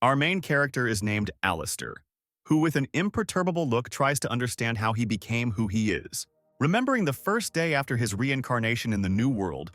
Our main character is named Alistair, who with an imperturbable look tries to understand how he became who he is. Remembering the first day after his reincarnation in the New World,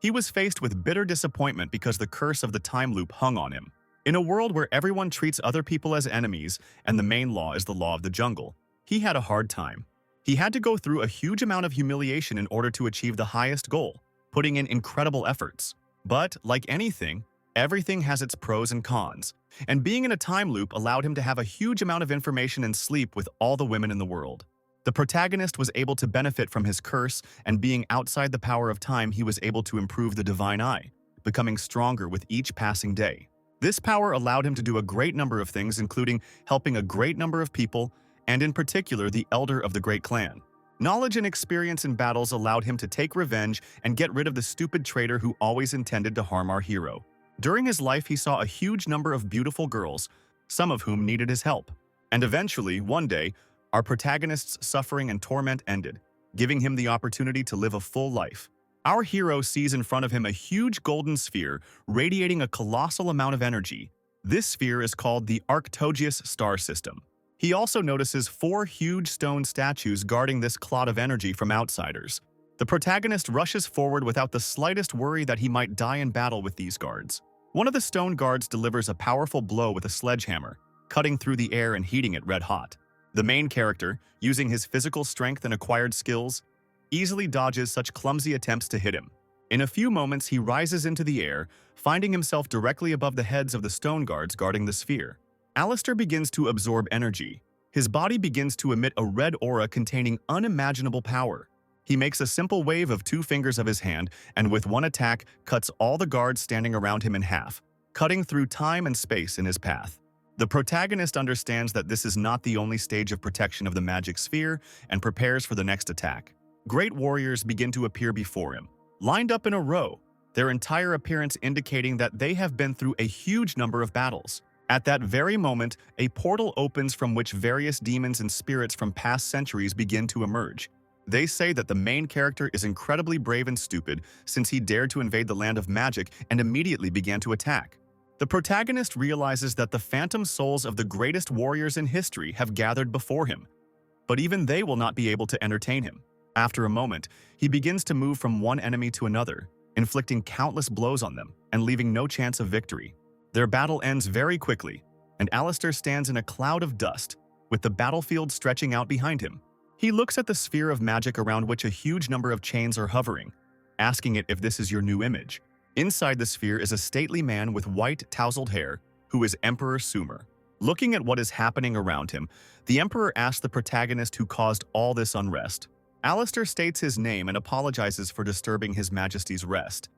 he was faced with bitter disappointment because the curse of the time loop hung on him. In a world where everyone treats other people as enemies and the main law is the law of the jungle, he had a hard time. He had to go through a huge amount of humiliation in order to achieve the highest goal, putting in incredible efforts. But, like anything, everything has its pros and cons, and being in a time loop allowed him to have a huge amount of information and sleep with all the women in the world. The protagonist was able to benefit from his curse, and being outside the power of time, he was able to improve the divine eye, becoming stronger with each passing day. This power allowed him to do a great number of things, including helping a great number of people, and in particular the elder of the great clan. Knowledge and experience in battles allowed him to take revenge and get rid of the stupid traitor who always intended to harm our hero. During his life, he saw a huge number of beautiful girls, some of whom needed his help. And eventually, one day, our protagonist's suffering and torment ended, giving him the opportunity to live a full life. Our hero sees in front of him a huge golden sphere radiating a colossal amount of energy. This sphere is called the Arcturus star system. He also notices 4 huge stone statues guarding this clot of energy from outsiders. The protagonist rushes forward without the slightest worry that he might die in battle with these guards. One of the stone guards delivers a powerful blow with a sledgehammer, cutting through the air and heating it red hot. The main character, using his physical strength and acquired skills, easily dodges such clumsy attempts to hit him. In a few moments, he rises into the air, finding himself directly above the heads of the stone guards guarding the sphere. Alistair begins to absorb energy. His body begins to emit a red aura containing unimaginable power. He makes a simple wave of 2 fingers of his hand and with one attack cuts all the guards standing around him in half, cutting through time and space in his path. The protagonist understands that this is not the only stage of protection of the magic sphere and prepares for the next attack. Great warriors begin to appear before him, lined up in a row, their entire appearance indicating that they have been through a huge number of battles. At that very moment, a portal opens from which various demons and spirits from past centuries begin to emerge. They say that the main character is incredibly brave and stupid since he dared to invade the land of magic and immediately began to attack. The protagonist realizes that the phantom souls of the greatest warriors in history have gathered before him, but even they will not be able to entertain him. After a moment, he begins to move from one enemy to another, inflicting countless blows on them and leaving no chance of victory. Their battle ends very quickly, and Alistair stands in a cloud of dust, with the battlefield stretching out behind him. He looks at the sphere of magic around which a huge number of chains are hovering, asking it if this is your new image. Inside the sphere is a stately man with white, tousled hair, who is Emperor Sumer. Looking at what is happening around him, the Emperor asks the protagonist who caused all this unrest. Alistair states his name and apologizes for disturbing His Majesty's rest,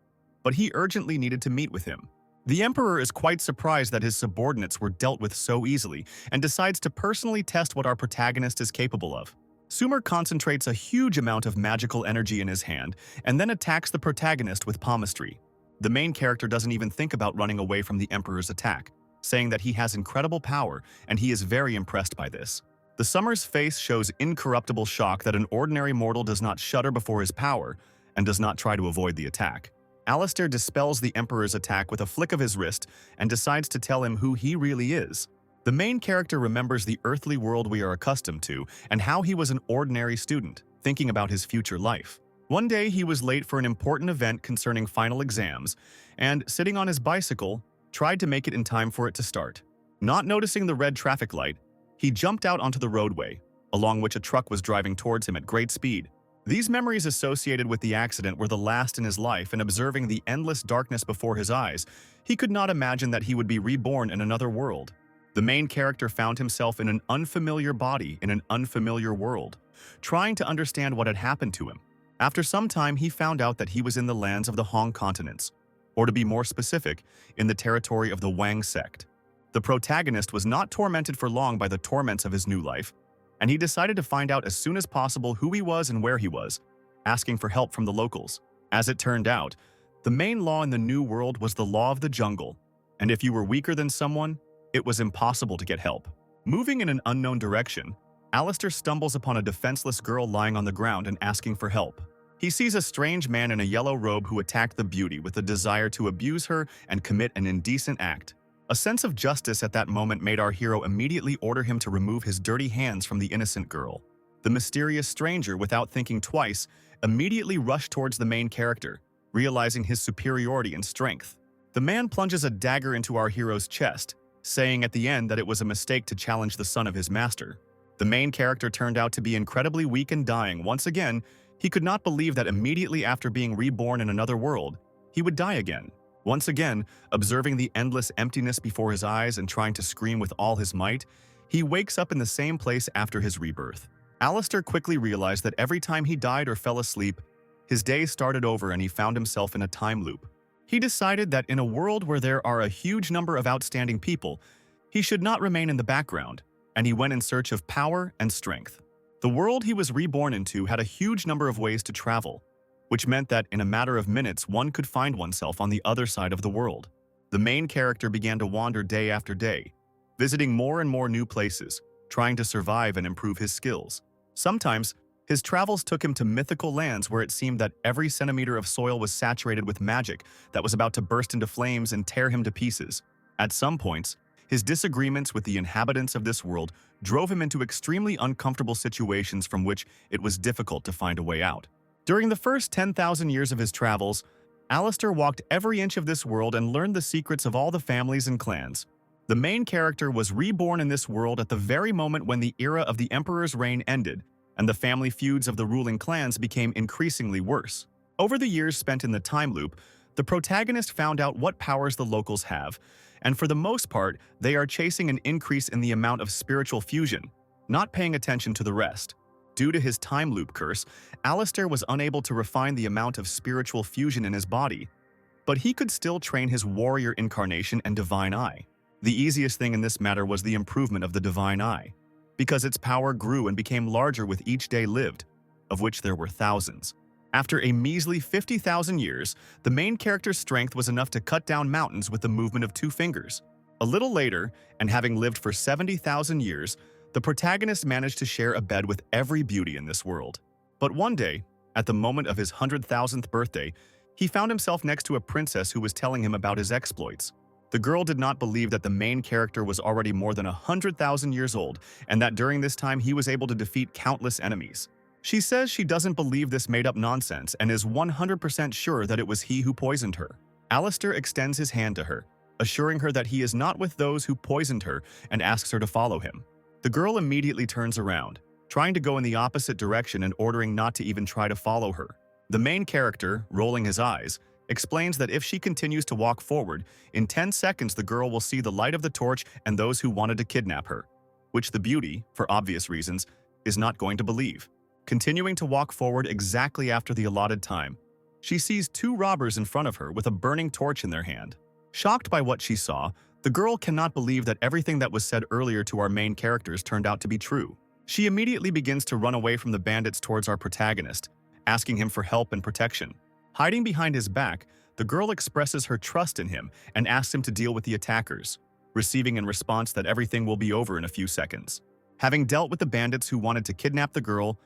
but he urgently needed to meet with him. The Emperor is quite surprised that his subordinates were dealt with so easily and decides to personally test what our protagonist is capable of. Sumer concentrates a huge amount of magical energy in his hand and then attacks the protagonist with palmistry. The main character doesn't even think about running away from the Emperor's attack, saying that he has incredible power and he is very impressed by this. The Sumer's face shows incorruptible shock that an ordinary mortal does not shudder before his power and does not try to avoid the attack. Alistair dispels the Emperor's attack with a flick of his wrist and decides to tell him who he really is. The main character remembers the earthly world we are accustomed to and how he was an ordinary student, thinking about his future life. One day he was late for an important event concerning final exams and, sitting on his bicycle, tried to make it in time for it to start. Not noticing the red traffic light, he jumped out onto the roadway, along which a truck was driving towards him at great speed. These memories associated with the accident were the last in his life, and observing the endless darkness before his eyes, he could not imagine that he would be reborn in another world. The main character found himself in an unfamiliar body in an unfamiliar world, trying to understand what had happened to him. After some time, he found out that he was in the lands of the Hong continents, or to be more specific, in the territory of the Wang sect. The protagonist was not tormented for long by the torments of his new life, and he decided to find out as soon as possible who he was and where he was, asking for help from the locals. As it turned out, the main law in the New World was the law of the jungle, and if you were weaker than someone, it was impossible to get help. Moving in an unknown direction, Alistair stumbles upon a defenseless girl lying on the ground and asking for help. He sees a strange man in a yellow robe who attacked the beauty with a desire to abuse her and commit an indecent act. A sense of justice at that moment made our hero immediately order him to remove his dirty hands from the innocent girl. The mysterious stranger, without thinking twice, immediately rushed towards the main character, realizing his superiority and strength. The man plunges a dagger into our hero's chest, saying at the end that it was a mistake to challenge the son of his master. The main character turned out to be incredibly weak and dying. Once again, he could not believe that immediately after being reborn in another world, he would die again. Once again, observing the endless emptiness before his eyes and trying to scream with all his might, he wakes up in the same place after his rebirth. Alistair quickly realized that every time he died or fell asleep, his day started over and he found himself in a time loop. He decided that in a world where there are a huge number of outstanding people, he should not remain in the background, and he went in search of power and strength. The world he was reborn into had a huge number of ways to travel, which meant that in a matter of minutes one could find oneself on the other side of the world. The main character began to wander day after day, visiting more and more new places, trying to survive and improve his skills. Sometimes, his travels took him to mythical lands where it seemed that every centimeter of soil was saturated with magic that was about to burst into flames and tear him to pieces. At some points, his disagreements with the inhabitants of this world drove him into extremely uncomfortable situations from which it was difficult to find a way out. During the first 10,000 years of his travels, Alistair walked every inch of this world and learned the secrets of all the families and clans. The main character was reborn in this world at the very moment when the era of the Emperor's reign ended, and the family feuds of the ruling clans became increasingly worse. Over the years spent in the time loop, the protagonist found out what powers the locals have, and for the most part, they are chasing an increase in the amount of spiritual fusion, not paying attention to the rest. Due to his time loop curse, Alistair was unable to refine the amount of spiritual fusion in his body, but he could still train his warrior incarnation and divine eye. The easiest thing in this matter was the improvement of the divine eye, because its power grew and became larger with each day lived, of which there were thousands. After a measly 50,000 years, the main character's strength was enough to cut down mountains with the movement of 2 fingers. A little later, and having lived for 70,000 years, the protagonist managed to share a bed with every beauty in this world. But one day, at the moment of his 100,000th birthday, he found himself next to a princess who was telling him about his exploits. The girl did not believe that the main character was already more than 100,000 years old, and that during this time he was able to defeat countless enemies. She says she doesn't believe this made-up nonsense and is 100% sure that it was he who poisoned her. Alistair extends his hand to her, assuring her that he is not with those who poisoned her, and asks her to follow him. The girl immediately turns around, trying to go in the opposite direction and ordering not to even try to follow her. The main character, rolling his eyes, explains that if she continues to walk forward, in 10 seconds the girl will see the light of the torch and those who wanted to kidnap her, which the beauty, for obvious reasons, is not going to believe. Continuing to walk forward exactly after the allotted time, she sees 2 robbers in front of her with a burning torch in their hand. Shocked by what she saw, the girl cannot believe that everything that was said earlier to our main characters turned out to be true. She immediately begins to run away from the bandits towards our protagonist, asking him for help and protection. Hiding behind his back, the girl expresses her trust in him and asks him to deal with the attackers, receiving in response that everything will be over in a few seconds. Having dealt with the bandits who wanted to kidnap the girl,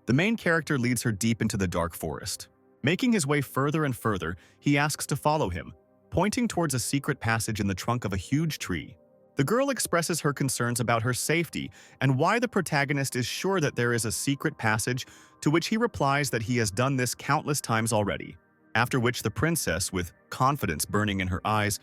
the main character leads her deep into the dark forest. Making his way further and further, he asks to follow him, pointing towards a secret passage in the trunk of a huge tree. The girl expresses her concerns about her safety and why the protagonist is sure that there is a secret passage, to which he replies that he has done this countless times already. After which the princess, with confidence burning in her eyes,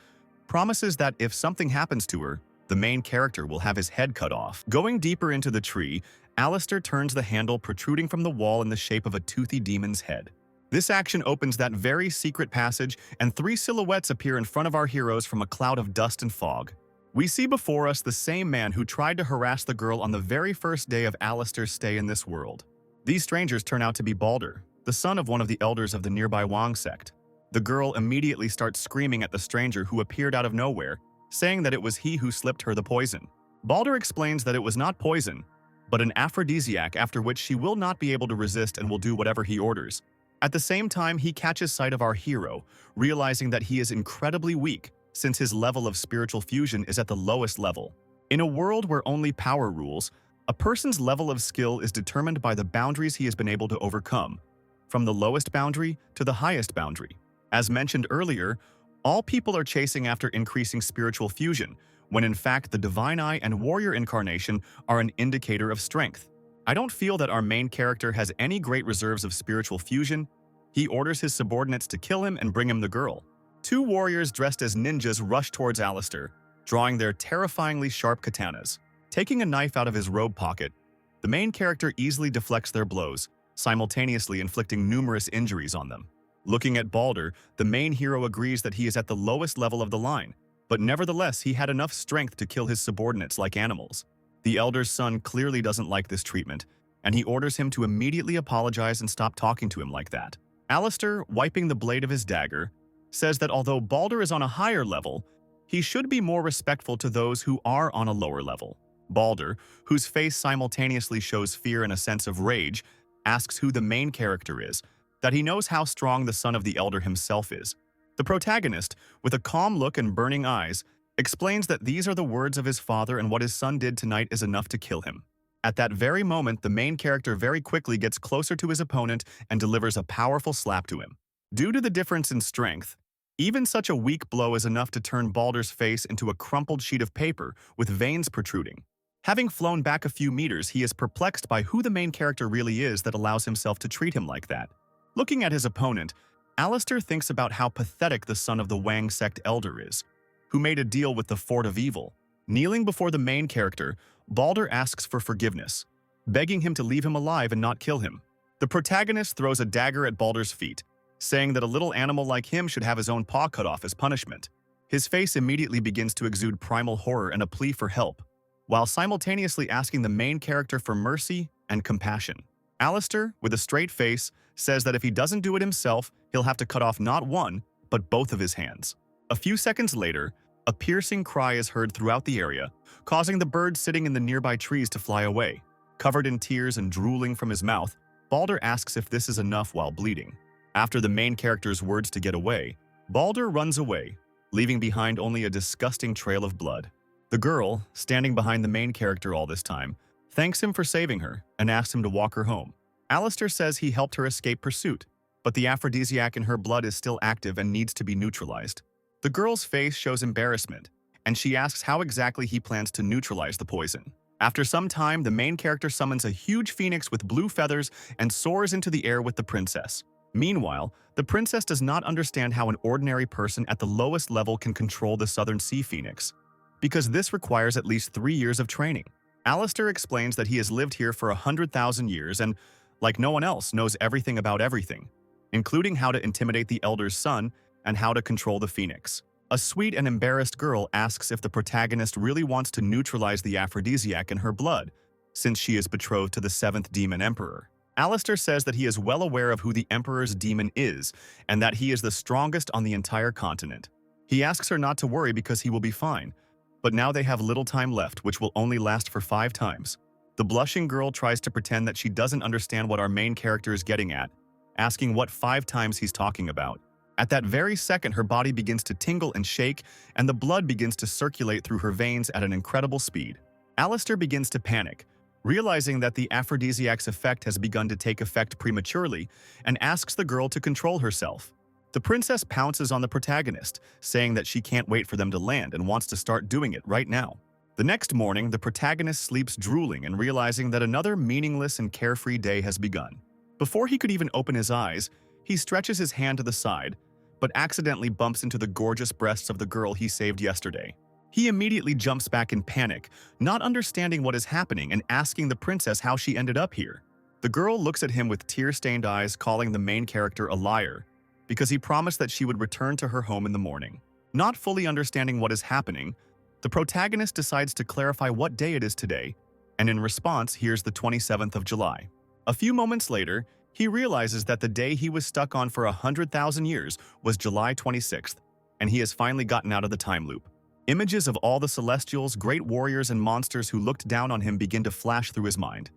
promises that if something happens to her, the main character will have his head cut off. Going deeper into the tree, Alistair turns the handle protruding from the wall in the shape of a toothy demon's head. This action opens that very secret passage, and 3 silhouettes appear in front of our heroes from a cloud of dust and fog. We see before us the same man who tried to harass the girl on the very first day of Alistair's stay in this world. These strangers turn out to be Balder, the son of one of the elders of the nearby Wang sect. The girl immediately starts screaming at the stranger who appeared out of nowhere, saying that it was he who slipped her the poison. Balder explains that it was not poison, but an aphrodisiac, after which she will not be able to resist and will do whatever he orders. At the same time, he catches sight of our hero, realizing that he is incredibly weak, since his level of spiritual fusion is at the lowest level. In a world where only power rules, a person's level of skill is determined by the boundaries he has been able to overcome, from the lowest boundary to the highest boundary. As mentioned earlier, All people are chasing after increasing spiritual fusion, when in fact the Divine Eye and Warrior incarnation are an indicator of strength. I don't feel that our main character has any great reserves of spiritual fusion. He orders his subordinates to kill him and bring him the girl. Two warriors dressed as ninjas rush towards Alistair, drawing their terrifyingly sharp katanas. Taking a knife out of his robe pocket, the main character easily deflects their blows, simultaneously inflicting numerous injuries on them. Looking at Balder, the main hero agrees that he is at the lowest level of the line, but nevertheless he had enough strength to kill his subordinates like animals. The elder's son clearly doesn't like this treatment, and he orders him to immediately apologize and stop talking to him like that. Alistair, wiping the blade of his dagger, says that although Balder is on a higher level, he should be more respectful to those who are on a lower level. Balder, whose face simultaneously shows fear and a sense of rage, asks who the main character is, that he knows how strong the son of the elder himself is. The protagonist, with a calm look and burning eyes, explains that these are the words of his father and what his son did tonight is enough to kill him. At that very moment, the main character very quickly gets closer to his opponent and delivers a powerful slap to him. Due to the difference in strength, even such a weak blow is enough to turn Balder's face into a crumpled sheet of paper with veins protruding. Having flown back a few meters, he is perplexed by who the main character really is that allows himself to treat him like that. Looking at his opponent, Alistair thinks about how pathetic the son of the Wang sect elder is, who made a deal with the Fort of Evil. Kneeling before the main character, Balder asks for forgiveness, begging him to leave him alive and not kill him. The protagonist throws a dagger at Balder's feet, saying that a little animal like him should have his own paw cut off as punishment. His face immediately begins to exude primal horror and a plea for help, while simultaneously asking the main character for mercy and compassion. Alistair, with a straight face, says that if he doesn't do it himself, he'll have to cut off not one, but both of his hands. A few seconds later, a piercing cry is heard throughout the area, causing the bird sitting in the nearby trees to fly away. Covered in tears and drooling from his mouth, Balder asks if this is enough while bleeding. After the main character's words to get away, Balder runs away, leaving behind only a disgusting trail of blood. The girl, standing behind the main character all this time, thanks him for saving her and asks him to walk her home. Alistair says he helped her escape pursuit, but the aphrodisiac in her blood is still active and needs to be neutralized. The girl's face shows embarrassment, and she asks how exactly he plans to neutralize the poison. After some time, the main character summons a huge phoenix with blue feathers and soars into the air with the princess. Meanwhile, the princess does not understand how an ordinary person at the lowest level can control the Southern Sea Phoenix, because this requires at least 3 years of training. Alistair explains that he has lived here for 100,000 years and, like no one else, knows everything about everything, including how to intimidate the elder's son and how to control the phoenix. A sweet and embarrassed girl asks if the protagonist really wants to neutralize the aphrodisiac in her blood, since she is betrothed to the 7th Demon Emperor. Alistair says that he is well aware of who the Emperor's demon is, and that he is the strongest on the entire continent. He asks her not to worry because he will be fine, but now they have little time left, which will only last for 5 times. The blushing girl tries to pretend that she doesn't understand what our main character is getting at, asking what 5 times he's talking about. At that very second, her body begins to tingle and shake, and the blood begins to circulate through her veins at an incredible speed. Alistair begins to panic, realizing that the aphrodisiac's effect has begun to take effect prematurely, and asks the girl to control herself. The princess pounces on the protagonist, saying that she can't wait for them to land and wants to start doing it right now. The next morning, the protagonist sleeps drooling and realizing that another meaningless and carefree day has begun. Before he could even open his eyes, he stretches his hand to the side, but accidentally bumps into the gorgeous breasts of the girl he saved yesterday. He immediately jumps back in panic, not understanding what is happening and asking the princess how she ended up here. The girl looks at him with tear-stained eyes, calling the main character a liar, because he promised that she would return to her home in the morning. Not fully understanding what is happening, the protagonist decides to clarify what day it is today, and in response hears the 27th of July. A few moments later, he realizes that the day he was stuck on for 100,000 years was July 26th, and he has finally gotten out of the time loop. Images of all the celestials, great warriors, and monsters who looked down on him begin to flash through his mind,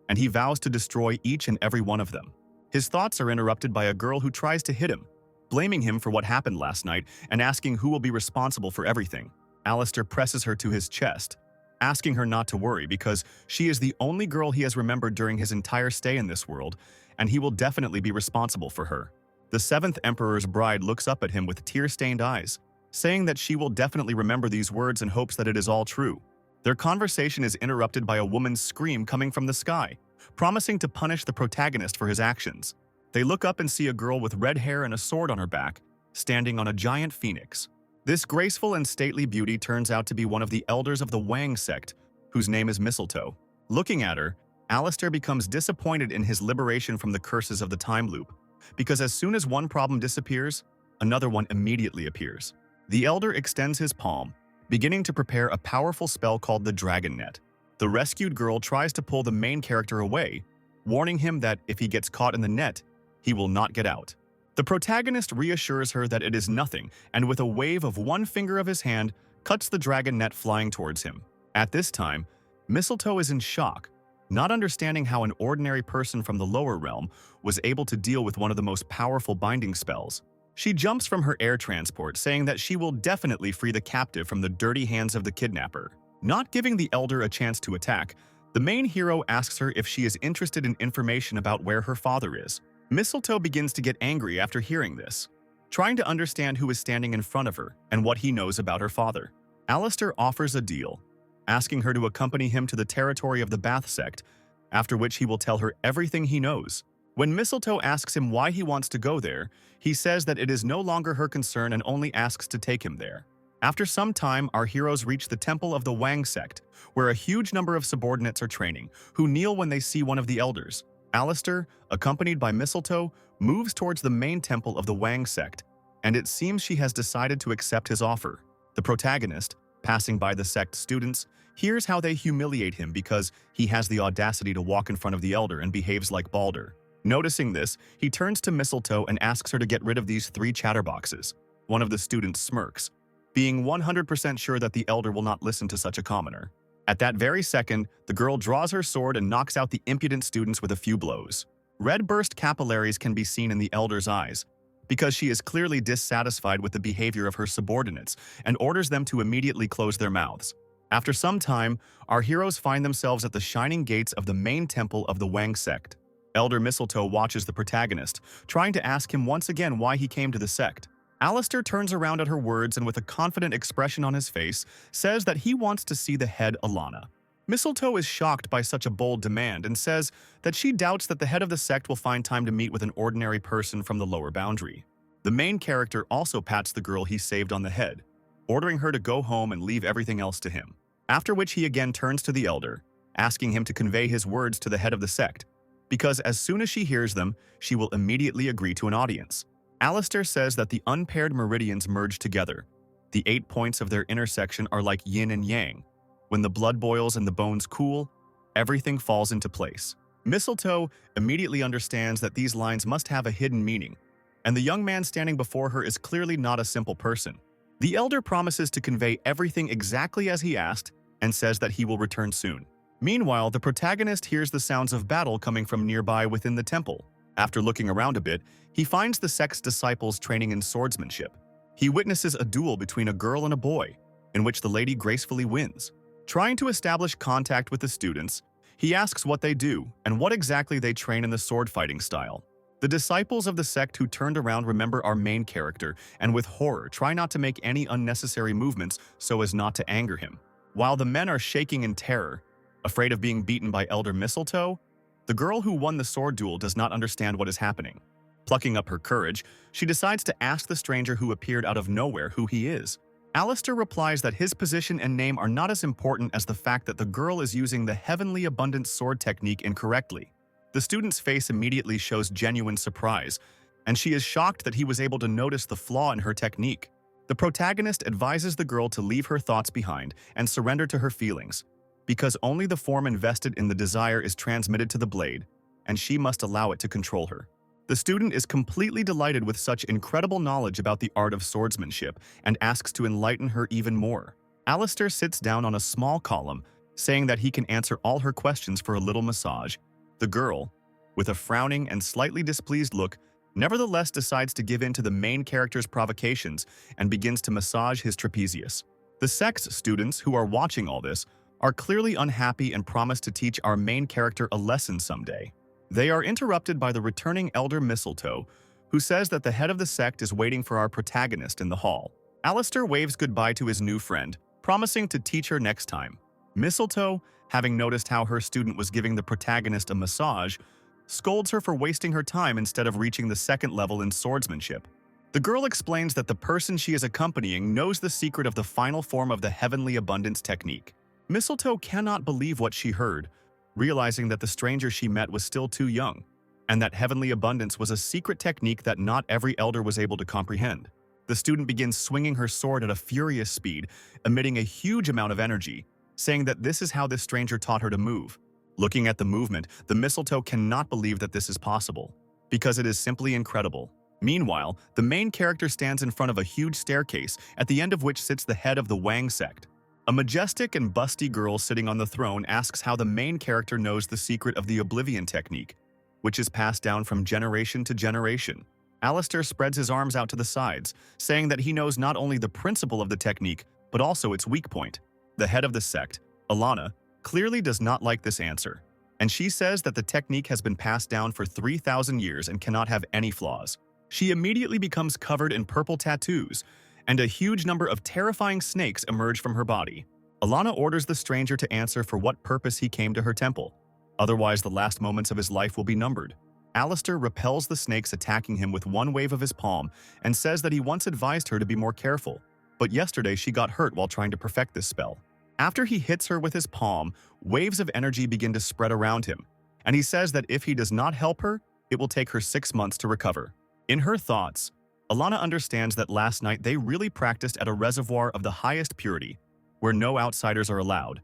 and he vows to destroy each and every one of them. His thoughts are interrupted by a girl who tries to hit him, blaming him for what happened last night and asking who will be responsible for everything. Alistair presses her to his chest, asking her not to worry because she is the only girl he has remembered during his entire stay in this world, and he will definitely be responsible for her. The seventh emperor's bride looks up at him with tear-stained eyes, saying that she will definitely remember these words and hopes that it is all true. Their conversation is interrupted by a woman's scream coming from the sky, promising to punish the protagonist for his actions. They look up and see a girl with red hair and a sword on her back, standing on a giant phoenix. This graceful and stately beauty turns out to be one of the elders of the Wang sect, whose name is Mistletoe. Looking at her, Alistair becomes disappointed in his liberation from the curses of the time loop, because as soon as one problem disappears, another one immediately appears. The elder extends his palm, beginning to prepare a powerful spell called the Dragon Net. The rescued girl tries to pull the main character away, warning him that if he gets caught in the net, he will not get out. The protagonist reassures her that it is nothing, and with a wave of one finger of his hand, cuts the dragon net flying towards him. At this time, Mistletoe is in shock, not understanding how an ordinary person from the lower realm was able to deal with one of the most powerful binding spells. She jumps from her air transport, saying that she will definitely free the captive from the dirty hands of the kidnapper. Not giving the elder a chance to attack, the main hero asks her if she is interested in information about where her father is. Mistletoe begins to get angry after hearing this, trying to understand who is standing in front of her and what he knows about her father. Alistair offers a deal, asking her to accompany him to the territory of the Bath sect, after which he will tell her everything he knows. When Mistletoe asks him why he wants to go there, he says that it is no longer her concern and only asks to take him there. After some time, our heroes reach the temple of the Wang sect, where a huge number of subordinates are training, who kneel when they see one of the elders. Alistair, accompanied by Mistletoe, moves towards the main temple of the Wang sect, and it seems she has decided to accept his offer. The protagonist, passing by the sect students, hears how they humiliate him because he has the audacity to walk in front of the elder and behaves like Balder. Noticing this, he turns to Mistletoe and asks her to get rid of these 3 chatterboxes. One of the students smirks, being 100% sure that the elder will not listen to such a commoner. At that very second, the girl draws her sword and knocks out the impudent students with a few blows. Red burst capillaries can be seen in the elder's eyes, because she is clearly dissatisfied with the behavior of her subordinates and orders them to immediately close their mouths. After some time, our heroes find themselves at the shining gates of the main temple of the Wang sect. Elder Mistletoe watches the protagonist, trying to ask him once again why he came to the sect. Alistair turns around at her words and with a confident expression on his face, says that he wants to see the head Alana. Mistletoe is shocked by such a bold demand and says that she doubts that the head of the sect will find time to meet with an ordinary person from the lower boundary. The main character also pats the girl he saved on the head, ordering her to go home and leave everything else to him. After which he again turns to the elder, asking him to convey his words to the head of the sect, because as soon as she hears them, she will immediately agree to an audience. Alistair says that the unpaired meridians merge together. The 8 points of their intersection are like yin and yang. When the blood boils and the bones cool, everything falls into place. Mistletoe immediately understands that these lines must have a hidden meaning, and the young man standing before her is clearly not a simple person. The elder promises to convey everything exactly as he asked and says that he will return soon. Meanwhile, the protagonist hears the sounds of battle coming from nearby within the temple. After looking around a bit, he finds the sect's disciples training in swordsmanship. He witnesses a duel between a girl and a boy, in which the lady gracefully wins. Trying to establish contact with the students, he asks what they do and what exactly they train in the sword fighting style. The disciples of the sect who turned around remember our main character and with horror try not to make any unnecessary movements so as not to anger him. While the men are shaking in terror, afraid of being beaten by Elder Mistletoe, the girl who won the sword duel does not understand what is happening. Plucking up her courage, she decides to ask the stranger who appeared out of nowhere who he is. Alistair replies that his position and name are not as important as the fact that the girl is using the heavenly abundant sword technique incorrectly. The student's face immediately shows genuine surprise, and she is shocked that he was able to notice the flaw in her technique. The protagonist advises the girl to leave her thoughts behind and surrender to her feelings, because only the form invested in the desire is transmitted to the blade, and she must allow it to control her. The student is completely delighted with such incredible knowledge about the art of swordsmanship and asks to enlighten her even more. Alistair sits down on a small column, saying that he can answer all her questions for a little massage. The girl, with a frowning and slightly displeased look, nevertheless decides to give in to the main character's provocations and begins to massage his trapezius. The sect's students who are watching all this are clearly unhappy and promise to teach our main character a lesson someday. They are interrupted by the returning Elder Mistletoe, who says that the head of the sect is waiting for our protagonist in the hall. Alistair waves goodbye to his new friend, promising to teach her next time. Mistletoe, having noticed how her student was giving the protagonist a massage, scolds her for wasting her time instead of reaching the second level in swordsmanship. The girl explains that the person she is accompanying knows the secret of the final form of the heavenly abundance technique. Mistletoe cannot believe what she heard, realizing that the stranger she met was still too young, and that heavenly abundance was a secret technique that not every elder was able to comprehend. The student begins swinging her sword at a furious speed, emitting a huge amount of energy, saying that this is how this stranger taught her to move. Looking at the movement, the Mistletoe cannot believe that this is possible, because it is simply incredible. Meanwhile, the main character stands in front of a huge staircase, at the end of which sits the head of the Wang sect. A majestic and busty girl sitting on the throne asks how the main character knows the secret of the Oblivion technique, which is passed down from generation to generation. Alistair spreads his arms out to the sides, saying that he knows not only the principle of the technique, but also its weak point. The head of the sect, Alana, clearly does not like this answer, and she says that the technique has been passed down for 3,000 years and cannot have any flaws. She immediately becomes covered in purple tattoos, and a huge number of terrifying snakes emerge from her body. Alana orders the stranger to answer for what purpose he came to her temple. Otherwise, the last moments of his life will be numbered. Alistair repels the snakes attacking him with one wave of his palm and says that he once advised her to be more careful, but yesterday she got hurt while trying to perfect this spell. After he hits her with his palm, waves of energy begin to spread around him, and he says that if he does not help her, it will take her 6 months to recover. In her thoughts, Alana understands that last night they really practiced at a reservoir of the highest purity, where no outsiders are allowed.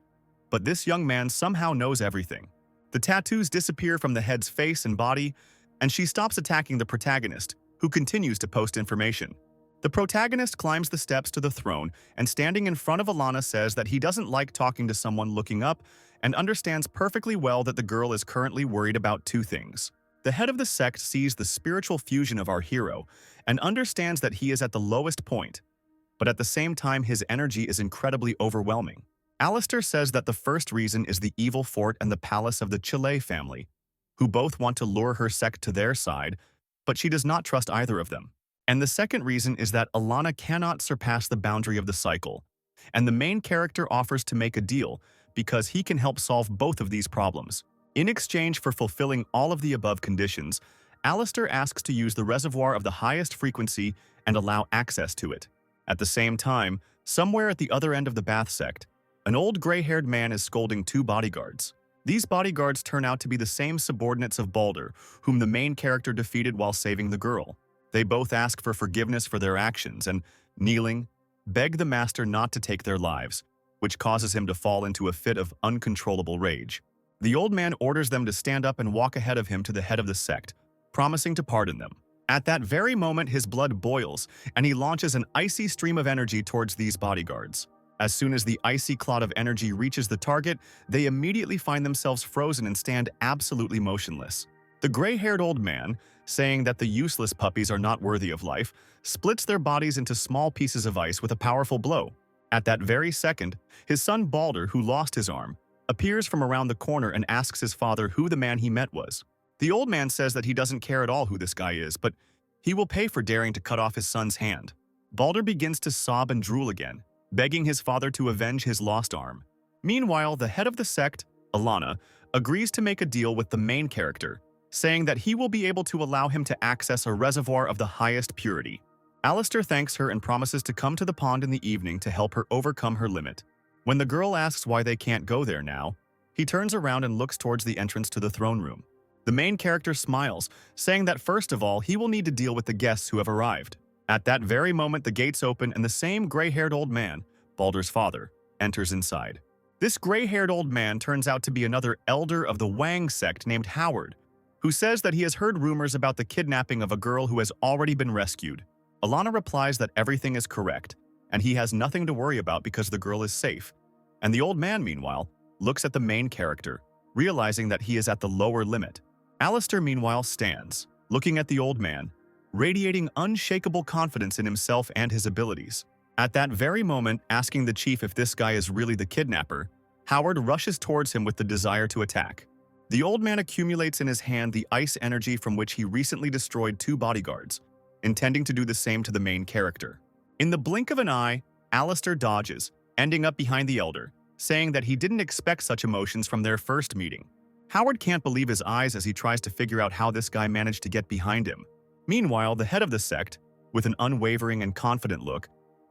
But this young man somehow knows everything. The tattoos disappear from the head's face and body, and she stops attacking the protagonist, who continues to post information. The protagonist climbs the steps to the throne and standing in front of Alana says that he doesn't like talking to someone looking up and understands perfectly well that the girl is currently worried about two things. The head of the sect sees the spiritual fusion of our hero and understands that he is at the lowest point, but at the same time his energy is incredibly overwhelming. Alistair says that the first reason is the evil fort and the palace of the Chile family, who both want to lure her sect to their side, but she does not trust either of them. And the second reason is that Alana cannot surpass the boundary of the cycle, and the main character offers to make a deal because he can help solve both of these problems. In exchange for fulfilling all of the above conditions, Alistair asks to use the reservoir of the highest frequency and allow access to it. At the same time, somewhere at the other end of the Bath sect, an old gray-haired man is scolding two bodyguards. These bodyguards turn out to be the same subordinates of Balder, whom the main character defeated while saving the girl. They both ask for forgiveness for their actions and, kneeling, beg the master not to take their lives, which causes him to fall into a fit of uncontrollable rage. The old man orders them to stand up and walk ahead of him to the head of the sect, promising to pardon them. At that very moment, his blood boils, and he launches an icy stream of energy towards these bodyguards. As soon as the icy cloud of energy reaches the target, they immediately find themselves frozen and stand absolutely motionless. The gray-haired old man, saying that the useless puppies are not worthy of life, splits their bodies into small pieces of ice with a powerful blow. At that very second, his son Balder, who lost his arm, appears from around the corner and asks his father who the man he met was. The old man says that he doesn't care at all who this guy is, but he will pay for daring to cut off his son's hand. Balder begins to sob and drool again, begging his father to avenge his lost arm. Meanwhile, the head of the sect, Alana, agrees to make a deal with the main character, saying that he will be able to allow him to access a reservoir of the highest purity. Alistair thanks her and promises to come to the pond in the evening to help her overcome her limit. When the girl asks why they can't go there now, he turns around and looks towards the entrance to the throne room. The main character smiles, saying that first of all, he will need to deal with the guests who have arrived. At that very moment, the gates open and the same gray-haired old man, Balder's father, enters inside. This gray-haired old man turns out to be another elder of the Wang sect named Howard, who says that he has heard rumors about the kidnapping of a girl who has already been rescued. Alana replies that everything is correct, and he has nothing to worry about because the girl is safe. And the old man, meanwhile, looks at the main character, realizing that he is at the lower limit. Alistair, meanwhile, stands, looking at the old man, radiating unshakable confidence in himself and his abilities. At that very moment, asking the chief if this guy is really the kidnapper, Howard rushes towards him with the desire to attack. The old man accumulates in his hand the ice energy from which he recently destroyed 2 bodyguards, intending to do the same to the main character. In the blink of an eye, Alistair dodges, ending up behind the elder, saying that he didn't expect such emotions from their first meeting. Howard can't believe his eyes as he tries to figure out how this guy managed to get behind him. Meanwhile, the head of the sect, with an unwavering and confident look,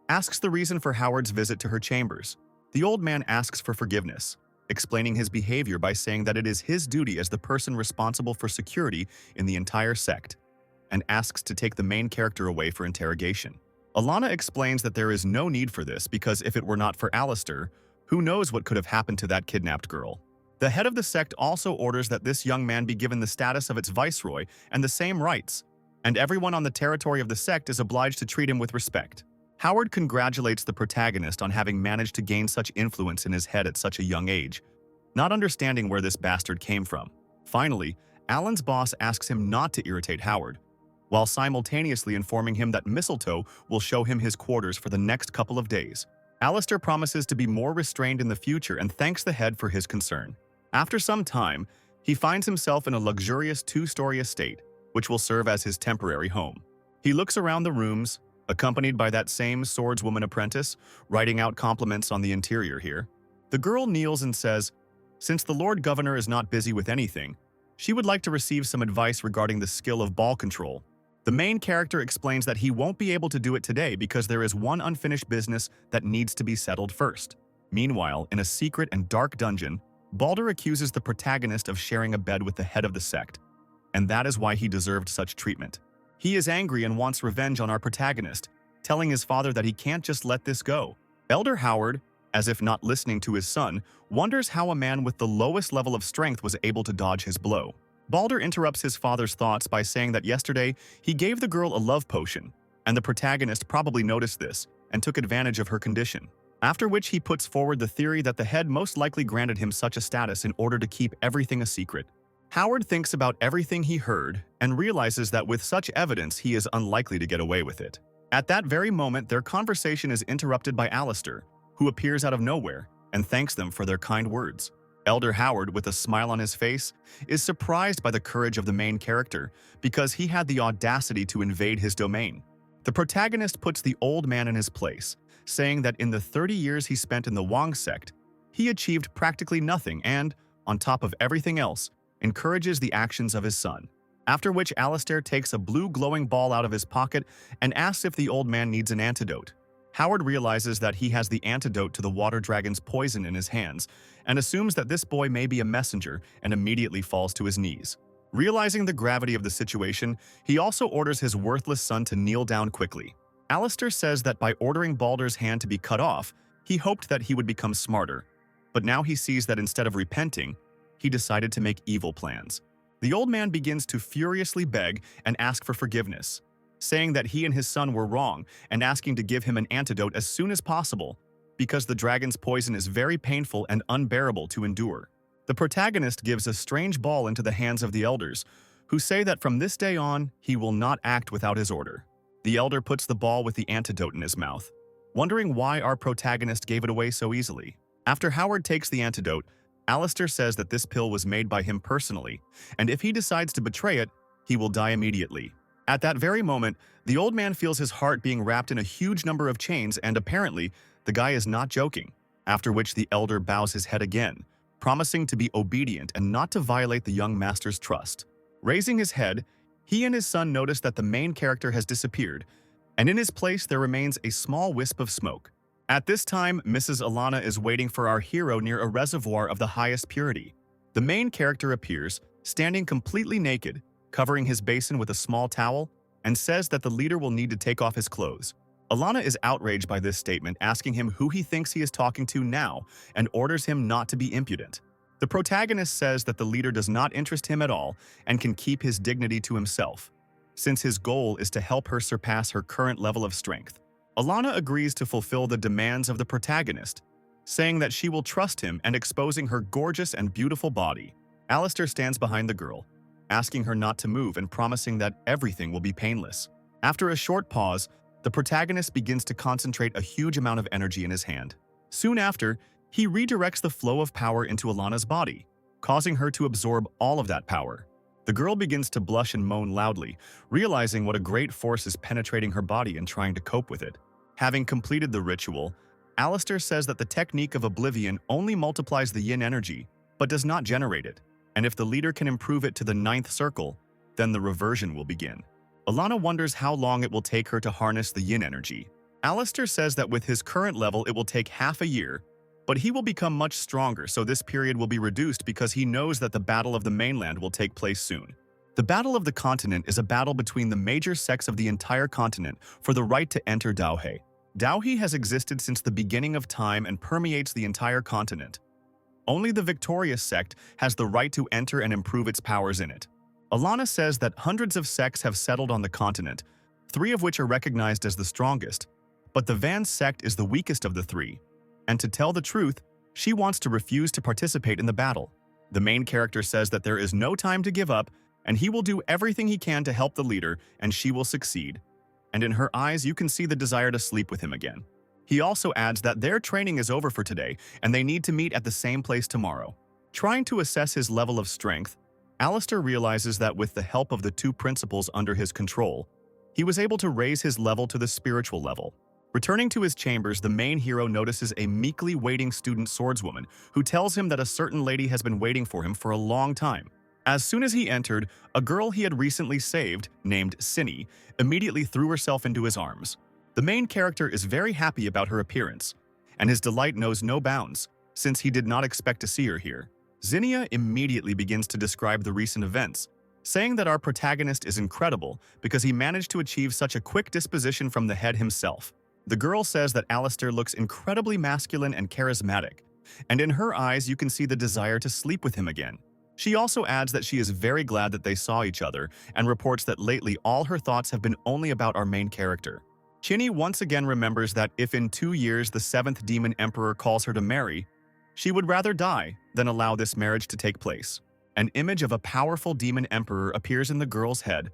asks the reason for Howard's visit to her chambers. The old man asks for forgiveness, explaining his behavior by saying that it is his duty as the person responsible for security in the entire sect, and asks to take the main character away for interrogation. Alana explains that there is no need for this because if it were not for Alistair, who knows what could have happened to that kidnapped girl. The head of the sect also orders that this young man be given the status of its viceroy and the same rights, and everyone on the territory of the sect is obliged to treat him with respect. Howard congratulates the protagonist on having managed to gain such influence in his head at such a young age, not understanding where this bastard came from. Finally, Alan's boss asks him not to irritate Howard, while simultaneously informing him that Mistletoe will show him his quarters for the next couple of days. Alistair promises to be more restrained in the future and thanks the head for his concern. After some time, he finds himself in a luxurious 2-story estate, which will serve as his temporary home. He looks around the rooms, accompanied by that same swordswoman apprentice, writing out compliments on the interior here. The girl kneels and says, since the Lord Governor is not busy with anything, she would like to receive some advice regarding the skill of ball control. The main character explains that he won't be able to do it today because there is one unfinished business that needs to be settled first. Meanwhile, in a secret and dark dungeon, Balder accuses the protagonist of sharing a bed with the head of the sect, and that is why he deserved such treatment. He is angry and wants revenge on our protagonist, telling his father that he can't just let this go. Elder Howard, as if not listening to his son, wonders how a man with the lowest level of strength was able to dodge his blow. Balder interrupts his father's thoughts by saying that yesterday he gave the girl a love potion, and the protagonist probably noticed this and took advantage of her condition. After which he puts forward the theory that the head most likely granted him such a status in order to keep everything a secret. Howard thinks about everything he heard and realizes that with such evidence he is unlikely to get away with it. At that very moment, their conversation is interrupted by Alistair, who appears out of nowhere and thanks them for their kind words. Elder Howard, with a smile on his face, is surprised by the courage of the main character because he had the audacity to invade his domain. The protagonist puts the old man in his place, saying that in the 30 years he spent in the Wang sect, he achieved practically nothing and, on top of everything else, encourages the actions of his son. After which Alistair takes a blue glowing ball out of his pocket and asks if the old man needs an antidote. Howard realizes that he has the antidote to the water dragon's poison in his hands and assumes that this boy may be a messenger and immediately falls to his knees. Realizing the gravity of the situation, he also orders his worthless son to kneel down quickly. Alistair says that by ordering Balder's hand to be cut off, he hoped that he would become smarter, but now he sees that instead of repenting, he decided to make evil plans. The old man begins to furiously beg and ask for forgiveness, saying that he and his son were wrong and asking to give him an antidote as soon as possible because the dragon's poison is very painful and unbearable to endure. The protagonist gives a strange ball into the hands of the elders, who say that from this day on, he will not act without his order. The elder puts the ball with the antidote in his mouth, wondering why our protagonist gave it away so easily. After Howard takes the antidote, Alistair says that this pill was made by him personally, and if he decides to betray it, he will die immediately. At that very moment, the old man feels his heart being wrapped in a huge number of chains, and apparently, the guy is not joking, after which the elder bows his head again, promising to be obedient and not to violate the young master's trust. Raising his head, he and his son notice that the main character has disappeared, and in his place there remains a small wisp of smoke. At this time, Mrs. Alana is waiting for our hero near a reservoir of the highest purity. The main character appears, standing completely naked, covering his basin with a small towel, and says that the leader will need to take off his clothes. Alana is outraged by this statement, asking him who he thinks he is talking to now, and orders him not to be impudent. The protagonist says that the leader does not interest him at all and can keep his dignity to himself, since his goal is to help her surpass her current level of strength. Alana agrees to fulfill the demands of the protagonist, saying that she will trust him and exposing her gorgeous and beautiful body. Alistair stands behind the girl, asking her not to move and promising that everything will be painless. After a short pause, the protagonist begins to concentrate a huge amount of energy in his hand. Soon after, he redirects the flow of power into Alana's body, causing her to absorb all of that power. The girl begins to blush and moan loudly, realizing what a great force is penetrating her body and trying to cope with it. Having completed the ritual, Alistair says that the technique of oblivion only multiplies the yin energy, but does not generate it, and if the leader can improve it to the 9th circle, then the reversion will begin. Alana wonders how long it will take her to harness the yin energy. Alistair says that with his current level it will take half a year, but he will become much stronger, so this period will be reduced because he knows that the Battle of the Mainland will take place soon. The Battle of the Continent is a battle between the major sects of the entire continent for the right to enter Daohe. Daohe has existed since the beginning of time and permeates the entire continent. Only the victorious sect has the right to enter and improve its powers in it. Alana says that hundreds of sects have settled on the continent, 3 of which are recognized as the strongest, but the Van sect is the weakest of the 3. And to tell the truth, she wants to refuse to participate in the battle. The main character says that there is no time to give up, and he will do everything he can to help the leader, and she will succeed. And in her eyes, you can see the desire to sleep with him again. He also adds that their training is over for today, and they need to meet at the same place tomorrow. Trying to assess his level of strength, Alistair realizes that with the help of the 2 principles under his control, he was able to raise his level to the spiritual level. Returning to his chambers, the main hero notices a meekly waiting student swordswoman who tells him that a certain lady has been waiting for him for a long time. As soon as he entered, a girl he had recently saved, named Cinny, immediately threw herself into his arms. The main character is very happy about her appearance, and his delight knows no bounds, since he did not expect to see her here. Zinnia immediately begins to describe the recent events, saying that our protagonist is incredible because he managed to achieve such a quick disposition from the head himself. The girl says that Alistair looks incredibly masculine and charismatic, and in her eyes you can see the desire to sleep with him again. She also adds that she is very glad that they saw each other and reports that lately all her thoughts have been only about our main character. Chinny once again remembers that if in 2 years the 7th Demon Emperor calls her to marry, she would rather die than allow this marriage to take place. An image of a powerful Demon Emperor appears in the girl's head,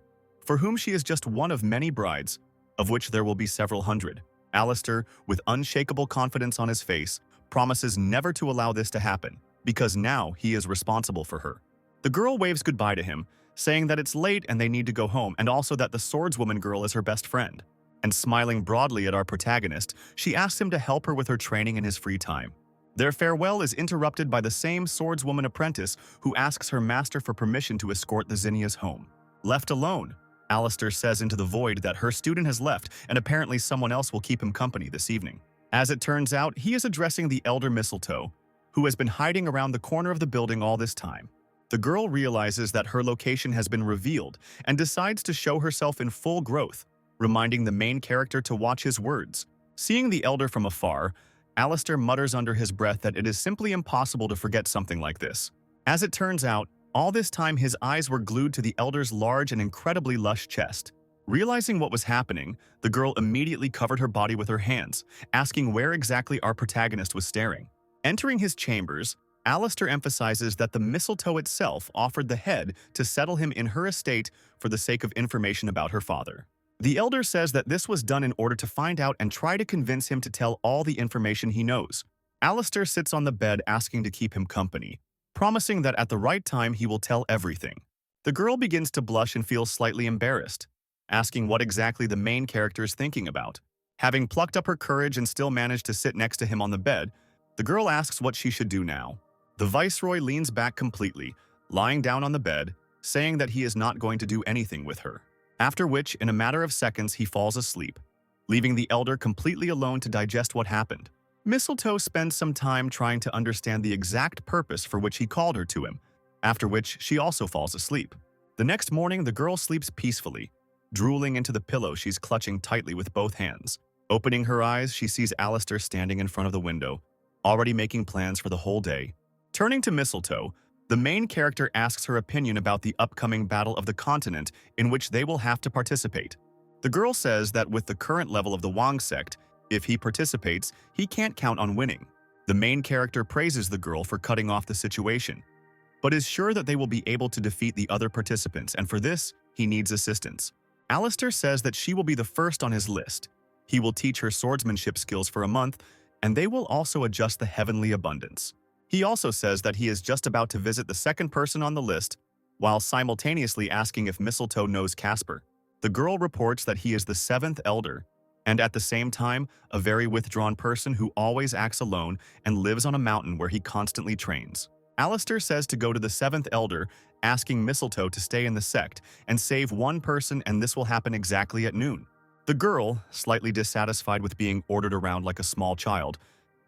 for whom she is just one of many brides, of which there will be several hundred. Alistair, with unshakable confidence on his face, promises never to allow this to happen, because now he is responsible for her. The girl waves goodbye to him, saying that it's late and they need to go home, and also that the swordswoman girl is her best friend. And smiling broadly at our protagonist, she asks him to help her with her training in his free time. Their farewell is interrupted by the same swordswoman apprentice who asks her master for permission to escort the Zinnias home. Left alone, Alistair says into the void that her student has left and apparently someone else will keep him company this evening. As it turns out, he is addressing the elder Mistletoe, who has been hiding around the corner of the building all this time. The girl realizes that her location has been revealed and decides to show herself in full growth, reminding the main character to watch his words. Seeing the elder from afar, Alistair mutters under his breath that it is simply impossible to forget something like this. As it turns out, all this time his eyes were glued to the elder's large and incredibly lush chest. Realizing what was happening, the girl immediately covered her body with her hands, asking where exactly our protagonist was staring. Entering his chambers, Alistair emphasizes that the mistletoe itself offered the head to settle him in her estate for the sake of information about her father. The elder says that this was done in order to find out and try to convince him to tell all the information he knows. Alistair sits on the bed asking to keep him company, promising that at the right time he will tell everything. The girl begins to blush and feels slightly embarrassed, asking what exactly the main character is thinking about. Having plucked up her courage and still managed to sit next to him on the bed, the girl asks what she should do now. The viceroy leans back completely, lying down on the bed, saying that he is not going to do anything with her. After which, in a matter of seconds, he falls asleep, leaving the elder completely alone to digest what happened. Mistletoe spends some time trying to understand the exact purpose for which he called her to him, after which she also falls asleep. The next morning, the girl sleeps peacefully, drooling into the pillow she's clutching tightly with both hands. Opening her eyes, she sees Alistair standing in front of the window, already making plans for the whole day. Turning to Mistletoe, the main character asks her opinion about the upcoming Battle of the Continent in which they will have to participate. The girl says that with the current level of the Wang sect, if he participates, he can't count on winning. The main character praises the girl for cutting off the situation, but is sure that they will be able to defeat the other participants, and for this, he needs assistance. Alistair says that she will be the first on his list. He will teach her swordsmanship skills for a month, and they will also adjust the heavenly abundance. He also says that he is just about to visit the second person on the list, while simultaneously asking if Mistletoe knows Casper. The girl reports that he is the seventh elder, and at the same time, a very withdrawn person who always acts alone and lives on a mountain where he constantly trains. Alistair says to go to the seventh elder, asking Mistletoe to stay in the sect and save one person, and this will happen exactly at noon. The girl, slightly dissatisfied with being ordered around like a small child,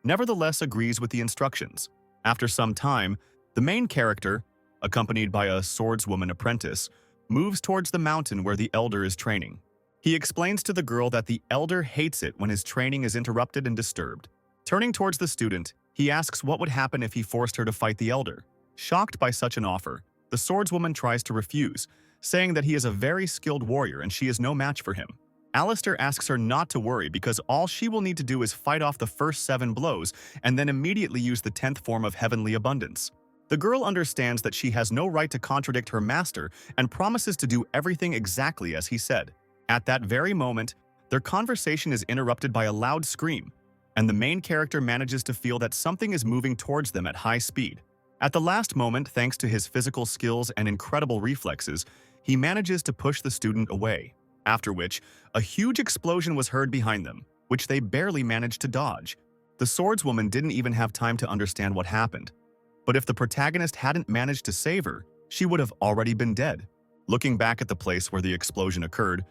nevertheless agrees with the instructions. After some time, the main character, accompanied by a swordswoman apprentice, moves towards the mountain where the elder is training. He explains to the girl that the elder hates it when his training is interrupted and disturbed. Turning towards the student, he asks what would happen if he forced her to fight the elder. Shocked by such an offer, the swordswoman tries to refuse, saying that he is a very skilled warrior and she is no match for him. Alistair asks her not to worry because all she will need to do is fight off the first 7 blows and then immediately use the 10th form of heavenly abundance. The girl understands that she has no right to contradict her master and promises to do everything exactly as he said. At that very moment, their conversation is interrupted by a loud scream, and the main character manages to feel that something is moving towards them at high speed. At the last moment, thanks to his physical skills and incredible reflexes, he manages to push the student away. After which, a huge explosion was heard behind them, which they barely managed to dodge. The swordswoman didn't even have time to understand what happened. But if the protagonist hadn't managed to save her, she would have already been dead. Looking back at the place where the explosion occurred,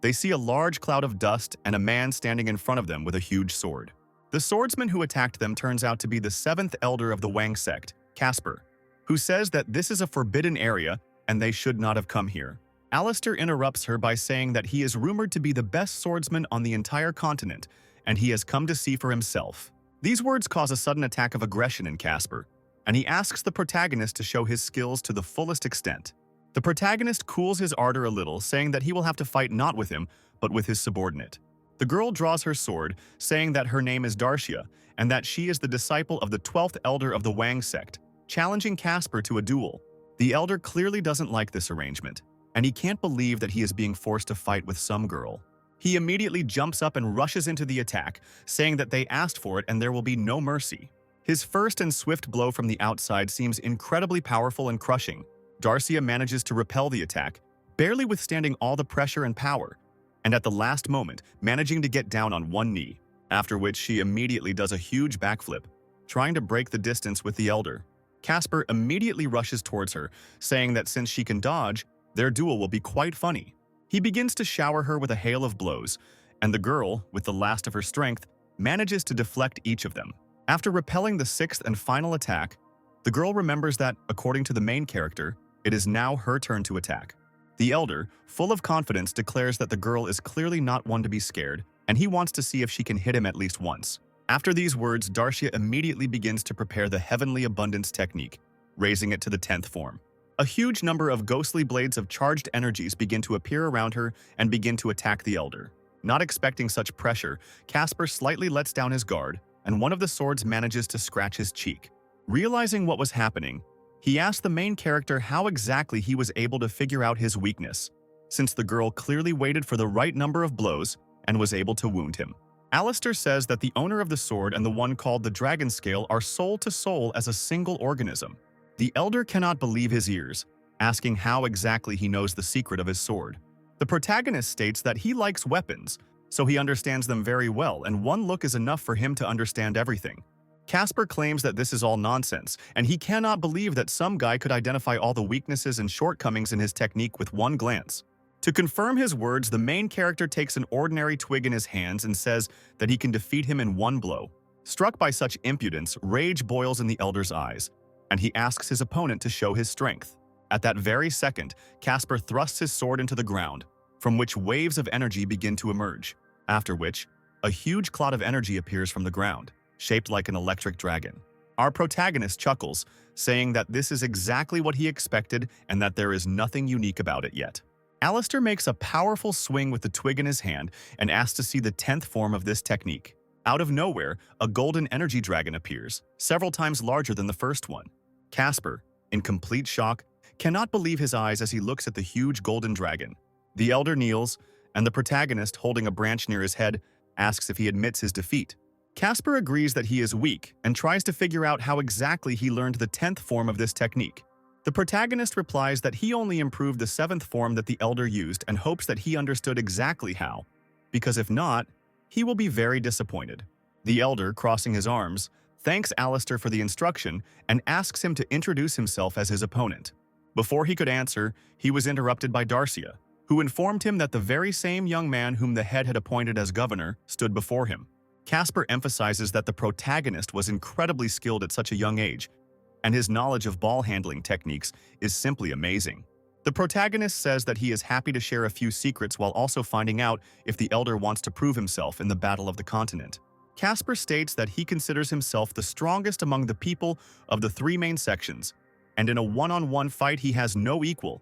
they see a large cloud of dust and a man standing in front of them with a huge sword. The swordsman who attacked them turns out to be the 7th elder of the Wang sect, Casper, who says that this is a forbidden area and they should not have come here. Alistair interrupts her by saying that he is rumored to be the best swordsman on the entire continent, and he has come to see for himself. These words cause a sudden attack of aggression in Casper, and he asks the protagonist to show his skills to the fullest extent. The protagonist cools his ardor a little, saying that he will have to fight not with him, but with his subordinate. The girl draws her sword, saying that her name is Darcia, and that she is the disciple of the 12th elder of the Wang sect, challenging Casper to a duel. The elder clearly doesn't like this arrangement, and he can't believe that he is being forced to fight with some girl. He immediately jumps up and rushes into the attack, saying that they asked for it and there will be no mercy. His first and swift blow from the outside seems incredibly powerful and crushing. Darcia manages to repel the attack, barely withstanding all the pressure and power, and at the last moment, managing to get down on one knee, after which she immediately does a huge backflip, trying to break the distance with the elder. Casper immediately rushes towards her, saying that since she can dodge, their duel will be quite funny. He begins to shower her with a hail of blows, and the girl, with the last of her strength, manages to deflect each of them. After repelling the 6th and final attack, the girl remembers that, according to the main character, it is now her turn to attack. The elder, full of confidence, declares that the girl is clearly not one to be scared, and he wants to see if she can hit him at least once. After these words, Darcia immediately begins to prepare the Heavenly Abundance technique, raising it to the 10th form. A huge number of ghostly blades of charged energies begin to appear around her and begin to attack the elder. Not expecting such pressure, Casper slightly lets down his guard, and one of the swords manages to scratch his cheek. Realizing what was happening, he asked the main character how exactly he was able to figure out his weakness, since the girl clearly waited for the right number of blows and was able to wound him. Alistair says that the owner of the sword and the one called the Dragon Scale are soul to soul as a single organism. The elder cannot believe his ears, asking how exactly he knows the secret of his sword. The protagonist states that he likes weapons, so he understands them very well, and one look is enough for him to understand everything. Casper claims that this is all nonsense, and he cannot believe that some guy could identify all the weaknesses and shortcomings in his technique with one glance. To confirm his words, the main character takes an ordinary twig in his hands and says that he can defeat him in one blow. Struck by such impudence, rage boils in the elder's eyes, and he asks his opponent to show his strength. At that very second, Casper thrusts his sword into the ground, from which waves of energy begin to emerge, after which, a huge cloud of energy appears from the ground, shaped like an electric dragon. Our protagonist chuckles, saying that this is exactly what he expected and that there is nothing unique about it yet. Alistair makes a powerful swing with the twig in his hand and asks to see the 10th form of this technique. Out of nowhere, a golden energy dragon appears, several times larger than the first one. Casper, in complete shock, cannot believe his eyes as he looks at the huge golden dragon. The elder kneels, and the protagonist, holding a branch near his head, asks if he admits his defeat. Casper agrees that he is weak and tries to figure out how exactly he learned the 10th form of this technique. The protagonist replies that he only improved the 7th form that the elder used and hopes that he understood exactly how, because if not, he will be very disappointed. The elder, crossing his arms, thanks Alistair for the instruction and asks him to introduce himself as his opponent. Before he could answer, he was interrupted by Darcia, who informed him that the very same young man whom the head had appointed as governor stood before him. Casper emphasizes that the protagonist was incredibly skilled at such a young age, and his knowledge of ball handling techniques is simply amazing. The protagonist says that he is happy to share a few secrets while also finding out if the elder wants to prove himself in the Battle of the Continent. Casper states that he considers himself the strongest among the people of the 3 main sections, and in a one-on-one fight he has no equal.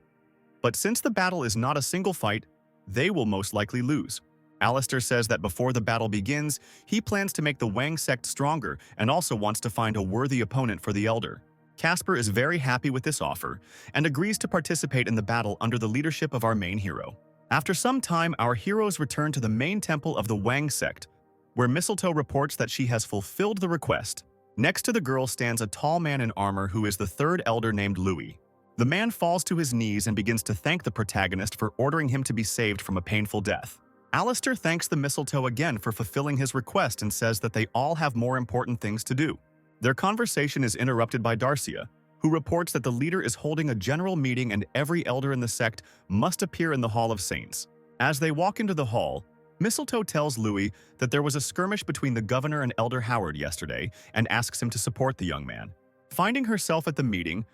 But since the battle is not a single fight, they will most likely lose. Alistair says that before the battle begins, he plans to make the Wang sect stronger and also wants to find a worthy opponent for the elder. Casper is very happy with this offer and agrees to participate in the battle under the leadership of our main hero. After some time, our heroes return to the main temple of the Wang sect, where Mistletoe reports that she has fulfilled the request. Next to the girl stands a tall man in armor who is the 3rd elder named Louis. The man falls to his knees and begins to thank the protagonist for ordering him to be saved from a painful death. Alistair thanks the Mistletoe again for fulfilling his request and says that they all have more important things to do. Their conversation is interrupted by Darcia, who reports that the leader is holding a general meeting and every elder in the sect must appear in the Hall of Saints. As they walk into the hall, Mistletoe tells Louis that there was a skirmish between the governor and Elder Howard yesterday and asks him to support the young man. Finding herself at the meeting,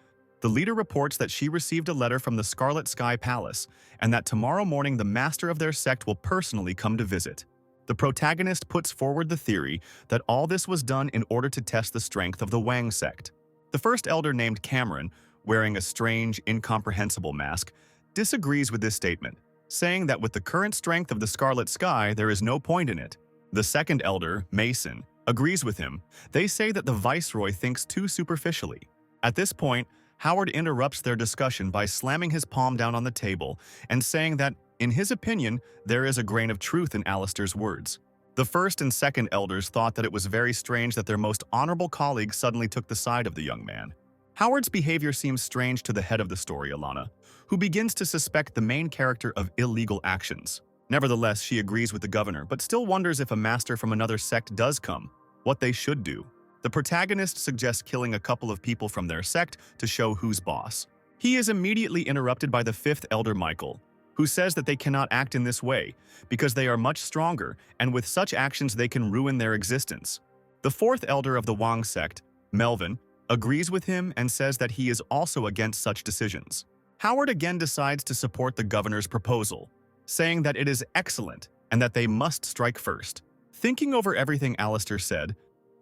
the leader reports that she received a letter from the Scarlet Sky Palace and that tomorrow morning the master of their sect will personally come to visit. The protagonist puts forward the theory that all this was done in order to test the strength of the Wang sect. The first elder, named Cameron, wearing a strange, incomprehensible mask, disagrees with this statement, saying that with the current strength of the Scarlet Sky, there is no point in it. The second elder, Mason, agrees with him. They say that the viceroy thinks too superficially. At this point, Howard interrupts their discussion by slamming his palm down on the table and saying that, in his opinion, there is a grain of truth in Alistair's words. The first and second elders thought that it was very strange that their most honorable colleague suddenly took the side of the young man. Howard's behavior seems strange to the head of the story, Alana, who begins to suspect the main character of illegal actions. Nevertheless, she agrees with the governor, but still wonders if a master from another sect does come, what they should do. The protagonist suggests killing a couple of people from their sect to show who's boss. He is immediately interrupted by the 5th elder, Michael, who says that they cannot act in this way because they are much stronger and with such actions they can ruin their existence. The 4th elder of the Wang sect, Melvin, agrees with him and says that he is also against such decisions. Howard again decides to support the governor's proposal, saying that it is excellent and that they must strike first. Thinking over everything Alistair said,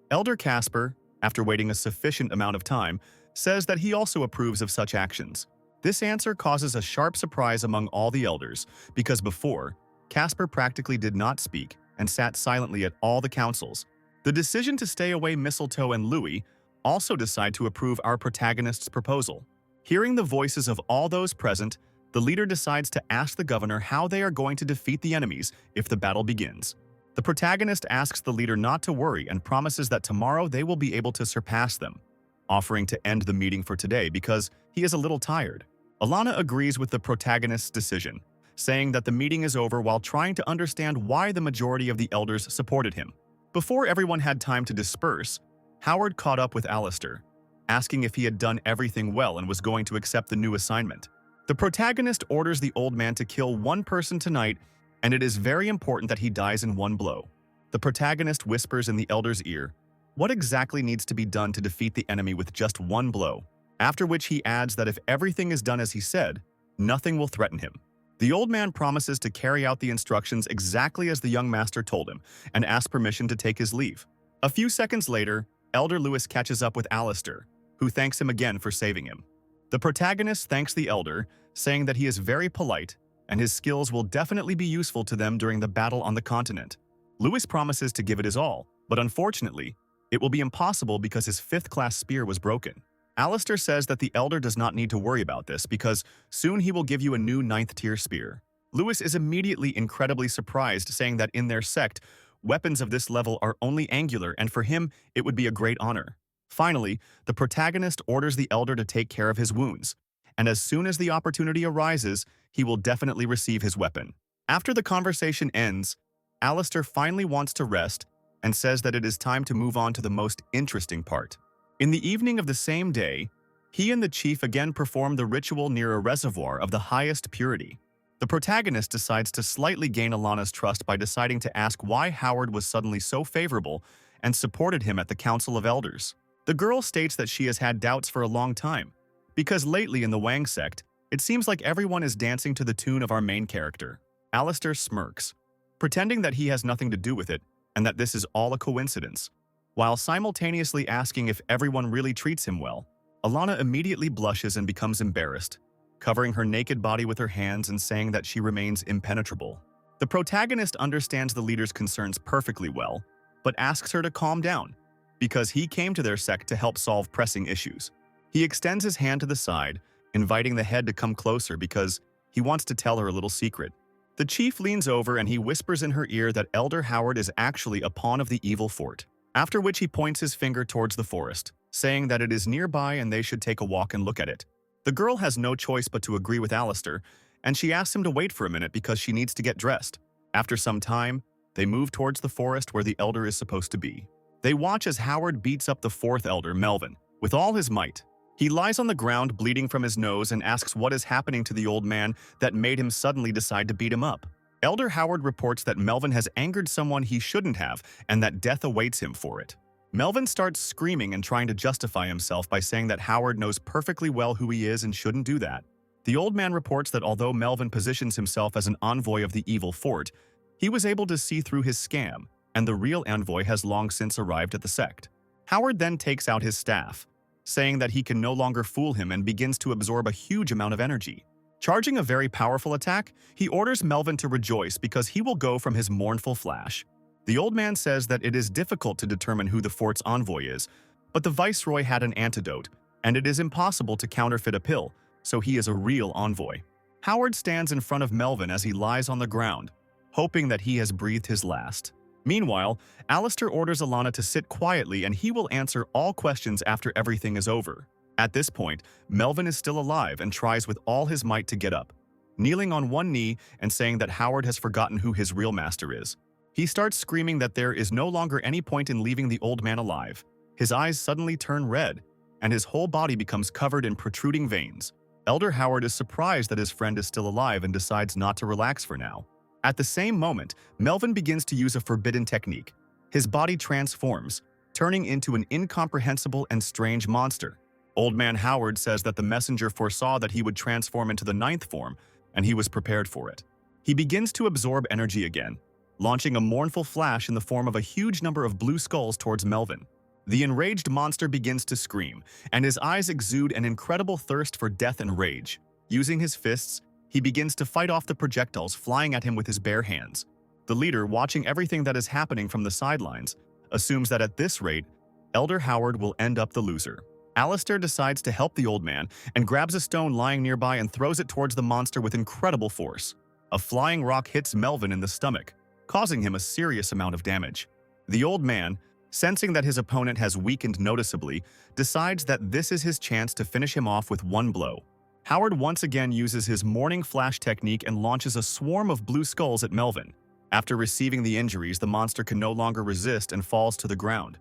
Elder Casper, after waiting a sufficient amount of time, says that he also approves of such actions. This answer causes a sharp surprise among all the elders, because before, Casper practically did not speak and sat silently at all the councils. The decision to stay away Mistletoe and Louis also decide to approve our protagonist's proposal. Hearing the voices of all those present, the leader decides to ask the governor how they are going to defeat the enemies if the battle begins. The protagonist asks the leader not to worry and promises that tomorrow they will be able to surpass them, offering to end the meeting for today because he is a little tired. Alana agrees with the protagonist's decision, saying that the meeting is over while trying to understand why the majority of the elders supported him. Before everyone had time to disperse, Howard caught up with Alistair, asking if he had done everything well and was going to accept the new assignment. The protagonist orders the old man to kill one person tonight, and it is very important that he dies in one blow. The protagonist whispers in the elder's ear what exactly needs to be done to defeat the enemy with just one blow, after which he adds that if everything is done as he said, nothing will threaten him. The old man promises to carry out the instructions exactly as the young master told him and asks permission to take his leave. A few seconds later, Elder Lewis catches up with Alistair, who thanks him again for saving him. The protagonist thanks the elder, saying that he is very polite and his skills will definitely be useful to them during the battle on the continent. Lewis promises to give it his all, but unfortunately, it will be impossible because his 5th-class spear was broken. Alistair says that the elder does not need to worry about this because soon he will give you a new 9th-tier spear. Lewis is immediately incredibly surprised, saying that in their sect, weapons of this level are only angular, and for him, it would be a great honor. Finally, the protagonist orders the elder to take care of his wounds, and as soon as the opportunity arises, he will definitely receive his weapon. After the conversation ends, Alistair finally wants to rest and says that it is time to move on to the most interesting part. In the evening of the same day, he and the chief again perform the ritual near a reservoir of the highest purity. The protagonist decides to slightly gain Alana's trust by deciding to ask why Howard was suddenly so favorable and supported him at the Council of Elders. The girl states that she has had doubts for a long time, because lately in the Wang sect, it seems like everyone is dancing to the tune of our main character. Alistair smirks, pretending that he has nothing to do with it and that this is all a coincidence. While simultaneously asking if everyone really treats him well, Alana immediately blushes and becomes embarrassed, covering her naked body with her hands and saying that she remains impenetrable. The protagonist understands the leader's concerns perfectly well, but asks her to calm down, because he came to their sect to help solve pressing issues. He extends his hand to the side, inviting the head to come closer because he wants to tell her a little secret. The chief leans over and he whispers in her ear that Elder Howard is actually a pawn of the evil fort, after which he points his finger towards the forest, saying that it is nearby and they should take a walk and look at it. The girl has no choice but to agree with Alistair, and she asks him to wait for a minute because she needs to get dressed. After some time, they move towards the forest where the elder is supposed to be. They watch as Howard beats up the fourth elder, Melvin, with all his might. He lies on the ground bleeding from his nose and asks what is happening to the old man that made him suddenly decide to beat him up. Elder Howard reports that Melvin has angered someone he shouldn't have and that death awaits him for it. Melvin starts screaming and trying to justify himself by saying that Howard knows perfectly well who he is and shouldn't do that. The old man reports that although Melvin positions himself as an envoy of the evil fort, he was able to see through his scam, and the real envoy has long since arrived at the sect. Howard then takes out his staff, saying that he can no longer fool him and begins to absorb a huge amount of energy. Charging a very powerful attack, he orders Melvin to rejoice because he will go from his mournful flash. The old man says that it is difficult to determine who the fort's envoy is, but the viceroy had an antidote, and it is impossible to counterfeit a pill, so he is a real envoy. Howard stands in front of Melvin as he lies on the ground, hoping that he has breathed his last. Meanwhile, Alistair orders Alana to sit quietly and he will answer all questions after everything is over. At this point, Melvin is still alive and tries with all his might to get up, kneeling on one knee and saying that Howard has forgotten who his real master is. He starts screaming that there is no longer any point in leaving the old man alive. His eyes suddenly turn red, and his whole body becomes covered in protruding veins. Elder Howard is surprised that his friend is still alive and decides not to relax for now. At the same moment, Melvin begins to use a forbidden technique. His body transforms, turning into an incomprehensible and strange monster. Old Man Howard says that the messenger foresaw that he would transform into the ninth form, and he was prepared for it. He begins to absorb energy again, launching a mournful flash in the form of a huge number of blue skulls towards Melvin. The enraged monster begins to scream, and his eyes exude an incredible thirst for death and rage. Using his fists, he begins to fight off the projectiles flying at him with his bare hands. The leader, watching everything that is happening from the sidelines, assumes that at this rate, Elder Howard will end up the loser. Alistair decides to help the old man and grabs a stone lying nearby and throws it towards the monster with incredible force. A flying rock hits Melvin in the stomach, causing him a serious amount of damage. The old man, sensing that his opponent has weakened noticeably, decides that this is his chance to finish him off with one blow. Howard once again uses his morning flash technique and launches a swarm of blue skulls at Melvin. After receiving the injuries, the monster can no longer resist and falls to the ground.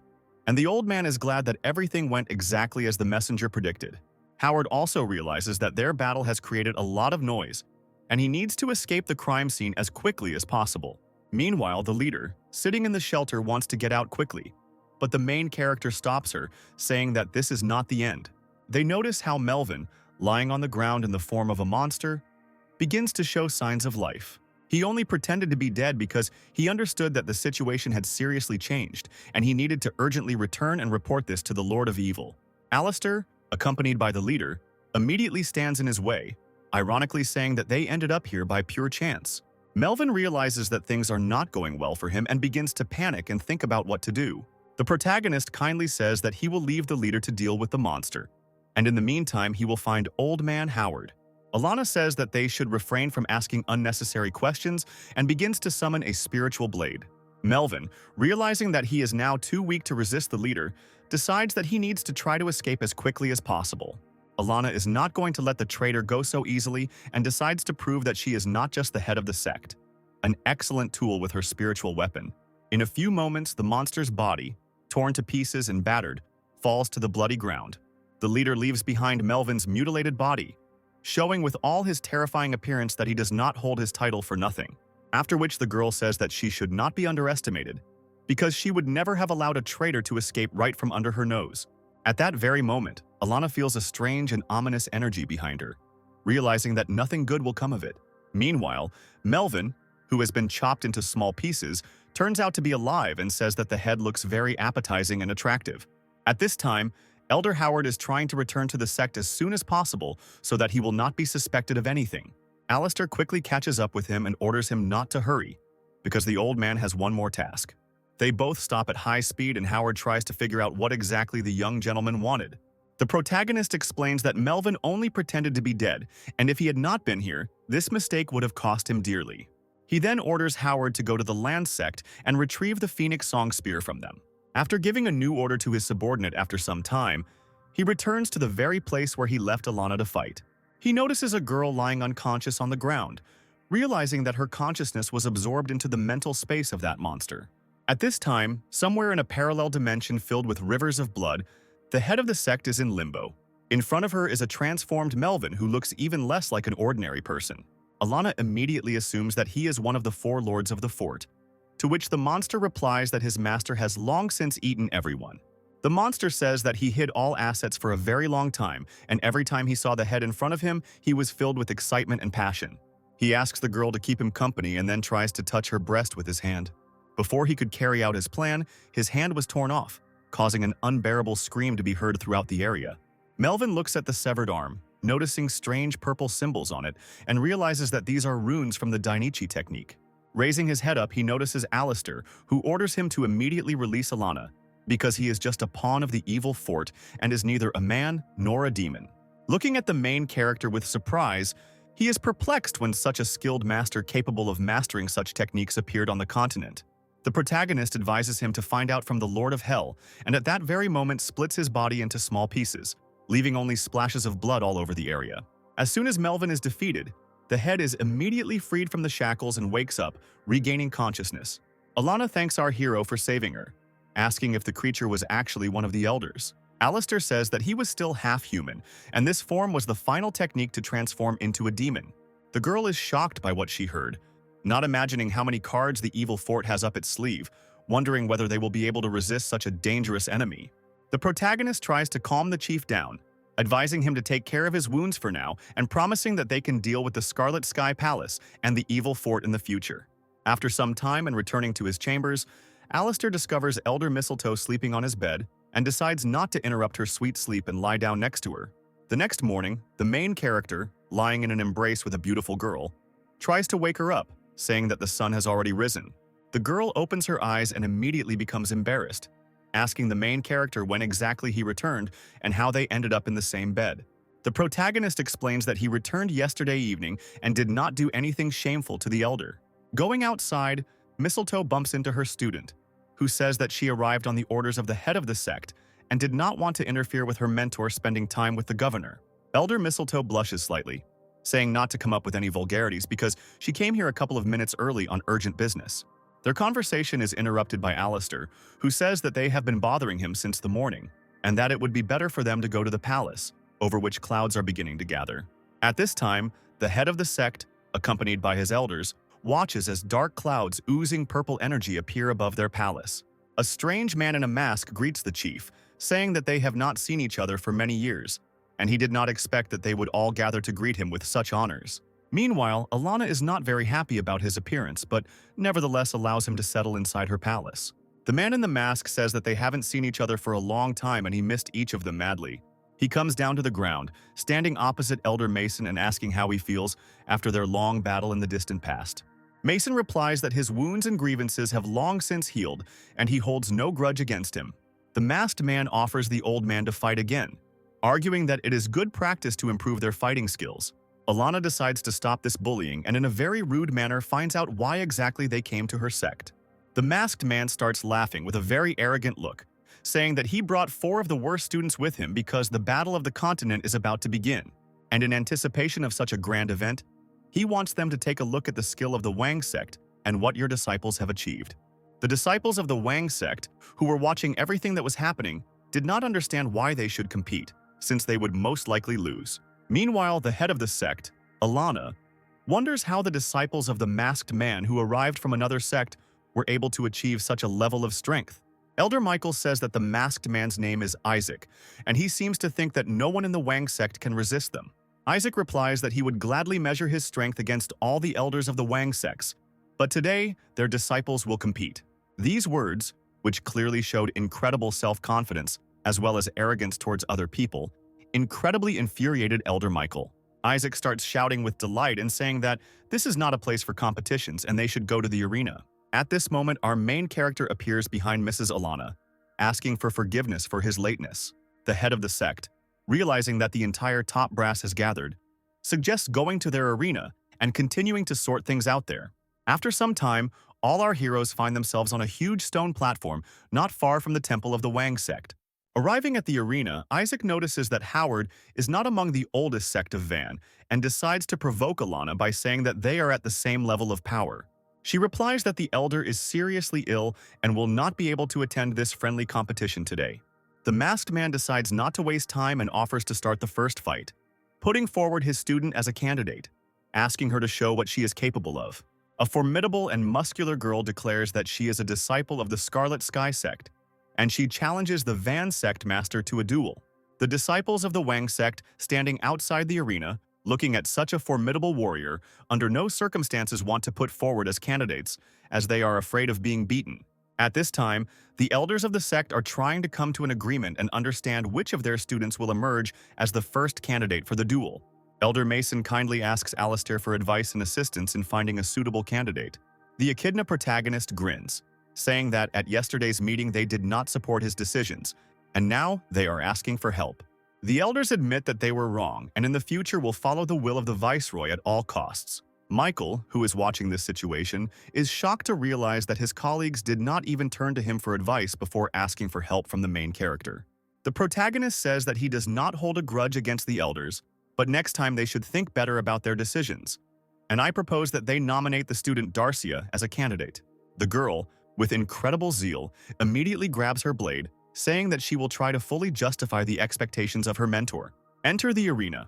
And the old man is glad that everything went exactly as the messenger predicted. Howard also realizes that their battle has created a lot of noise, and he needs to escape the crime scene as quickly as possible. Meanwhile, the leader, sitting in the shelter, wants to get out quickly, but the main character stops her, saying that this is not the end. They notice how Melvin, lying on the ground in the form of a monster, begins to show signs of life. He only pretended to be dead because he understood that the situation had seriously changed, and he needed to urgently return and report this to the Lord of Evil. Alistair, accompanied by the leader, immediately stands in his way, ironically saying that they ended up here by pure chance. Melvin realizes that things are not going well for him and begins to panic and think about what to do. The protagonist kindly says that he will leave the leader to deal with the monster, and in the meantime he will find Old Man Howard. Alana says that they should refrain from asking unnecessary questions and begins to summon a spiritual blade. Melvin, realizing that he is now too weak to resist the leader, decides that he needs to try to escape as quickly as possible. Alana is not going to let the traitor go so easily and decides to prove that she is not just the head of the sect. An excellent tool with her spiritual weapon. In a few moments, the monster's body, torn to pieces and battered, falls to the bloody ground. The leader leaves behind Melvin's mutilated body, showing with all his terrifying appearance that he does not hold his title for nothing. After which the girl says that she should not be underestimated, because she would never have allowed a traitor to escape right from under her nose. At that very moment, Alana feels a strange and ominous energy behind her, realizing that nothing good will come of it. Meanwhile, Melvin, who has been chopped into small pieces, turns out to be alive and says that the head looks very appetizing and attractive. At this time, Elder Howard is trying to return to the sect as soon as possible so that he will not be suspected of anything. Alistair quickly catches up with him and orders him not to hurry, because the old man has one more task. They both stop at high speed and Howard tries to figure out what exactly the young gentleman wanted. The protagonist explains that Melvin only pretended to be dead, and if he had not been here, this mistake would have cost him dearly. He then orders Howard to go to the land sect and retrieve the Phoenix Song Spear from them. After giving a new order to his subordinate after some time, he returns to the very place where he left Alana to fight. He notices a girl lying unconscious on the ground, realizing that her consciousness was absorbed into the mental space of that monster. At this time, somewhere in a parallel dimension filled with rivers of blood, the head of the sect is in limbo. In front of her is a transformed Melvin who looks even less like an ordinary person. Alana immediately assumes that he is one of the four lords of the fort, to which the monster replies that his master has long since eaten everyone. The monster says that he hid all assets for a very long time, and every time he saw the head in front of him, he was filled with excitement and passion. He asks the girl to keep him company and then tries to touch her breast with his hand. Before he could carry out his plan, his hand was torn off, causing an unbearable scream to be heard throughout the area. Melvin looks at the severed arm, noticing strange purple symbols on it, and realizes that these are runes from the Dainichi technique. Raising his head up, he notices Alistair, who orders him to immediately release Alana, because he is just a pawn of the evil fort and is neither a man nor a demon. Looking at the main character with surprise, he is perplexed when such a skilled master capable of mastering such techniques appeared on the continent. The protagonist advises him to find out from the Lord of Hell, and at that very moment splits his body into small pieces, leaving only splashes of blood all over the area. As soon as Melvin is defeated, the head is immediately freed from the shackles and wakes up, regaining consciousness. Alana thanks our hero for saving her, asking if the creature was actually one of the elders. Alistair says that he was still half-human, and this form was the final technique to transform into a demon. The girl is shocked by what she heard, not imagining how many cards the evil fort has up its sleeve, wondering whether they will be able to resist such a dangerous enemy. The protagonist tries to calm the chief down, advising him to take care of his wounds for now and promising that they can deal with the Scarlet Sky Palace and the evil fort in the future. After some time and returning to his chambers, Alistair discovers Elder Mistletoe sleeping on his bed and decides not to interrupt her sweet sleep and lie down next to her. The next morning, the main character, lying in an embrace with a beautiful girl, tries to wake her up, saying that the sun has already risen. The girl opens her eyes and immediately becomes embarrassed, asking the main character when exactly he returned and how they ended up in the same bed. The protagonist explains that he returned yesterday evening and did not do anything shameful to the elder. Going outside, Mistletoe bumps into her student, who says that she arrived on the orders of the head of the sect and did not want to interfere with her mentor spending time with the governor. Elder Mistletoe blushes slightly, saying not to come up with any vulgarities because she came here a couple of minutes early on urgent business. Their conversation is interrupted by Alistair, who says that they have been bothering him since the morning, and that it would be better for them to go to the palace, over which clouds are beginning to gather. At this time, the head of the sect, accompanied by his elders, watches as dark clouds oozing purple energy appear above their palace. A strange man in a mask greets the chief, saying that they have not seen each other for many years, and he did not expect that they would all gather to greet him with such honors. Meanwhile, Alana is not very happy about his appearance, but nevertheless allows him to settle inside her palace. The man in the mask says that they haven't seen each other for a long time and he missed each of them madly. He comes down to the ground, standing opposite Elder Mason and asking how he feels after their long battle in the distant past. Mason replies that his wounds and grievances have long since healed, and he holds no grudge against him. The masked man offers the old man to fight again, arguing that it is good practice to improve their fighting skills. Alana decides to stop this bullying and in a very rude manner finds out why exactly they came to her sect. The masked man starts laughing with a very arrogant look, saying that he brought 4 of the worst students with him because the Battle of the Continent is about to begin, and in anticipation of such a grand event, he wants them to take a look at the skill of the Wang sect and what your disciples have achieved. The disciples of the Wang sect, who were watching everything that was happening, did not understand why they should compete, since they would most likely lose. Meanwhile, the head of the sect, Alana, wonders how the disciples of the masked man who arrived from another sect were able to achieve such a level of strength. Elder Michael says that the masked man's name is Isaac, and he seems to think that no one in the Wang sect can resist them. Isaac replies that he would gladly measure his strength against all the elders of the Wang sects, but today their disciples will compete. These words, which clearly showed incredible self-confidence as well as arrogance towards other people, incredibly infuriated Elder Michael. Isaac starts shouting with delight and saying that this is not a place for competitions and they should go to the arena. At this moment, our main character appears behind Mrs. Alana, asking for forgiveness for his lateness. The head of the sect, realizing that the entire top brass has gathered, suggests going to their arena and continuing to sort things out there. After some time, all our heroes find themselves on a huge stone platform not far from the temple of the Wang sect. Arriving at the arena, Isaac notices that Howard is not among the oldest sect of Van and decides to provoke Alana by saying that they are at the same level of power. She replies that the elder is seriously ill and will not be able to attend this friendly competition today. The masked man decides not to waste time and offers to start the first fight, putting forward his student as a candidate, asking her to show what she is capable of. A formidable and muscular girl declares that she is a disciple of the Scarlet Sky sect, and she challenges the Van sect master to a duel. The disciples of the Wang sect, standing outside the arena, looking at such a formidable warrior, under no circumstances want to put forward as candidates, as they are afraid of being beaten. At this time, the elders of the sect are trying to come to an agreement and understand which of their students will emerge as the first candidate for the duel. Elder Mason kindly asks Alistair for advice and assistance in finding a suitable candidate. The Echidna protagonist grins, saying that at yesterday's meeting they did not support his decisions, and now they are asking for help. The elders admit that they were wrong and in the future will follow the will of the viceroy at all costs. Michael, who is watching this situation, is shocked to realize that his colleagues did not even turn to him for advice before asking for help from the main character. The protagonist says that he does not hold a grudge against the elders, but next time they should think better about their decisions. And I propose that they nominate the student Darcia as a candidate. The girl, with incredible zeal, immediately grabs her blade, saying that she will try to fully justify the expectations of her mentor. Enter the arena.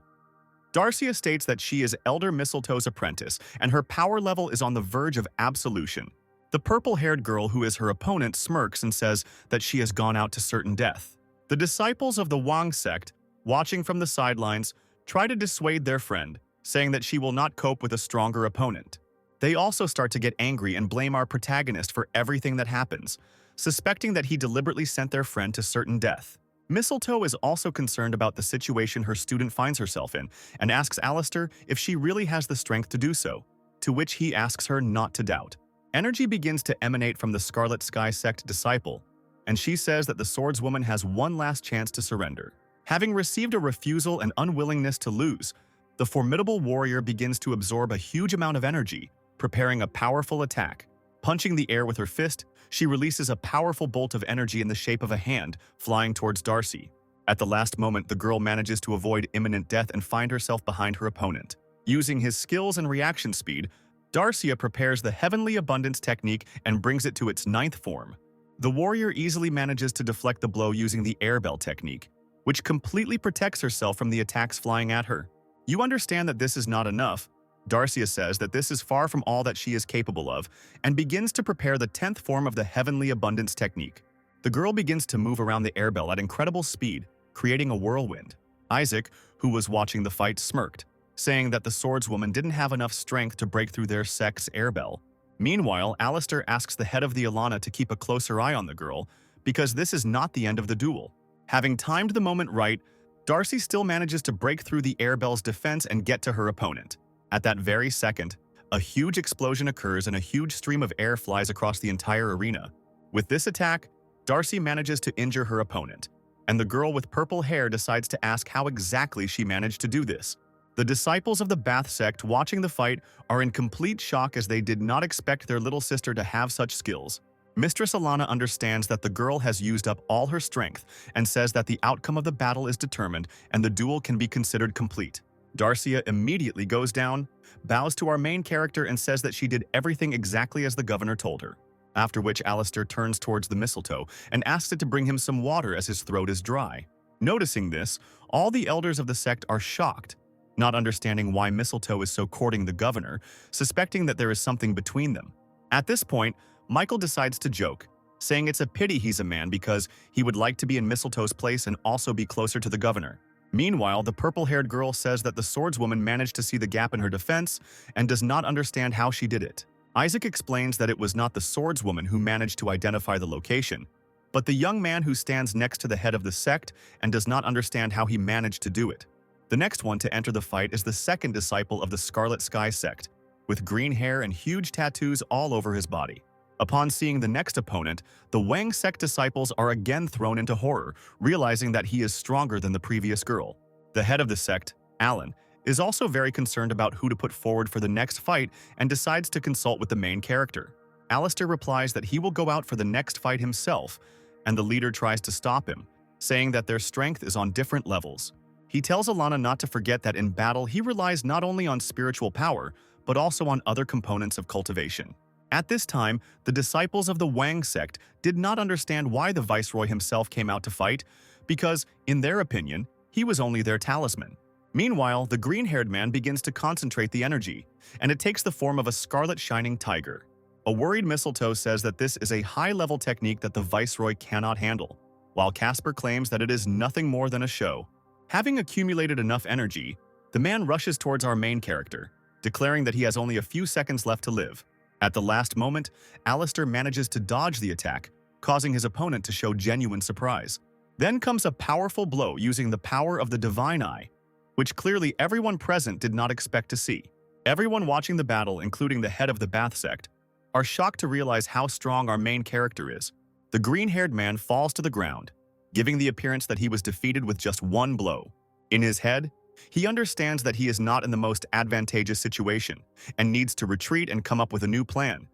Darcia states that she is Elder Mistletoe's apprentice, and her power level is on the verge of absolution. The purple-haired girl who is her opponent smirks and says that she has gone out to certain death. The disciples of the Wang sect, watching from the sidelines, try to dissuade their friend, saying that she will not cope with a stronger opponent. They also start to get angry and blame our protagonist for everything that happens, suspecting that he deliberately sent their friend to certain death. Mistletoe is also concerned about the situation her student finds herself in and asks Alistair if she really has the strength to do so, to which he asks her not to doubt. Energy begins to emanate from the Scarlet Sky sect disciple, and she says that the swordswoman has one last chance to surrender. Having received a refusal and unwillingness to lose, the formidable warrior begins to absorb a huge amount of energy, preparing a powerful attack. Punching the air with her fist, she releases a powerful bolt of energy in the shape of a hand, flying towards Darcy. At the last moment, the girl manages to avoid imminent death and find herself behind her opponent. Using his skills and reaction speed, Darcia prepares the Heavenly Abundance technique and brings it to its 9th form. The warrior easily manages to deflect the blow using the airbell technique, which completely protects herself from the attacks flying at her. You understand that this is not enough. Darcia says that this is far from all that she is capable of and begins to prepare the 10th form of the Heavenly Abundance technique. The girl begins to move around the airbell at incredible speed, creating a whirlwind. Isaac, who was watching the fight, smirked, saying that the swordswoman didn't have enough strength to break through their sect's airbell. Meanwhile, Alistair asks the head of the Alana to keep a closer eye on the girl because this is not the end of the duel. Having timed the moment right, Darcy still manages to break through the airbell's defense and get to her opponent. At that very second, a huge explosion occurs and a huge stream of air flies across the entire arena. With this attack, Darcy manages to injure her opponent, and the girl with purple hair decides to ask how exactly she managed to do this. The disciples of the Bath sect watching the fight are in complete shock as they did not expect their little sister to have such skills. Mistress Alana understands that the girl has used up all her strength and says that the outcome of the battle is determined and the duel can be considered complete. Darcia immediately goes down, bows to our main character and says that she did everything exactly as the governor told her, after which Alistair turns towards the mistletoe and asks it to bring him some water as his throat is dry. Noticing this, all the elders of the sect are shocked, not understanding why Mistletoe is so courting the governor, suspecting that there is something between them. At this point, Michael decides to joke, saying it's a pity he's a man because he would like to be in Mistletoe's place and also be closer to the governor. Meanwhile, the purple-haired girl says that the swordswoman managed to see the gap in her defense and does not understand how she did it. Isaac explains that it was not the swordswoman who managed to identify the location, but the young man who stands next to the head of the sect and does not understand how he managed to do it. The next one to enter the fight is the second disciple of the Scarlet Sky sect, with green hair and huge tattoos all over his body. Upon seeing the next opponent, the Wang sect disciples are again thrown into horror, realizing that he is stronger than the previous girl. The head of the sect, Alan, is also very concerned about who to put forward for the next fight and decides to consult with the main character. Alistair replies that he will go out for the next fight himself, and the leader tries to stop him, saying that their strength is on different levels. He tells Alana not to forget that in battle he relies not only on spiritual power, but also on other components of cultivation. At this time, the disciples of the Wang sect did not understand why the viceroy himself came out to fight, because, in their opinion, he was only their talisman. Meanwhile, the green-haired man begins to concentrate the energy, and it takes the form of a scarlet shining tiger. A worried Mistletoe says that this is a high-level technique that the viceroy cannot handle, while Casper claims that it is nothing more than a show. Having accumulated enough energy, the man rushes towards our main character, declaring that he has only a few seconds left to live. At the last moment, Alistair manages to dodge the attack, causing his opponent to show genuine surprise. Then comes a powerful blow using the power of the Divine Eye, which clearly everyone present did not expect to see. Everyone watching the battle, including the head of the Bath sect, are shocked to realize how strong our main character is. The green-haired man falls to the ground, giving the appearance that he was defeated with just one blow. In his head, he understands that he is not in the most advantageous situation and needs to retreat and come up with a new plan,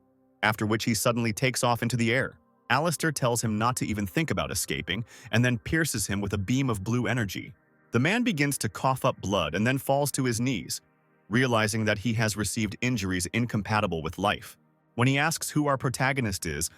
after which he suddenly takes off into the air. Alistair tells him not to even think about escaping and then pierces him with a beam of blue energy. The man begins to cough up blood and then falls to his knees, realizing that he has received injuries incompatible with life. When he asks who our protagonist is,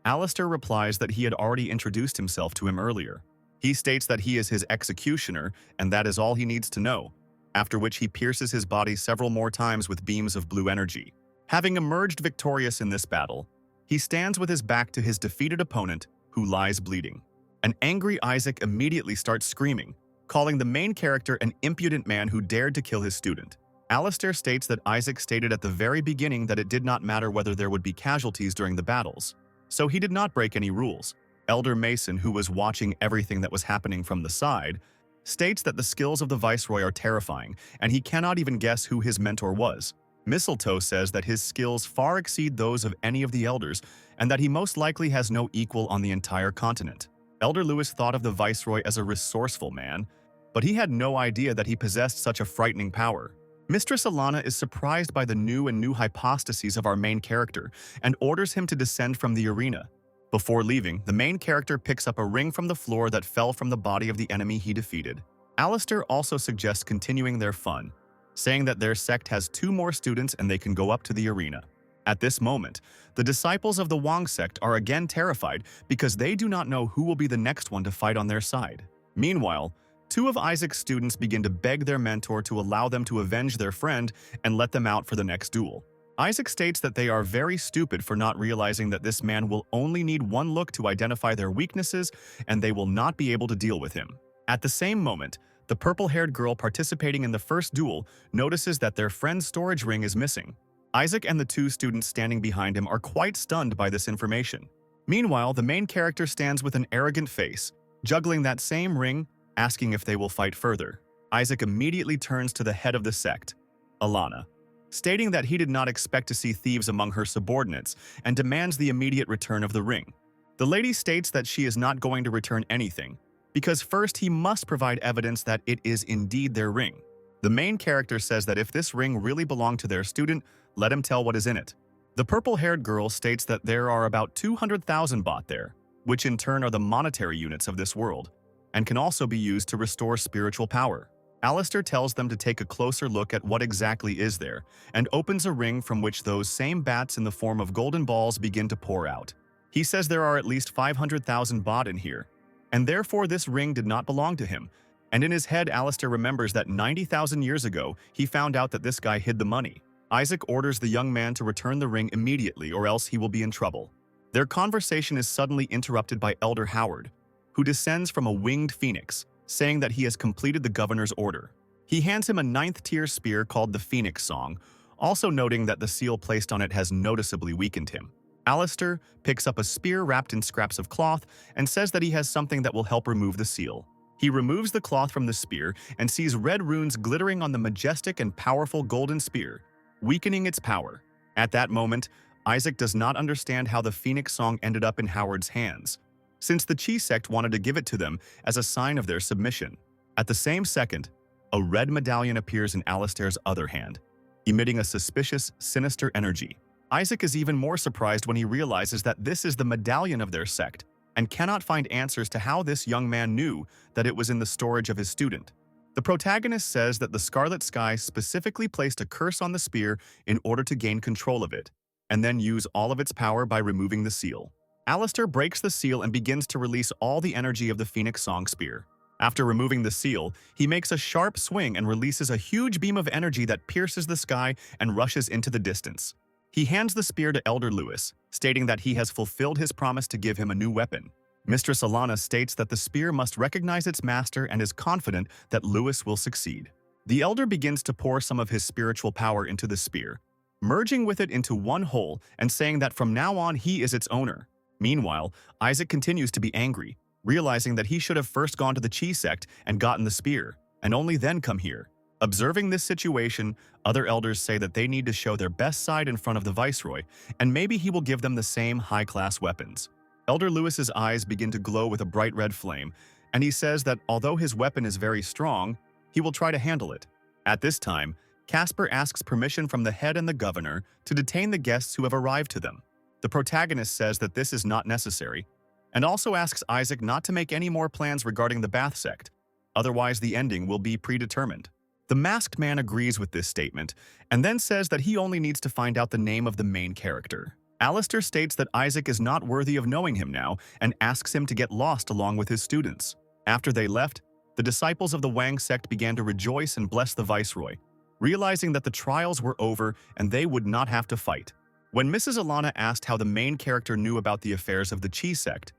Alistair replies that he had already introduced himself to him earlier. He states that he is his executioner, and that is all he needs to know, after which he pierces his body several more times with beams of blue energy. Having emerged victorious in this battle, he stands with his back to his defeated opponent, who lies bleeding. An angry Isaac immediately starts screaming, calling the main character an impudent man who dared to kill his student. Alistair states that Isaac stated at the very beginning that it did not matter whether there would be casualties during the battles, so he did not break any rules. Elder Mason, who was watching everything that was happening from the side, states that the skills of the viceroy are terrifying, and he cannot even guess who his mentor was. Mistletoe says that his skills far exceed those of any of the elders, and that he most likely has no equal on the entire continent. Elder Lewis thought of the viceroy as a resourceful man, but he had no idea that he possessed such a frightening power. Mistress Alana is surprised by the new hypostases of our main character and orders him to descend from the arena. Before leaving, the main character picks up a ring from the floor that fell from the body of the enemy he defeated. Alistair also suggests continuing their fun, saying that their sect has 2 more students and they can go up to the arena. At this moment, the disciples of the Wang sect are again terrified because they do not know who will be the next one to fight on their side. Meanwhile, 2 of Isaac's students begin to beg their mentor to allow them to avenge their friend and let them out for the next duel. Isaac states that they are very stupid for not realizing that this man will only need one look to identify their weaknesses and they will not be able to deal with him. At the same moment, the purple-haired girl participating in the first duel notices that their friend's storage ring is missing. Isaac and the 2 students standing behind him are quite stunned by this information. Meanwhile, the main character stands with an arrogant face, juggling that same ring, asking if they will fight further. Isaac immediately turns to the head of the sect, Alana, stating that he did not expect to see thieves among her subordinates and demands the immediate return of the ring. The lady states that she is not going to return anything, because first he must provide evidence that it is indeed their ring. The main character says that if this ring really belonged to their student, let him tell what is in it. The purple-haired girl states that there are about 200,000 baht there, which in turn are the monetary units of this world, and can also be used to restore spiritual power. Alistair tells them to take a closer look at what exactly is there, and opens a ring from which those same bats in the form of golden balls begin to pour out. He says there are at least 500,000 baht in here, and therefore this ring did not belong to him. And in his head, Alistair remembers that 90,000 years ago, he found out that this guy hid the money. Isaac orders the young man to return the ring immediately or else he will be in trouble. Their conversation is suddenly interrupted by Elder Howard, who descends from a winged phoenix, saying that he has completed the governor's order. He hands him a 9th-tier spear called the Phoenix Song, also noting that the seal placed on it has noticeably weakened him. Alistair picks up a spear wrapped in scraps of cloth and says that he has something that will help remove the seal. He removes the cloth from the spear and sees red runes glittering on the majestic and powerful golden spear, weakening its power. At that moment, Isaac does not understand how the Phoenix Song ended up in Howard's hands, since the Chi sect wanted to give it to them as a sign of their submission. At the same second, a red medallion appears in Alistair's other hand, emitting a suspicious, sinister energy. Isaac is even more surprised when he realizes that this is the medallion of their sect, and cannot find answers to how this young man knew that it was in the storage of his student. The protagonist says that the Scarlet Sky specifically placed a curse on the spear in order to gain control of it, and then use all of its power by removing the seal. Alistair breaks the seal and begins to release all the energy of the Phoenix Song spear. After removing the seal, he makes a sharp swing and releases a huge beam of energy that pierces the sky and rushes into the distance. He hands the spear to Elder Lewis, stating that he has fulfilled his promise to give him a new weapon. Mistress Alana states that the spear must recognize its master and is confident that Lewis will succeed. The Elder begins to pour some of his spiritual power into the spear, merging with it into one whole and saying that from now on he is its owner. Meanwhile, Isaac continues to be angry, realizing that he should have first gone to the Chi sect and gotten the spear, and only then come here. Observing this situation, other elders say that they need to show their best side in front of the viceroy, and maybe he will give them the same high-class weapons. Elder Lewis's eyes begin to glow with a bright red flame, and he says that although his weapon is very strong, he will try to handle it. At this time, Casper asks permission from the head and the governor to detain the guests who have arrived to them. The protagonist says that this is not necessary, and also asks Isaac not to make any more plans regarding the Bath sect, otherwise the ending will be predetermined. The masked man agrees with this statement, and then says that he only needs to find out the name of the main character. Alistair states that Isaac is not worthy of knowing him now, and asks him to get lost along with his students. After they left, the disciples of the Wang sect began to rejoice and bless the viceroy, realizing that the trials were over and they would not have to fight. When Mrs. Alana asked how the main character knew about the affairs of the Chi sect,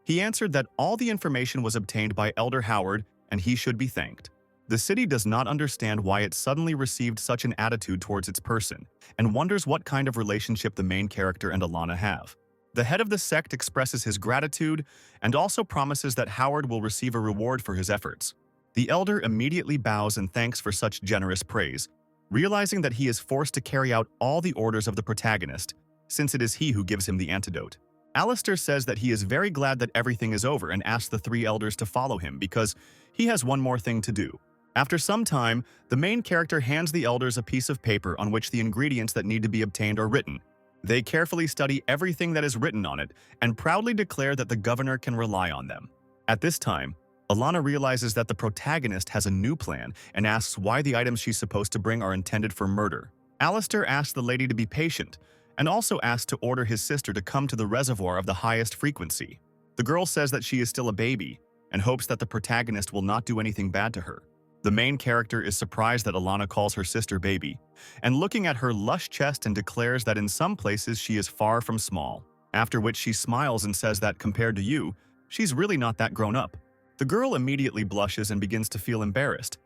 he answered that all the information was obtained by Elder Howard and he should be thanked. The city does not understand why it suddenly received such an attitude towards its person, and wonders what kind of relationship the main character and Alana have. The head of the sect expresses his gratitude and also promises that Howard will receive a reward for his efforts. The elder immediately bows and thanks for such generous praise, realizing that he is forced to carry out all the orders of the protagonist, since it is he who gives him the antidote. Alistair says that he is very glad that everything is over and asks the 3 elders to follow him because he has one more thing to do. After some time, the main character hands the elders a piece of paper on which the ingredients that need to be obtained are written. They carefully study everything that is written on it and proudly declare that the governor can rely on them. At this time, Alana realizes that the protagonist has a new plan and asks why the items she's supposed to bring are intended for murder. Alistair asks the lady to be patient and also asks to order his sister to come to the reservoir of the highest frequency. The girl says that she is still a baby and hopes that the protagonist will not do anything bad to her. The main character is surprised that Alana calls her sister baby, and looking at her lush chest and declares that in some places she is far from small, after which she smiles and says that compared to you, she's really not that grown up. The girl immediately blushes and begins to feel embarrassed.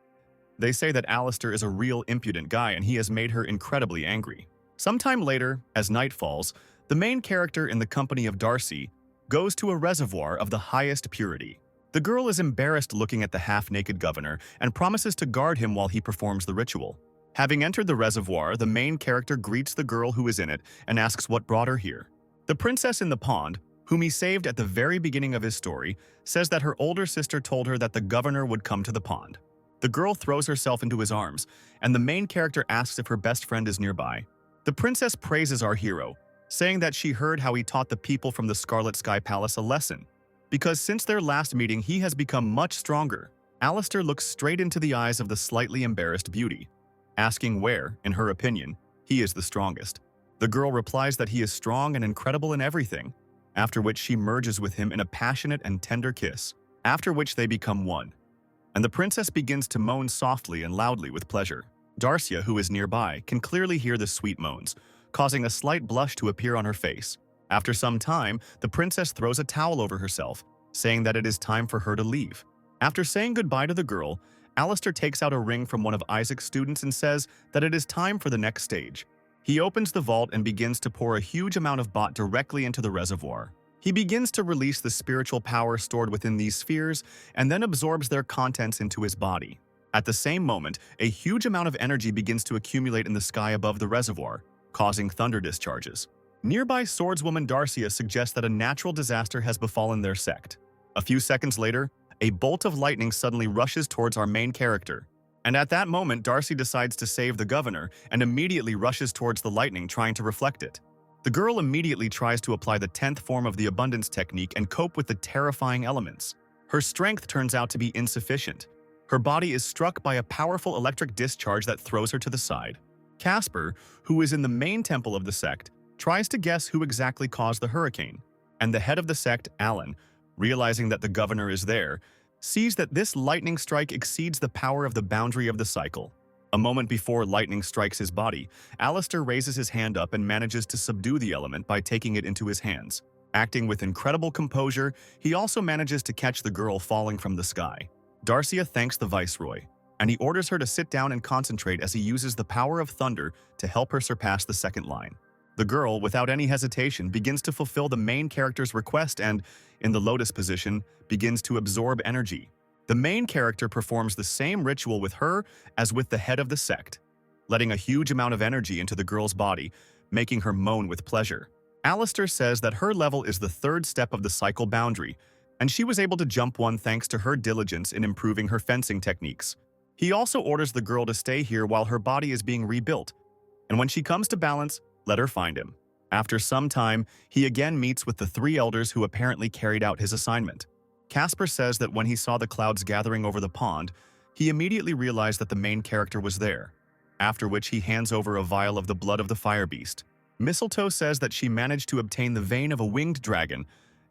They say that Alistair is a real impudent guy and he has made her incredibly angry. Sometime later, as night falls, the main character in the company of Darcy goes to a reservoir of the highest purity. The girl is embarrassed looking at the half-naked governor and promises to guard him while he performs the ritual. Having entered the reservoir, the main character greets the girl who is in it and asks what brought her here. The princess in the pond, whom he saved at the very beginning of his story, says that her older sister told her that the governor would come to the pond. The girl throws herself into his arms, and the main character asks if her best friend is nearby. The princess praises our hero, saying that she heard how he taught the people from the Scarlet Sky Palace a lesson, because since their last meeting he has become much stronger. Alistair looks straight into the eyes of the slightly embarrassed beauty, asking where, in her opinion, he is the strongest. The girl replies that he is strong and incredible in everything, after which she merges with him in a passionate and tender kiss, after which they become one. And the princess begins to moan softly and loudly with pleasure. Darcia, who is nearby, can clearly hear the sweet moans, causing a slight blush to appear on her face. After some time, the princess throws a towel over herself, saying that it is time for her to leave. After saying goodbye to the girl, Alistair takes out a ring from one of Isaac's students and says that it is time for the next stage. He opens the vault and begins to pour a huge amount of bot directly into the reservoir. He begins to release the spiritual power stored within these spheres and then absorbs their contents into his body. At the same moment, a huge amount of energy begins to accumulate in the sky above the reservoir, causing thunder discharges. Nearby swordswoman Darcia suggests that a natural disaster has befallen their sect. A few seconds later, a bolt of lightning suddenly rushes towards our main character. And at that moment, Darcy decides to save the governor and immediately rushes towards the lightning, trying to reflect it. The girl immediately tries to apply the 10th form of the abundance technique and cope with the terrifying elements. Her strength turns out to be insufficient. Her body is struck by a powerful electric discharge that throws her to the side. Casper, who is in the main temple of the sect, tries to guess who exactly caused the hurricane, and the head of the sect, Alan, realizing that the governor is there, sees that this lightning strike exceeds the power of the boundary of the cycle. A moment before lightning strikes his body, Alistair raises his hand up and manages to subdue the element by taking it into his hands. Acting with incredible composure, he also manages to catch the girl falling from the sky. Darcia thanks the viceroy, and he orders her to sit down and concentrate as he uses the power of thunder to help her surpass the second line. The girl, without any hesitation, begins to fulfill the main character's request and, in the lotus position, begins to absorb energy. The main character performs the same ritual with her as with the head of the sect, letting a huge amount of energy into the girl's body, making her moan with pleasure. Alistair says that her level is the third step of the cycle boundary, and she was able to jump one thanks to her diligence in improving her fencing techniques. He also orders the girl to stay here while her body is being rebuilt, and when she comes to balance, let her find him. After some time, he again meets with the three elders who apparently carried out his assignment. Casper says that when he saw the clouds gathering over the pond, he immediately realized that the main character was there, after which he hands over a vial of the blood of the fire beast. Mistletoe says that she managed to obtain the vein of a winged dragon,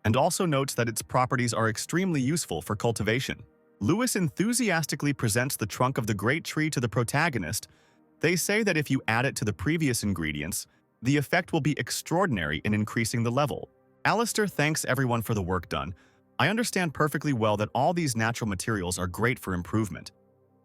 and also notes that its properties are extremely useful for cultivation. Lewis enthusiastically presents the trunk of the great tree to the protagonist. They say that if you add it to the previous ingredients, the effect will be extraordinary in increasing the level. Alistair thanks everyone for the work done. I understand perfectly well that all these natural materials are great for improvement,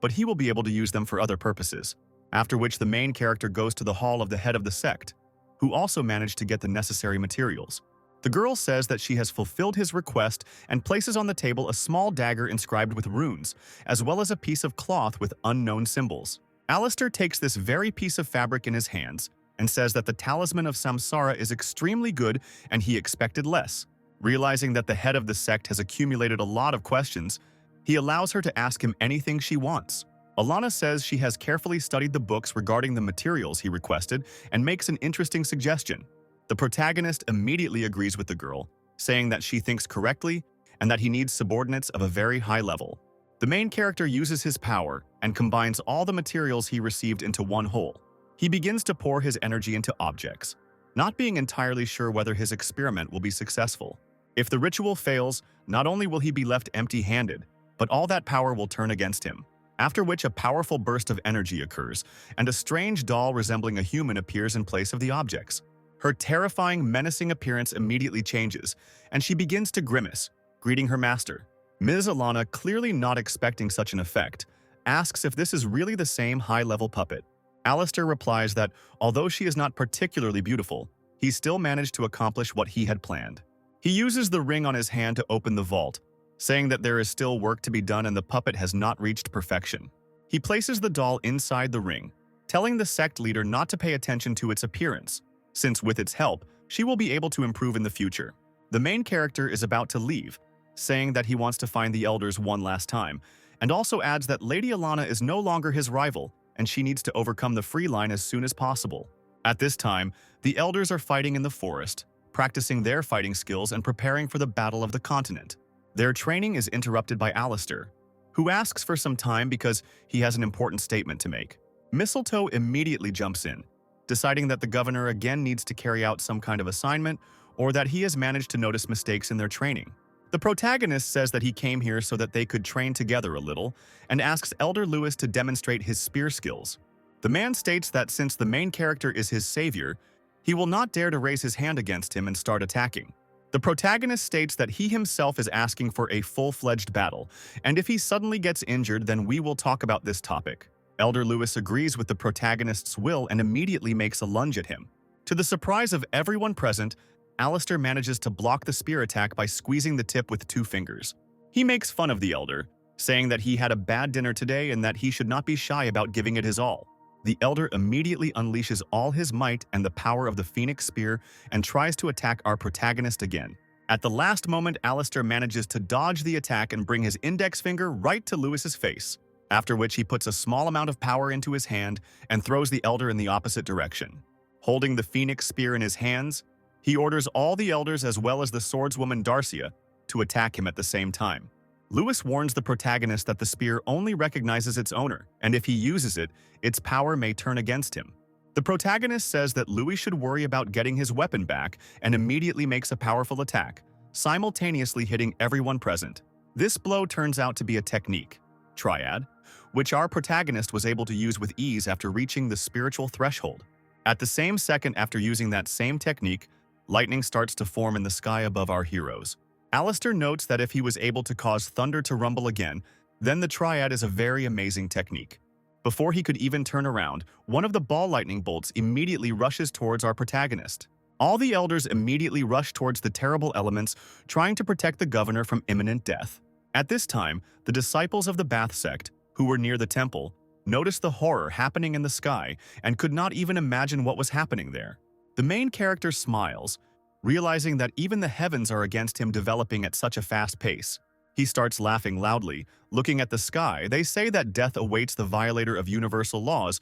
but he will be able to use them for other purposes, after which the main character goes to the hall of the head of the sect, who also managed to get the necessary materials. The girl says that she has fulfilled his request and places on the table a small dagger inscribed with runes, as well as a piece of cloth with unknown symbols. Alistair takes this very piece of fabric in his hands and says that the talisman of Samsara is extremely good and he expected less. Realizing that the head of the sect has accumulated a lot of questions, he allows her to ask him anything she wants. Alana says she has carefully studied the books regarding the materials he requested and makes an interesting suggestion. The protagonist immediately agrees with the girl, saying that she thinks correctly and that he needs subordinates of a very high level. The main character uses his power and combines all the materials he received into one whole. He begins to pour his energy into objects, not being entirely sure whether his experiment will be successful. If the ritual fails, not only will he be left empty-handed, but all that power will turn against him. After which a powerful burst of energy occurs, and a strange doll resembling a human appears in place of the objects. Her terrifying, menacing appearance immediately changes, and she begins to grimace, greeting her master. Ms. Alana, clearly not expecting such an effect, asks if this is really the same high-level puppet. Alistair replies that, although she is not particularly beautiful, he still managed to accomplish what he had planned. He uses the ring on his hand to open the vault, saying that there is still work to be done and the puppet has not reached perfection. He places the doll inside the ring, telling the sect leader not to pay attention to its appearance, since with its help, she will be able to improve in the future. The main character is about to leave, saying that he wants to find the elders one last time, and also adds that Lady Alana is no longer his rival, and she needs to overcome the free line as soon as possible. At this time, the elders are fighting in the forest, practicing their fighting skills and preparing for the Battle of the Continent. Their training is interrupted by Alistair, who asks for some time because he has an important statement to make. Mistletoe immediately jumps in, deciding that the governor again needs to carry out some kind of assignment or that he has managed to notice mistakes in their training. The protagonist says that he came here so that they could train together a little and asks Elder Lewis to demonstrate his spear skills. The man states that since the main character is his savior, he will not dare to raise his hand against him and start attacking. The protagonist states that he himself is asking for a full-fledged battle, and if he suddenly gets injured, then we will talk about this topic. Elder Lewis agrees with the protagonist's will and immediately makes a lunge at him. To the surprise of everyone present, Alistair manages to block the spear attack by squeezing the tip with 2 fingers. He makes fun of the elder, saying that he had a bad dinner today and that he should not be shy about giving it his all. The elder immediately unleashes all his might and the power of the Phoenix Spear and tries to attack our protagonist again. At the last moment, Alistair manages to dodge the attack and bring his index finger right to Lewis's face, after which he puts a small amount of power into his hand and throws the elder in the opposite direction. Holding the Phoenix Spear in his hands, he orders all the elders as well as the swordswoman Darcia to attack him at the same time. Lewis warns the protagonist that the spear only recognizes its owner, and if he uses it, its power may turn against him. The protagonist says that Louis should worry about getting his weapon back and immediately makes a powerful attack, simultaneously hitting everyone present. This blow turns out to be a technique, triad, which our protagonist was able to use with ease after reaching the spiritual threshold. At the same second after using that same technique, lightning starts to form in the sky above our heroes. Alistair notes that if he was able to cause thunder to rumble again, then the triad is a very amazing technique. Before he could even turn around, one of the ball lightning bolts immediately rushes towards our protagonist. All the elders immediately rush towards the terrible elements, trying to protect the governor from imminent death. At this time, the disciples of the Bath sect, who were near the temple, noticed the horror happening in the sky and could not even imagine what was happening there. The main character smiles, realizing that even the heavens are against him developing at such a fast pace. He starts laughing loudly. Looking at the sky, they say that death awaits the violator of universal laws,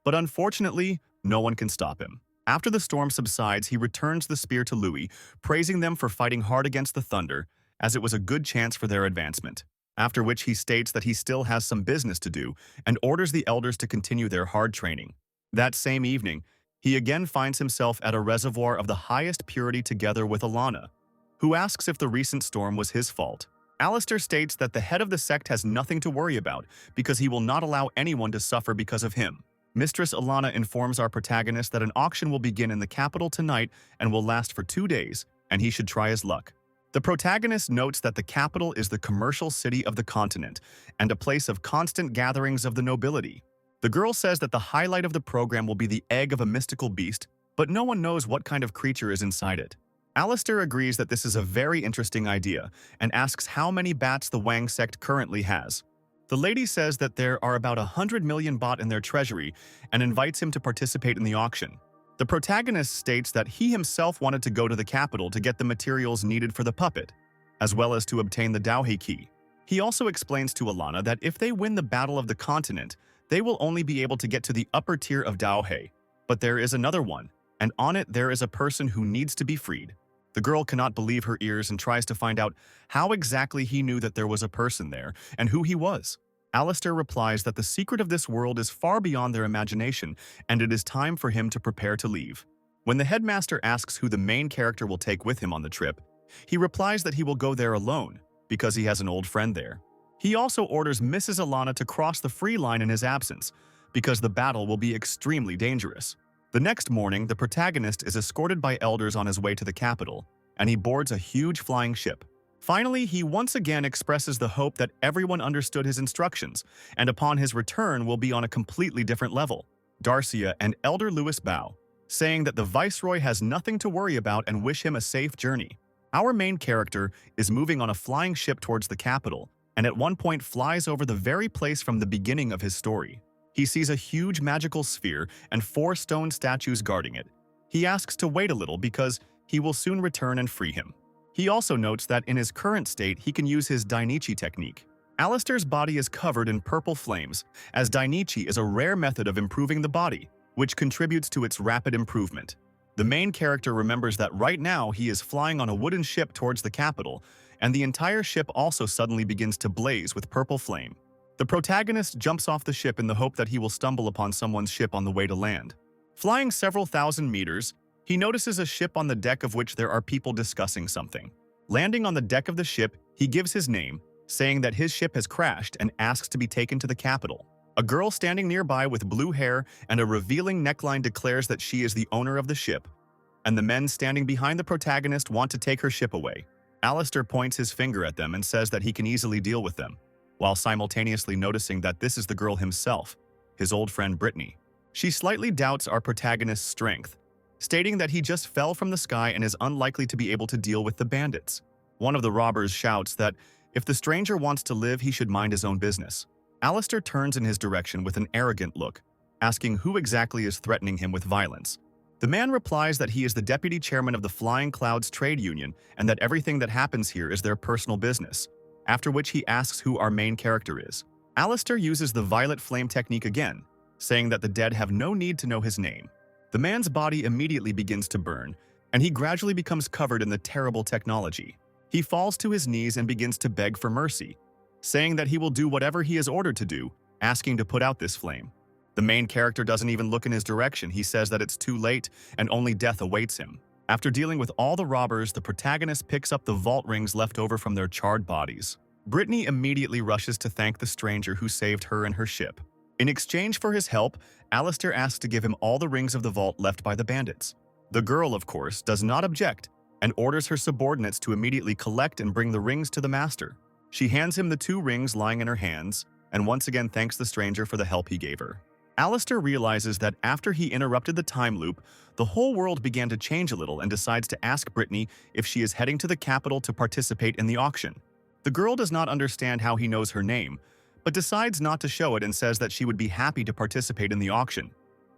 but unfortunately, no one can stop him. After the storm subsides, he returns the spear to Louis, praising them for fighting hard against the thunder, as it was a good chance for their advancement. After which he states that he still has some business to do and orders the elders to continue their hard training. That same evening, he again finds himself at a reservoir of the highest purity together with Alana, who asks if the recent storm was his fault. Alistair states that the head of the sect has nothing to worry about because he will not allow anyone to suffer because of him. Mistress Alana informs our protagonist that an auction will begin in the capital tonight and will last for 2 days, and he should try his luck. The protagonist notes that the capital is the commercial city of the continent and a place of constant gatherings of the nobility. The girl says that the highlight of the program will be the egg of a mystical beast, but no one knows what kind of creature is inside it. Alistair agrees that this is a very interesting idea and asks how many bats the Wang sect currently has. The lady says that there are about 100 million baht in their treasury and invites him to participate in the auction. The protagonist states that he himself wanted to go to the capital to get the materials needed for the puppet, as well as to obtain the Daohe key. He also explains to Alana that if they win the Battle of the Continent, they will only be able to get to the upper tier of Daohe, but there is another one, and on it there is a person who needs to be freed. The girl cannot believe her ears and tries to find out how exactly he knew that there was a person there and who he was. Alistair replies that the secret of this world is far beyond their imagination and it is time for him to prepare to leave. When the headmaster asks who the main character will take with him on the trip, he replies that he will go there alone because he has an old friend there. He also orders Mrs. Alana to cross the free line in his absence, because the battle will be extremely dangerous. The next morning, the protagonist is escorted by elders on his way to the capital, and he boards a huge flying ship. Finally, he once again expresses the hope that everyone understood his instructions, and upon his return will be on a completely different level. Darcia and Elder Lewis bow, saying that the viceroy has nothing to worry about and wish him a safe journey. Our main character is moving on a flying ship towards the capital, and at one point flies over the very place from the beginning of his story. He sees a huge magical sphere and 4 stone statues guarding it. He asks to wait a little because he will soon return and free him. He also notes that in his current state he can use his Dainichi technique. Alistair's body is covered in purple flames, as Dainichi is a rare method of improving the body, which contributes to its rapid improvement. The main character remembers that right now he is flying on a wooden ship towards the capital, and the entire ship also suddenly begins to blaze with purple flame. The protagonist jumps off the ship in the hope that he will stumble upon someone's ship on the way to land. Flying several thousand meters, he notices a ship on the deck of which there are people discussing something. Landing on the deck of the ship, he gives his name, saying that his ship has crashed and asks to be taken to the capital. A girl standing nearby with blue hair and a revealing neckline declares that she is the owner of the ship, and the men standing behind the protagonist want to take her ship away. Alistair points his finger at them and says that he can easily deal with them, while simultaneously noticing that this is the girl himself, his old friend Brittany. She slightly doubts our protagonist's strength, stating that he just fell from the sky and is unlikely to be able to deal with the bandits. One of the robbers shouts that if the stranger wants to live, he should mind his own business. Alistair turns in his direction with an arrogant look, asking who exactly is threatening him with violence. The man replies that he is the deputy chairman of the Flying Clouds trade union and that everything that happens here is their personal business, after which he asks who our main character is. Alistair uses the violet flame technique again, saying that the dead have no need to know his name. The man's body immediately begins to burn, and he gradually becomes covered in the terrible technology. He falls to his knees and begins to beg for mercy, saying that he will do whatever he is ordered to do, asking to put out this flame. The main character doesn't even look in his direction. He says that it's too late and only death awaits him. After dealing with all the robbers, the protagonist picks up the vault rings left over from their charred bodies. Brittany immediately rushes to thank the stranger who saved her and her ship. In exchange for his help, Alistair asks to give him all the rings of the vault left by the bandits. The girl, of course, does not object and orders her subordinates to immediately collect and bring the rings to the master. She hands him the 2 rings lying in her hands and once again thanks the stranger for the help he gave her. Alistair realizes that after he interrupted the time loop, the whole world began to change a little and decides to ask Brittany if she is heading to the capital to participate in the auction. The girl does not understand how he knows her name, but decides not to show it and says that she would be happy to participate in the auction.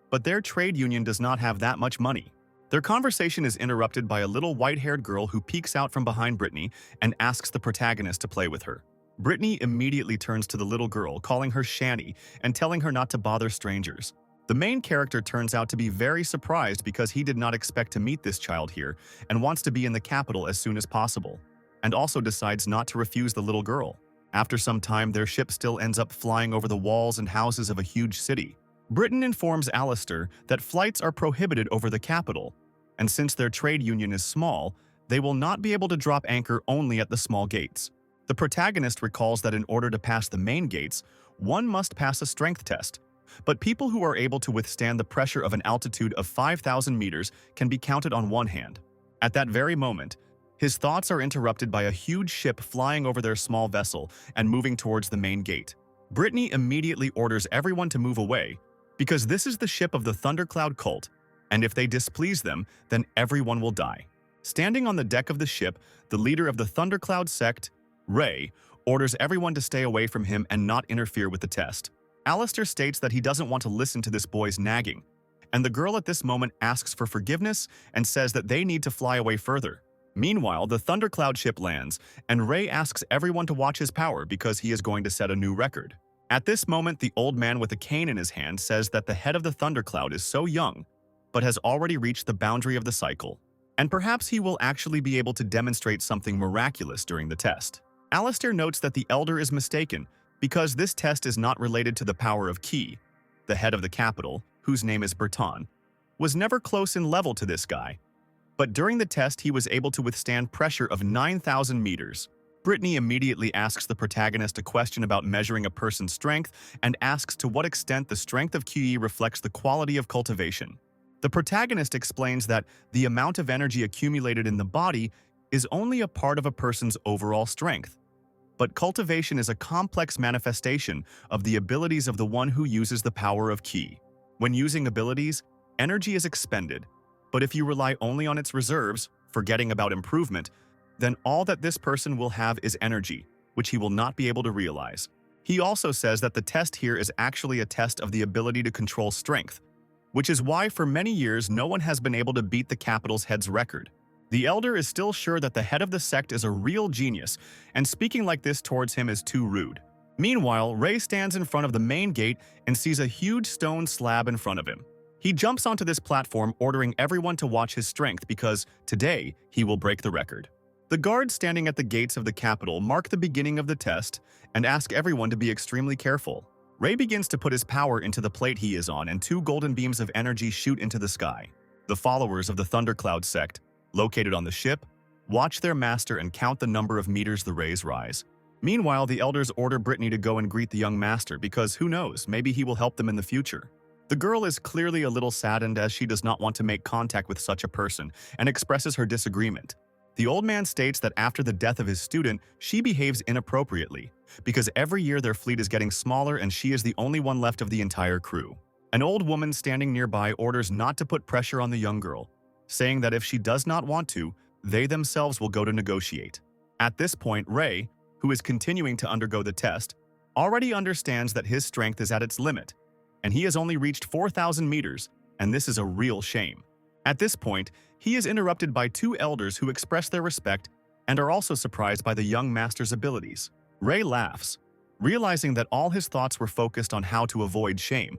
But their trade union does not have that much money. Their conversation is interrupted by a little white-haired girl who peeks out from behind Brittany and asks the protagonist to play with her. Brittany immediately turns to the little girl, calling her Shani and telling her not to bother strangers. The main character turns out to be very surprised because he did not expect to meet this child here and wants to be in the capital as soon as possible, and also decides not to refuse the little girl. After some time, their ship still ends up flying over the walls and houses of a huge city. Britain informs Alistair that flights are prohibited over the capital, and since their trade union is small, they will not be able to drop anchor only at the small gates. The protagonist recalls that in order to pass the main gates, one must pass a strength test, but people who are able to withstand the pressure of an altitude of 5,000 meters can be counted on one hand. At that very moment, his thoughts are interrupted by a huge ship flying over their small vessel and moving towards the main gate. Brittany immediately orders everyone to move away, because this is the ship of the Thundercloud cult, and if they displease them, then everyone will die. Standing on the deck of the ship, the leader of the Thundercloud sect, Ray, orders everyone to stay away from him and not interfere with the test. Alistair states that he doesn't want to listen to this boy's nagging, and the girl at this moment asks for forgiveness and says that they need to fly away further. Meanwhile, the Thundercloud ship lands, and Ray asks everyone to watch his power because he is going to set a new record. At this moment, the old man with a cane in his hand says that the head of the Thundercloud is so young, but has already reached the boundary of the cycle, and perhaps he will actually be able to demonstrate something miraculous during the test. Alistair notes that the elder is mistaken because this test is not related to the power of Ki. The head of the capital, whose name is Berton, was never close in level to this guy, but during the test he was able to withstand pressure of 9,000 meters. Brittany immediately asks the protagonist a question about measuring a person's strength and asks to what extent the strength of Ki reflects the quality of cultivation. The protagonist explains that the amount of energy accumulated in the body is only a part of a person's overall strength. But cultivation is a complex manifestation of the abilities of the one who uses the power of Ki. When using abilities, energy is expended, but if you rely only on its reserves, forgetting about improvement, then all that this person will have is energy, which he will not be able to realize. He also says that the test here is actually a test of the ability to control strength, which is why for many years no one has been able to beat the capital's head's record. The elder is still sure that the head of the sect is a real genius, and speaking like this towards him is too rude. Meanwhile, Ray stands in front of the main gate and sees a huge stone slab in front of him. He jumps onto this platform, ordering everyone to watch his strength because today he will break the record. The guards standing at the gates of the capital mark the beginning of the test and ask everyone to be extremely careful. Ray begins to put his power into the plate he is on, and two golden beams of energy shoot into the sky. The followers of the Thundercloud sect, located on the ship, watch their master and count the number of meters the rays rise. Meanwhile, the elders order Brittany to go and greet the young master because who knows, maybe he will help them in the future. The girl is clearly a little saddened as she does not want to make contact with such a person and expresses her disagreement. The old man states that after the death of his student, she behaves inappropriately because every year their fleet is getting smaller and she is the only one left of the entire crew. An old woman standing nearby orders not to put pressure on the young girl, saying that if she does not want to, they themselves will go to negotiate. At this point, Ray, who is continuing to undergo the test, already understands that his strength is at its limit, and he has only reached 4,000 meters, and this is a real shame. At this point, he is interrupted by two elders who express their respect and are also surprised by the young master's abilities. Ray laughs, realizing that all his thoughts were focused on how to avoid shame,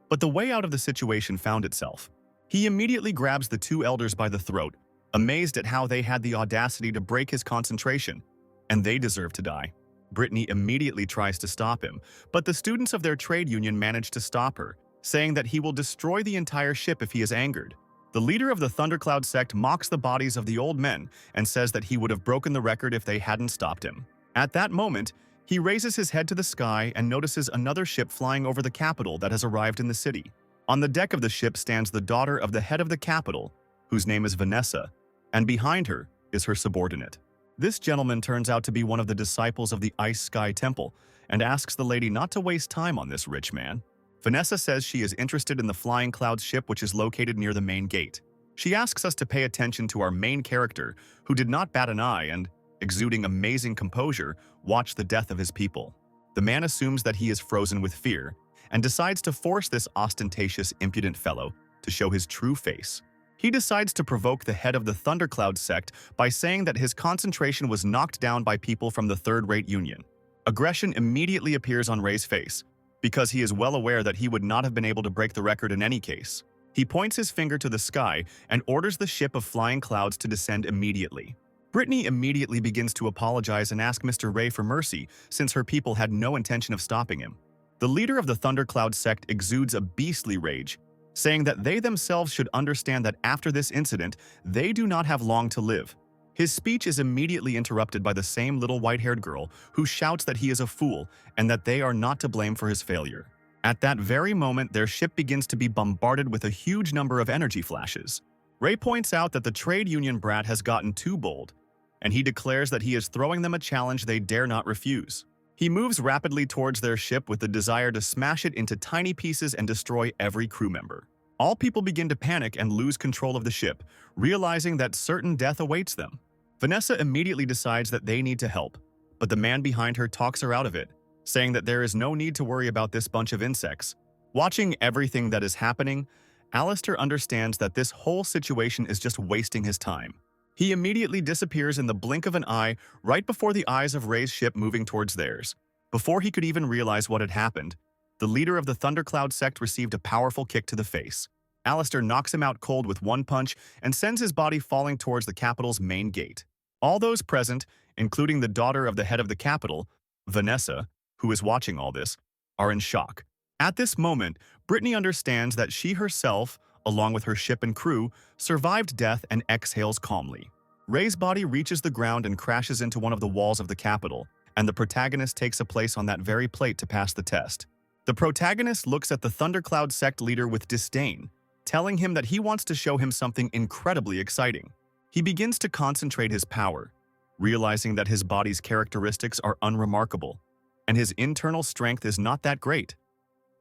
but the way out of the situation found itself. He immediately grabs the two elders by the throat, amazed at how they had the audacity to break his concentration, and they deserve to die. Brittany immediately tries to stop him, but the students of their trade union manage to stop her, saying that he will destroy the entire ship if he is angered. The leader of the Thundercloud sect mocks the bodies of the old men and says that he would have broken the record if they hadn't stopped him. At that moment, he raises his head to the sky and notices another ship flying over the capital that has arrived in the city. On the deck of the ship stands the daughter of the head of the capital, whose name is Vanessa, and behind her is her subordinate. This gentleman turns out to be one of the disciples of the Ice Sky Temple and asks the lady not to waste time on this rich man. Vanessa says she is interested in the Flying Clouds ship, which is located near the main gate. She asks us to pay attention to our main character, who did not bat an eye and, exuding amazing composure, watch the death of his people. The man assumes that he is frozen with fear and decides to force this ostentatious, impudent fellow to show his true face. He decides to provoke the head of the Thundercloud sect by saying that his concentration was knocked down by people from the third-rate union. Aggression immediately appears on Ray's face, because he is well aware that he would not have been able to break the record in any case. He points his finger to the sky and orders the ship of Flying Clouds to descend immediately. Brittany immediately begins to apologize and ask Mr. Ray for mercy, since her people had no intention of stopping him. The leader of the Thundercloud sect exudes a beastly rage, saying that they themselves should understand that after this incident, they do not have long to live. His speech is immediately interrupted by the same little white-haired girl who shouts that he is a fool and that they are not to blame for his failure. At that very moment, their ship begins to be bombarded with a huge number of energy flashes. Ray points out that the trade union brat has gotten too bold, and he declares that he is throwing them a challenge they dare not refuse. He moves rapidly towards their ship with the desire to smash it into tiny pieces and destroy every crew member. All people begin to panic and lose control of the ship, realizing that certain death awaits them. Vanessa immediately decides that they need to help, but the man behind her talks her out of it, saying that there is no need to worry about this bunch of insects. Watching everything that is happening, Alistair understands that this whole situation is just wasting his time. He immediately disappears in the blink of an eye right before the eyes of Ray's ship moving towards theirs. Before he could even realize what had happened, the leader of the Thundercloud sect received a powerful kick to the face. Alistair knocks him out cold with one punch and sends his body falling towards the capital's main gate. All those present, including the daughter of the head of the capital, Vanessa, who is watching all this, are in shock. At this moment, Brittany understands that she herself, along with her ship and crew, survived death and exhales calmly. Ray's body reaches the ground and crashes into one of the walls of the capital, and the protagonist takes a place on that very plate to pass the test. The protagonist looks at the Thundercloud sect leader with disdain, telling him that he wants to show him something incredibly exciting. He begins to concentrate his power, realizing that his body's characteristics are unremarkable, and his internal strength is not that great.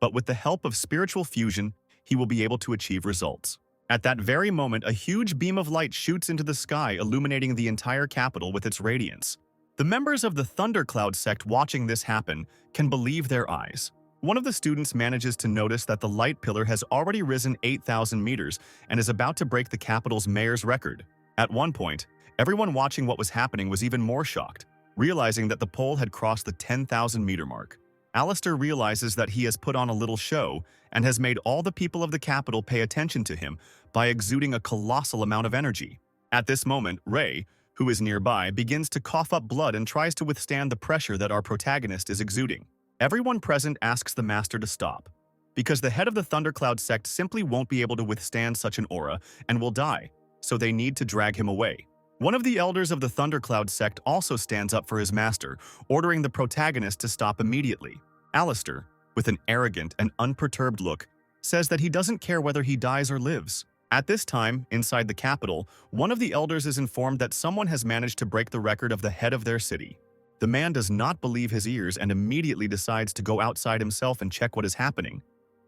But with the help of spiritual fusion, he will be able to achieve results. At that very moment, a huge beam of light shoots into the sky, illuminating the entire capital with its radiance. The members of the Thundercloud sect watching this happen can believe their eyes. One of the students manages to notice that the light pillar has already risen 8,000 meters and is about to break the capital's mayor's record. At one point, everyone watching what was happening was even more shocked, realizing that the pole had crossed the 10,000 meter mark. Alistair realizes that he has put on a little show and has made all the people of the capital pay attention to him by exuding a colossal amount of energy. At this moment, Ray, who is nearby, begins to cough up blood and tries to withstand the pressure that our protagonist is exuding. Everyone present asks the master to stop, because the head of the Thundercloud sect simply won't be able to withstand such an aura and will die, so they need to drag him away. One of the elders of the Thundercloud sect also stands up for his master, ordering the protagonist to stop immediately. Alistair, with an arrogant and unperturbed look, says that he doesn't care whether he dies or lives. At this time, inside the capital, one of the elders is informed that someone has managed to break the record of the head of their city. The man does not believe his ears and immediately decides to go outside himself and check what is happening,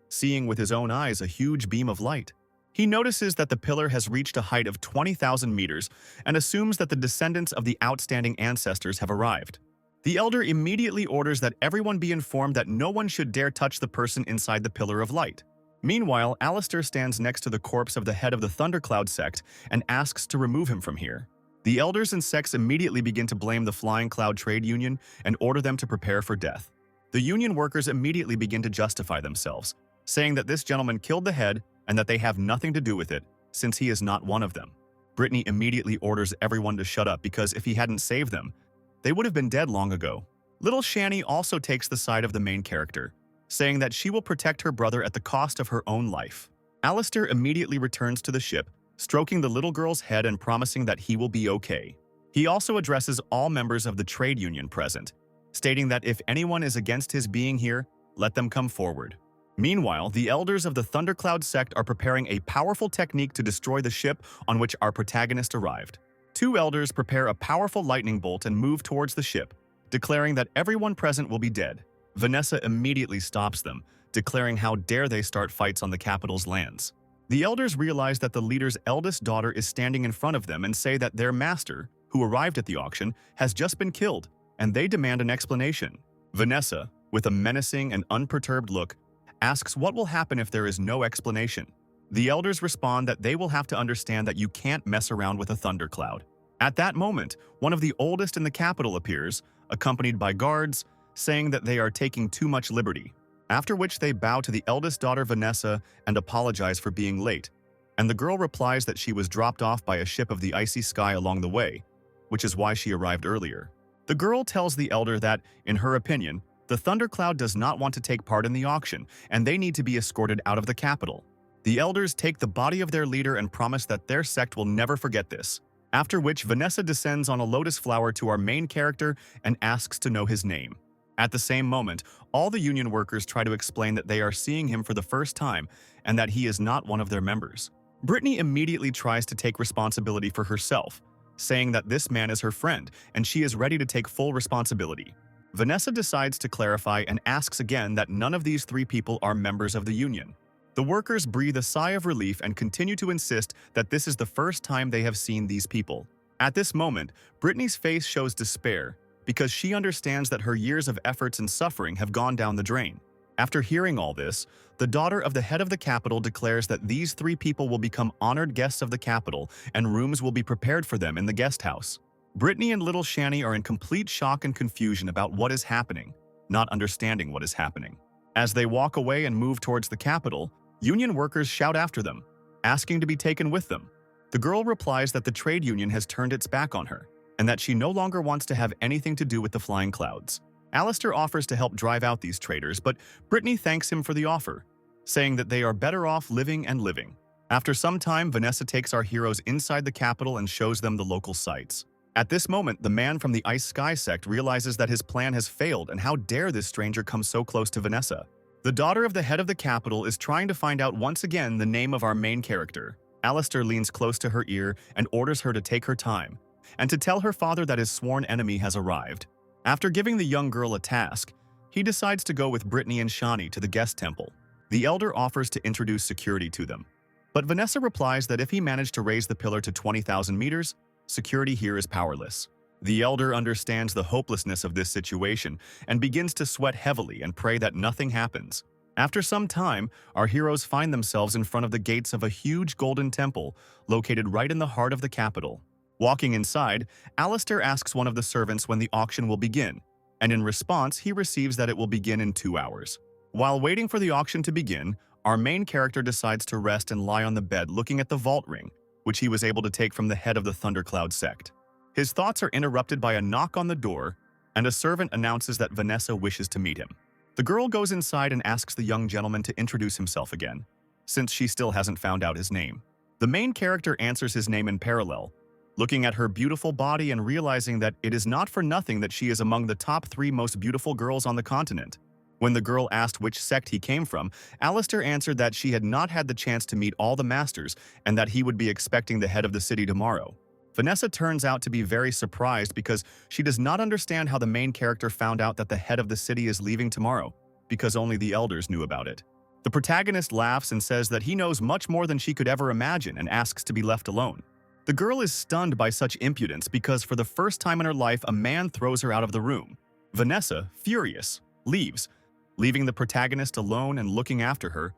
seeing with his own eyes a huge beam of light. He notices that the pillar has reached a height of 20,000 meters and assumes that the descendants of the outstanding ancestors have arrived. The elder immediately orders that everyone be informed that no one should dare touch the person inside the pillar of light. Meanwhile, Alistair stands next to the corpse of the head of the Thundercloud sect and asks to remove him from here. The elders and sects immediately begin to blame the Flying Cloud Trade Union and order them to prepare for death. The union workers immediately begin to justify themselves, saying that this gentleman killed the head and that they have nothing to do with it, since he is not one of them. Brittany immediately orders everyone to shut up because if he hadn't saved them, they would have been dead long ago. Little Shani also takes the side of the main character, saying that she will protect her brother at the cost of her own life. Alistair immediately returns to the ship, stroking the little girl's head and promising that he will be okay. He also addresses all members of the trade union present, stating that if anyone is against his being here, let them come forward. Meanwhile, the elders of the Thundercloud sect are preparing a powerful technique to destroy the ship on which our protagonist arrived. Two elders prepare a powerful lightning bolt and move towards the ship, declaring that everyone present will be dead. Vanessa immediately stops them, declaring how dare they start fights on the capital's lands. The elders realize that the leader's eldest daughter is standing in front of them and say that their master, who arrived at the auction, has just been killed, and they demand an explanation. Vanessa, with a menacing and unperturbed look, asks what will happen if there is no explanation. The elders respond that they will have to understand that you can't mess around with a thundercloud. At that moment, one of the oldest in the capital appears, accompanied by guards, saying that they are taking too much liberty, after which they bow to the eldest daughter Vanessa and apologize for being late, and the girl replies that she was dropped off by a ship of the icy sky along the way, which is why she arrived earlier. The girl tells the elder that, in her opinion, the Thundercloud does not want to take part in the auction, and they need to be escorted out of the capital. The elders take the body of their leader and promise that their sect will never forget this, after which Vanessa descends on a lotus flower to our main character and asks to know his name. At the same moment, all the union workers try to explain that they are seeing him for the first time and that he is not one of their members. Brittany immediately tries to take responsibility for herself, saying that this man is her friend and she is ready to take full responsibility. Vanessa decides to clarify and asks again that none of these three people are members of the union. The workers breathe a sigh of relief and continue to insist that this is the first time they have seen these people. At this moment, Brittany's face shows despair, because she understands that her years of efforts and suffering have gone down the drain. After hearing all this, the daughter of the head of the capital declares that these three people will become honored guests of the capital and rooms will be prepared for them in the guest house. Brittany and little Shani are in complete shock and confusion about what is happening, not understanding what is happening. As they walk away and move towards the capital, union workers shout after them, asking to be taken with them. The girl replies that the trade union has turned its back on her, and that she no longer wants to have anything to do with the flying clouds. Alistair offers to help drive out these traitors, but Brittany thanks him for the offer, saying that they are better off living and living. After some time, Vanessa takes our heroes inside the capital and shows them the local sights. At this moment, the man from the Ice Sky sect realizes that his plan has failed and how dare this stranger come so close to Vanessa. The daughter of the head of the capital is trying to find out once again the name of our main character. Alistair leans close to her ear and orders her to take her time, and to tell her father that his sworn enemy has arrived. After giving the young girl a task, he decides to go with Brittany and Shani to the guest temple. The elder offers to introduce security to them, but Vanessa replies that if he managed to raise the pillar to 20,000 meters, security here is powerless. The elder understands the hopelessness of this situation and begins to sweat heavily and pray that nothing happens. After some time, our heroes find themselves in front of the gates of a huge golden temple located right in the heart of the capital. Walking inside, Alistair asks one of the servants when the auction will begin, and in response, he receives that it will begin in 2 hours. While waiting for the auction to begin, our main character decides to rest and lie on the bed looking at the vault ring, which he was able to take from the head of the Thundercloud sect. His thoughts are interrupted by a knock on the door, and a servant announces that Vanessa wishes to meet him. The girl goes inside and asks the young gentleman to introduce himself again, since she still hasn't found out his name. The main character answers his name in parallel, looking at her beautiful body and realizing that it is not for nothing that she is among the top 3 most beautiful girls on the continent. When the girl asked which sect he came from, Alistair answered that she had not had the chance to meet all the masters and that he would be expecting the head of the city tomorrow. Vanessa turns out to be very surprised because she does not understand how the main character found out that the head of the city is leaving tomorrow, because only the elders knew about it. The protagonist laughs and says that he knows much more than she could ever imagine and asks to be left alone. The girl is stunned by such impudence because for the first time in her life a man throws her out of the room. Vanessa, furious, leaves, leaving the protagonist alone and looking after her.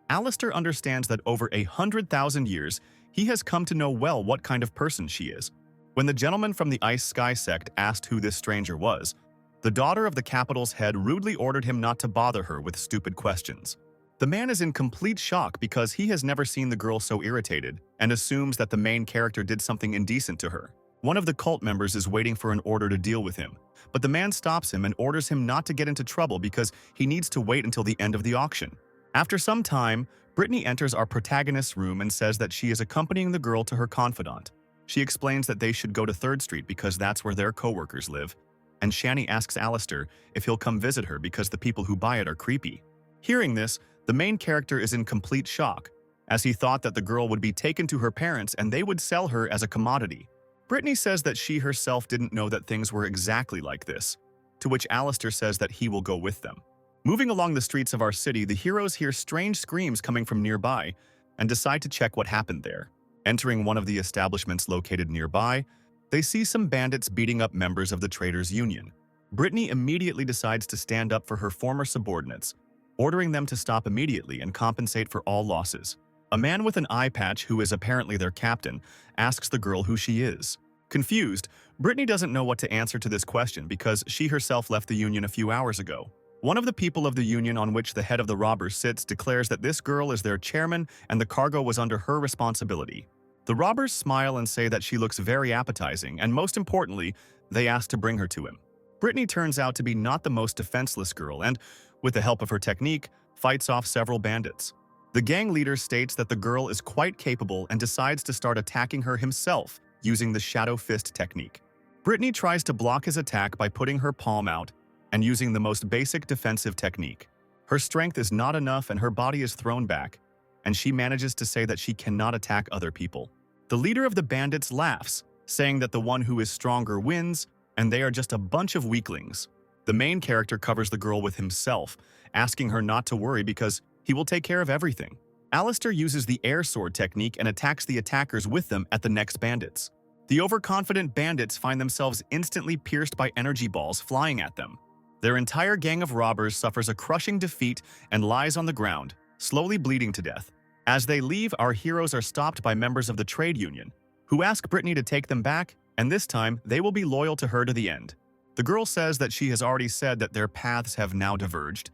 Alistair understands that over 100,000 years, he has come to know well what kind of person she is. When the gentleman from the Ice Sky sect asked who this stranger was, the daughter of the capital's head rudely ordered him not to bother her with stupid questions. The man is in complete shock because he has never seen the girl so irritated and assumes that the main character did something indecent to her. One of the cult members is waiting for an order to deal with him, but the man stops him and orders him not to get into trouble because he needs to wait until the end of the auction. After some time, Brittany enters our protagonist's room and says that she is accompanying the girl to her confidant. She explains that they should go to 3rd Street because that's where their co-workers live, and Shani asks Alistair if he'll come visit her because the people who buy it are creepy. Hearing this, the main character is in complete shock, as he thought that the girl would be taken to her parents and they would sell her as a commodity. Brittany says that she herself didn't know that things were exactly like this, to which Alistair says that he will go with them. Moving along the streets of our city, the heroes hear strange screams coming from nearby and decide to check what happened there. Entering one of the establishments located nearby, they see some bandits beating up members of the Traders' Union. Brittany immediately decides to stand up for her former subordinates, ordering them to stop immediately and compensate for all losses. A man with an eye patch, who is apparently their captain, asks the girl who she is. Confused, Brittany doesn't know what to answer to this question because she herself left the Union a few hours ago. One of the people of the Union on which the head of the robbers sits declares that this girl is their chairman and the cargo was under her responsibility. The robbers smile and say that she looks very appetizing, and most importantly, they ask to bring her to him. Brittany turns out to be not the most defenseless girl and, with the help of her technique, fights off several bandits. The gang leader states that the girl is quite capable and decides to start attacking her himself using the Shadow Fist technique. Brittany tries to block his attack by putting her palm out and using the most basic defensive technique. Her strength is not enough and her body is thrown back, and she manages to say that she cannot attack other people. The leader of the bandits laughs, saying that the one who is stronger wins, and they are just a bunch of weaklings. The main character covers the girl with himself, asking her not to worry because he will take care of everything. Alistair uses the air sword technique and attacks the attackers with them at the next bandits. The overconfident bandits find themselves instantly pierced by energy balls flying at them. Their entire gang of robbers suffers a crushing defeat and lies on the ground, slowly bleeding to death. As they leave, our heroes are stopped by members of the trade union, who ask Brittany to take them back, and this time they will be loyal to her to the end. The girl says that she has already said that their paths have now diverged,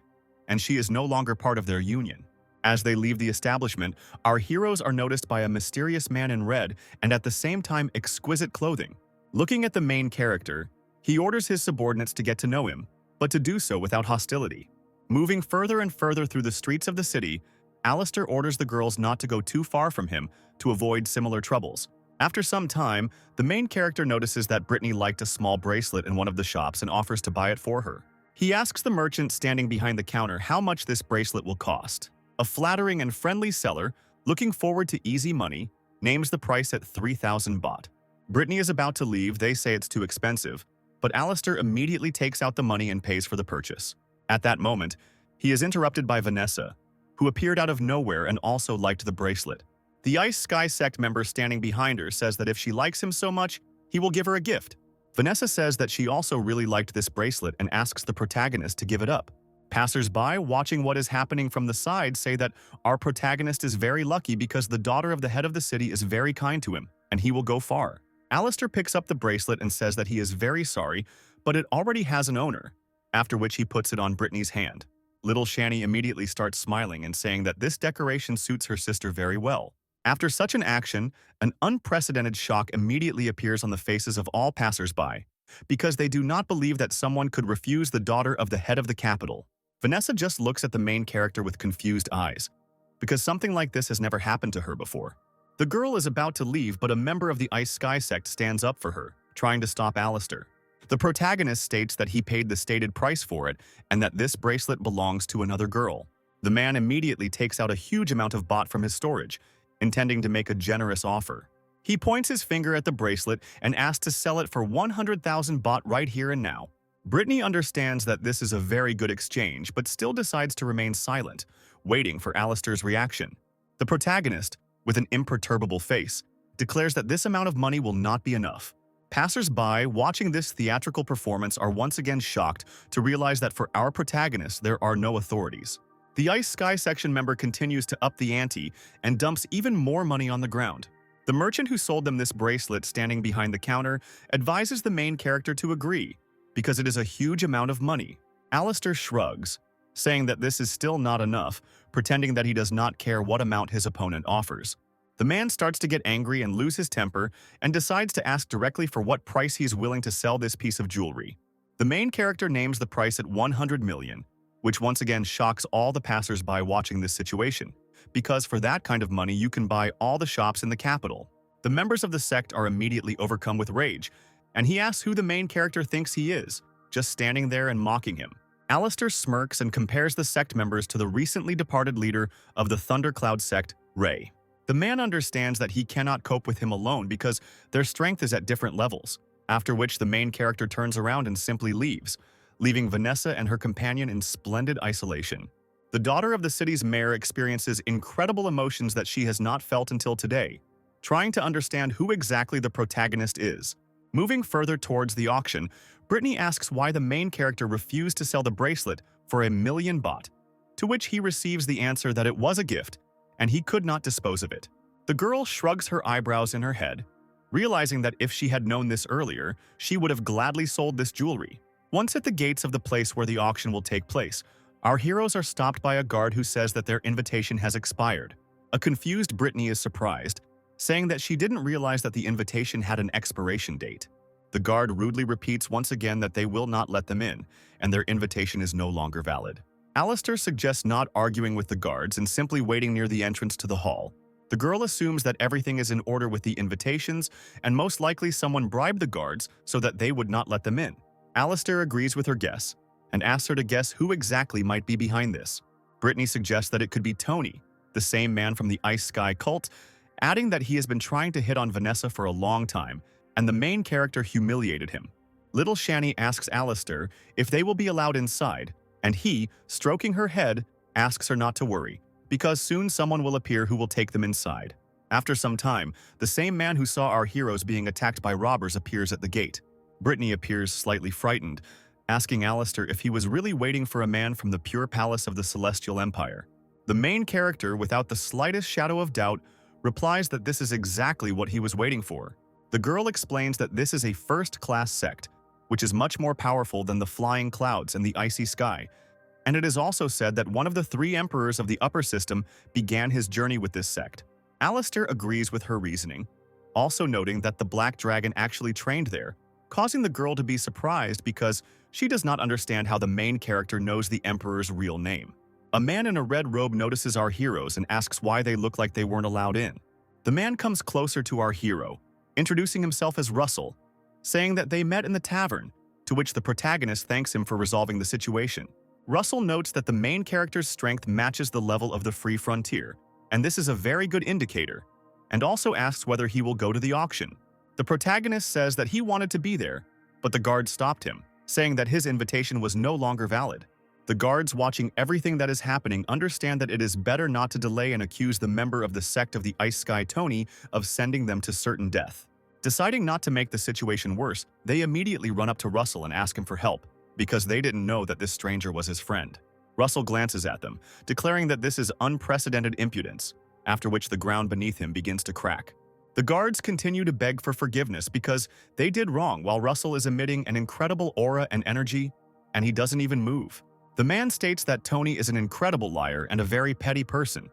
and she is no longer part of their union. As they leave the establishment, our heroes are noticed by a mysterious man in red and at the same time exquisite clothing. Looking at the main character, he orders his subordinates to get to know him, but to do so without hostility. Moving further and further through the streets of the city, Alistair orders the girls not to go too far from him to avoid similar troubles. After some time, the main character notices that Brittany liked a small bracelet in one of the shops and offers to buy it for her. He asks the merchant standing behind the counter how much this bracelet will cost. A flattering and friendly seller, looking forward to easy money, names the price at 3,000 baht. Brittany is about to leave. They say it's too expensive, but Alistair immediately takes out the money and pays for the purchase. At that moment, he is interrupted by Vanessa, who appeared out of nowhere and also liked the bracelet. The Ice Sky sect member standing behind her says that if she likes him so much, he will give her a gift. Vanessa says that she also really liked this bracelet and asks the protagonist to give it up. Passers-by, watching what is happening from the side, say that our protagonist is very lucky because the daughter of the head of the city is very kind to him, and he will go far. Alistair picks up the bracelet and says that he is very sorry, but it already has an owner, after which he puts it on Brittany's hand. Little Shani immediately starts smiling and saying that this decoration suits her sister very well. After such an action, an unprecedented shock immediately appears on the faces of all passers-by, because they do not believe that someone could refuse the daughter of the head of the capital. Vanessa just looks at the main character with confused eyes, because something like this has never happened to her before. The girl is about to leave, but a member of the Ice Sky sect stands up for her, trying to stop Alistair. The protagonist states that he paid the stated price for it and that this bracelet belongs to another girl. The man immediately takes out a huge amount of bot from his storage, intending to make a generous offer. He points his finger at the bracelet and asks to sell it for 100,000 bot right here and now. Brittany understands that this is a very good exchange, but still decides to remain silent, waiting for Alistair's reaction. The protagonist, with an imperturbable face, declares that this amount of money will not be enough. Passers-by watching this theatrical performance are once again shocked to realize that for our protagonist there are no authorities. The Ice Sky section member continues to up the ante and dumps even more money on the ground. The merchant who sold them this bracelet standing behind the counter advises the main character to agree, because it is a huge amount of money. Alistair shrugs, saying that this is still not enough, pretending that he does not care what amount his opponent offers. The man starts to get angry and lose his temper and decides to ask directly for what price he is willing to sell this piece of jewelry. The main character names the price at 100 million, which once again shocks all the passers-by watching this situation, because for that kind of money you can buy all the shops in the capital. The members of the sect are immediately overcome with rage, and he asks who the main character thinks he is, just standing there and mocking him. Alistair smirks and compares the sect members to the recently departed leader of the Thundercloud sect, Ray. The man understands that he cannot cope with him alone because their strength is at different levels, after which the main character turns around and simply leaves, leaving Vanessa and her companion in splendid isolation. The daughter of the city's mayor experiences incredible emotions that she has not felt until today, trying to understand who exactly the protagonist is. Moving further towards the auction, Brittany asks why the main character refused to sell the bracelet for 1,000,000 baht, to which he receives the answer that it was a gift, and he could not dispose of it. The girl shrugs her eyebrows in her head, realizing that if she had known this earlier, she would have gladly sold this jewelry. Once at the gates of the place where the auction will take place, our heroes are stopped by a guard who says that their invitation has expired. A confused Brittany is surprised, saying that she didn't realize that the invitation had an expiration date. The guard rudely repeats once again that they will not let them in, and their invitation is no longer valid. Alistair suggests not arguing with the guards and simply waiting near the entrance to the hall. The girl assumes that everything is in order with the invitations, and most likely someone bribed the guards so that they would not let them in. Alistair agrees with her guess, and asks her to guess who exactly might be behind this. Brittany suggests that it could be Tony, the same man from the Ice Sky cult, adding that he has been trying to hit on Vanessa for a long time, and the main character humiliated him. Little Shani asks Alistair if they will be allowed inside, and he, stroking her head, asks her not to worry, because soon someone will appear who will take them inside. After some time, the same man who saw our heroes being attacked by robbers appears at the gate. Brittany appears slightly frightened, asking Alistair if he was really waiting for a man from the pure palace of the Celestial Empire. The main character, without the slightest shadow of doubt, replies that this is exactly what he was waiting for. The girl explains that this is a first-class sect, which is much more powerful than the flying clouds and the icy sky, and it is also said that one of the 3 emperors of the upper system began his journey with this sect. Alistair agrees with her reasoning, also noting that the Black Dragon actually trained there, causing the girl to be surprised because she does not understand how the main character knows the emperor's real name. A man in a red robe notices our heroes and asks why they look like they weren't allowed in. The man comes closer to our hero, introducing himself as Russell, saying that they met in the tavern, to which the protagonist thanks him for resolving the situation. Russell notes that the main character's strength matches the level of the Free Frontier, and this is a very good indicator, and also asks whether he will go to the auction. The protagonist says that he wanted to be there, but the guard stopped him, saying that his invitation was no longer valid. The guards watching everything that is happening understand that it is better not to delay and accuse the member of the sect of the Ice Sky Tony of sending them to certain death. Deciding not to make the situation worse, they immediately run up to Russell and ask him for help, because they didn't know that this stranger was his friend. Russell glances at them, declaring that this is unprecedented impudence, after which the ground beneath him begins to crack. The guards continue to beg for forgiveness because they did wrong while Russell is emitting an incredible aura and energy, and he doesn't even move. The man states that Tony is an incredible liar and a very petty person,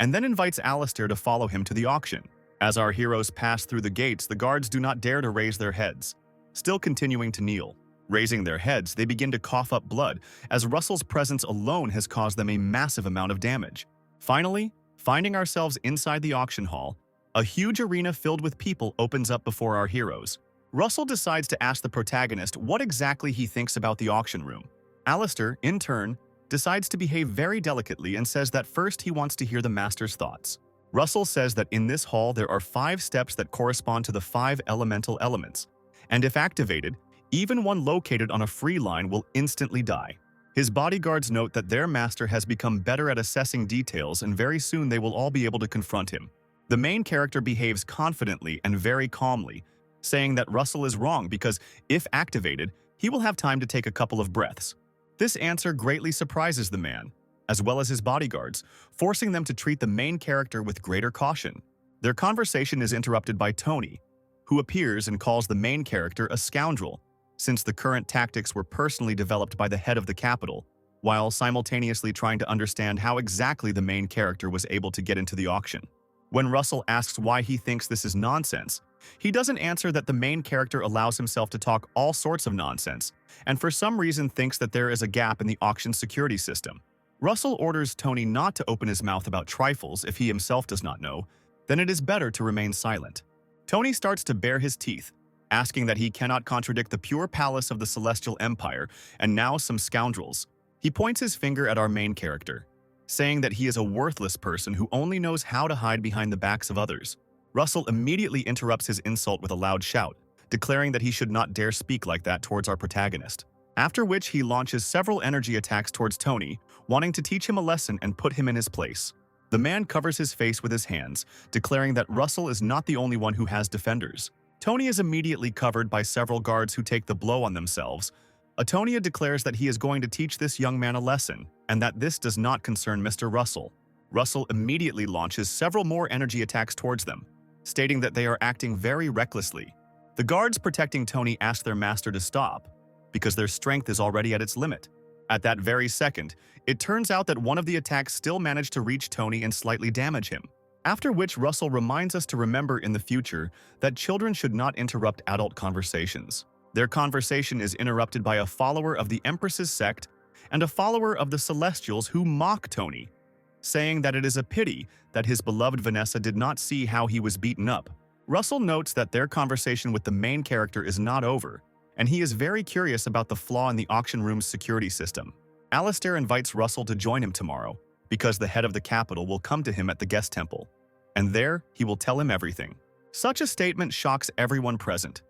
and then invites Alistair to follow him to the auction. As our heroes pass through the gates, the guards do not dare to raise their heads, still continuing to kneel. Raising their heads, they begin to cough up blood, as Russell's presence alone has caused them a massive amount of damage. Finally, finding ourselves inside the auction hall, a huge arena filled with people opens up before our heroes. Russell decides to ask the protagonist what exactly he thinks about the auction room. Alistair, in turn, decides to behave very delicately and says that first he wants to hear the master's thoughts. Russell says that in this hall there are 5 steps that correspond to the 5 elemental elements, and if activated, even one located on a free line will instantly die. His bodyguards note that their master has become better at assessing details and very soon they will all be able to confront him. The main character behaves confidently and very calmly, saying that Russell is wrong because, if activated, he will have time to take a couple of breaths. This answer greatly surprises the man, as well as his bodyguards, forcing them to treat the main character with greater caution. Their conversation is interrupted by Tony, who appears and calls the main character a scoundrel, since the current tactics were personally developed by the head of the capital, while simultaneously trying to understand how exactly the main character was able to get into the auction. When Russell asks why he thinks this is nonsense, he doesn't answer that the main character allows himself to talk all sorts of nonsense, and for some reason thinks that there is a gap in the auction security system. Russell orders Tony not to open his mouth about trifles if he himself does not know, then it is better to remain silent. Tony starts to bare his teeth, asking that he cannot contradict the pure palace of the Celestial Empire and now some scoundrels. He points his finger at our main character, saying that he is a worthless person who only knows how to hide behind the backs of others. Russell immediately interrupts his insult with a loud shout, declaring that he should not dare speak like that towards our protagonist. After which he launches several energy attacks towards Tony, wanting to teach him a lesson and put him in his place. The man covers his face with his hands, declaring that Russell is not the only one who has defenders. Tony is immediately covered by several guards who take the blow on themselves. Atonia declares that he is going to teach this young man a lesson, and that this does not concern Mr. Russell. Russell immediately launches several more energy attacks towards them, stating that they are acting very recklessly. The guards protecting Tony ask their master to stop, because their strength is already at its limit. At that very second, it turns out that one of the attacks still managed to reach Tony and slightly damage him. After which Russell reminds us to remember in the future that children should not interrupt adult conversations. Their conversation is interrupted by a follower of the Empress's sect and a follower of the Celestials who mock Tony, saying that it is a pity that his beloved Vanessa did not see how he was beaten up. Russell notes that their conversation with the main character is not over, and he is very curious about the flaw in the auction room's security system. Alistair invites Russell to join him tomorrow, because the head of the capital will come to him at the guest temple, and there he will tell him everything. Such a statement shocks everyone present,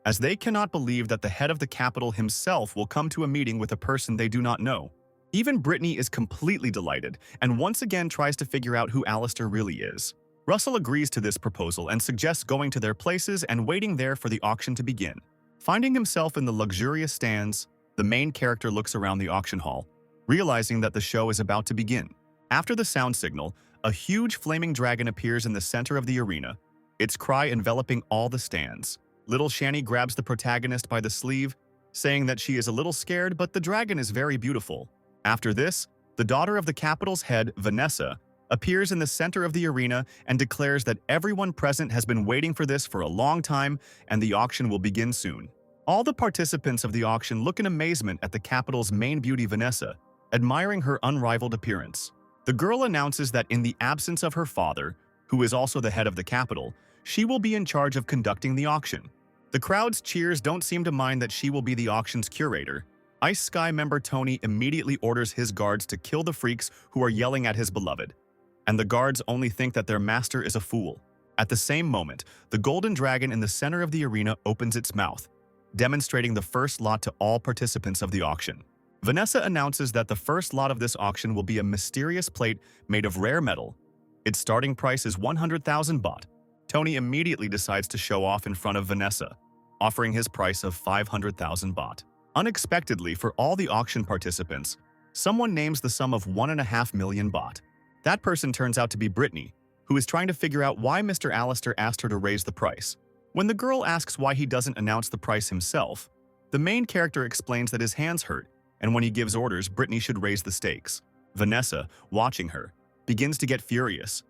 as they cannot believe that the head of the capital himself will come to a meeting with a person they do not know. Even Brittany is completely delighted and once again tries to figure out who Alistair really is. Russell agrees to this proposal and suggests going to their places and waiting there for the auction to begin. Finding himself in the luxurious stands, the main character looks around the auction hall, realizing that the show is about to begin. After the sound signal, a huge flaming dragon appears in the center of the arena, its cry enveloping all the stands. Little Shani grabs the protagonist by the sleeve, saying that she is a little scared, but the dragon is very beautiful. After this, the daughter of the capital's head, Vanessa, appears in the center of the arena and declares that everyone present has been waiting for this for a long time and the auction will begin soon. All the participants of the auction look in amazement at the capital's main beauty, Vanessa, admiring her unrivaled appearance. The girl announces that in the absence of her father, who is also the head of the capital, she will be in charge of conducting the auction. The crowd's cheers don't seem to mind that she will be the auction's curator. Ice Sky member Tony immediately orders his guards to kill the freaks who are yelling at his beloved, and the guards only think that their master is a fool. At the same moment, the golden dragon in the center of the arena opens its mouth, demonstrating the first lot to all participants of the auction. Vanessa announces that the first lot of this auction will be a mysterious plate made of rare metal. Its starting price is 100,000 baht. Tony immediately decides to show off in front of Vanessa, offering his price of 500,000 baht. Unexpectedly for all the auction participants, someone names the sum of 1.5 million baht. That person turns out to be Brittany, who is trying to figure out why Mr. Alistair asked her to raise the price. When the girl asks why he doesn't announce the price himself, the main character explains that his hands hurt, and when he gives orders, Brittany should raise the stakes. Vanessa, watching her, begins to get furious,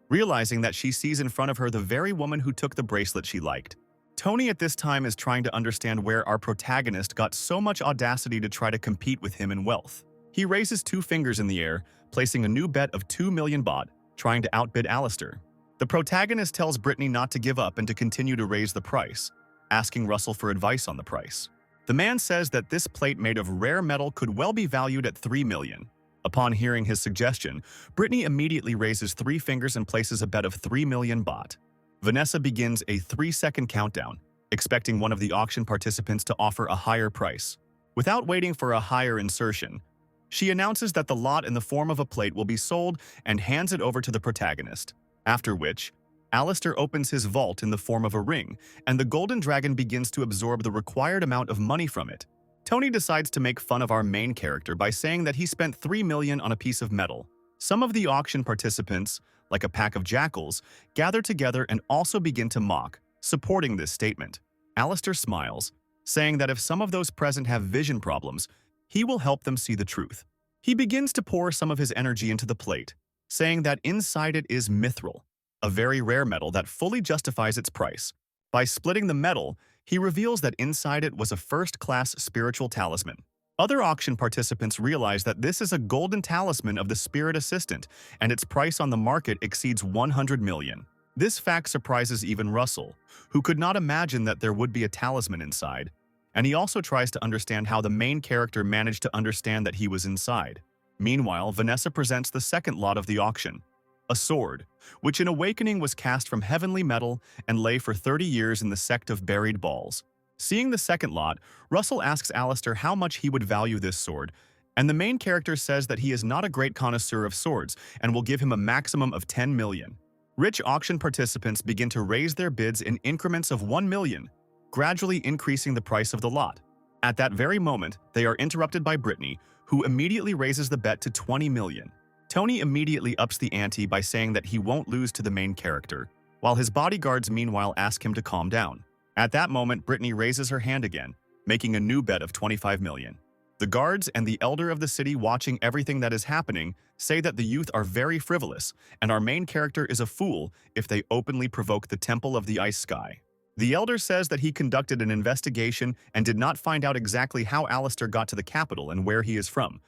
realizing that she sees in front of her the very woman who took the bracelet she liked. Tony at this time is trying to understand where our protagonist got so much audacity to try to compete with him in wealth. He raises 2 fingers in the air, placing a new bet of 2 million baht, trying to outbid Alistair. The protagonist tells Brittany not to give up and to continue to raise the price, asking Russell for advice on the price. The man says that this plate made of rare metal could well be valued at 3 million. Upon hearing his suggestion, Brittany immediately raises 3 fingers and places a bet of 3 million baht. Vanessa begins a 3-second countdown, expecting one of the auction participants to offer a higher price. Without waiting for a higher insertion, she announces that the lot in the form of a plate will be sold and hands it over to the protagonist, after which Alistair opens his vault in the form of a ring, and the golden dragon begins to absorb the required amount of money from it. Tony decides to make fun of our main character by saying that he spent 3 million on a piece of metal. Some of the auction participants, like a pack of jackals, gather together and also begin to mock, supporting this statement. Alistair smiles, saying that if some of those present have vision problems, he will help them see the truth. He begins to pour some of his energy into the plate, saying that inside it is mithril, a very rare metal that fully justifies its price. By splitting the metal, he reveals that inside it was a first-class spiritual talisman. Other auction participants realize that this is a golden talisman of the Spirit Assistant, and its price on the market exceeds 100 million. This fact surprises even Russell, who could not imagine that there would be a talisman inside, and he also tries to understand how the main character managed to understand that he was inside. Meanwhile, Vanessa presents the second lot of the auction, a sword, which in Awakening was cast from heavenly metal and lay for 30 years in the sect of Buried Balls. Seeing the second lot, Russell asks Alistair how much he would value this sword, and the main character says that he is not a great connoisseur of swords and will give him a maximum of 10 million. Rich auction participants begin to raise their bids in increments of 1 million, gradually increasing the price of the lot. At that very moment, they are interrupted by Brittany, who immediately raises the bet to 20 million. Tony immediately ups the ante by saying that he won't lose to the main character, while his bodyguards meanwhile ask him to calm down. At that moment, Brittany raises her hand again, making a new bet of 25 million. The guards and the elder of the city watching everything that is happening say that the youth are very frivolous, and our main character is a fool if they openly provoke the Temple of the Ice Sky. The elder says that he conducted an investigation and did not find out exactly how Alistair got to the capital and where he is from,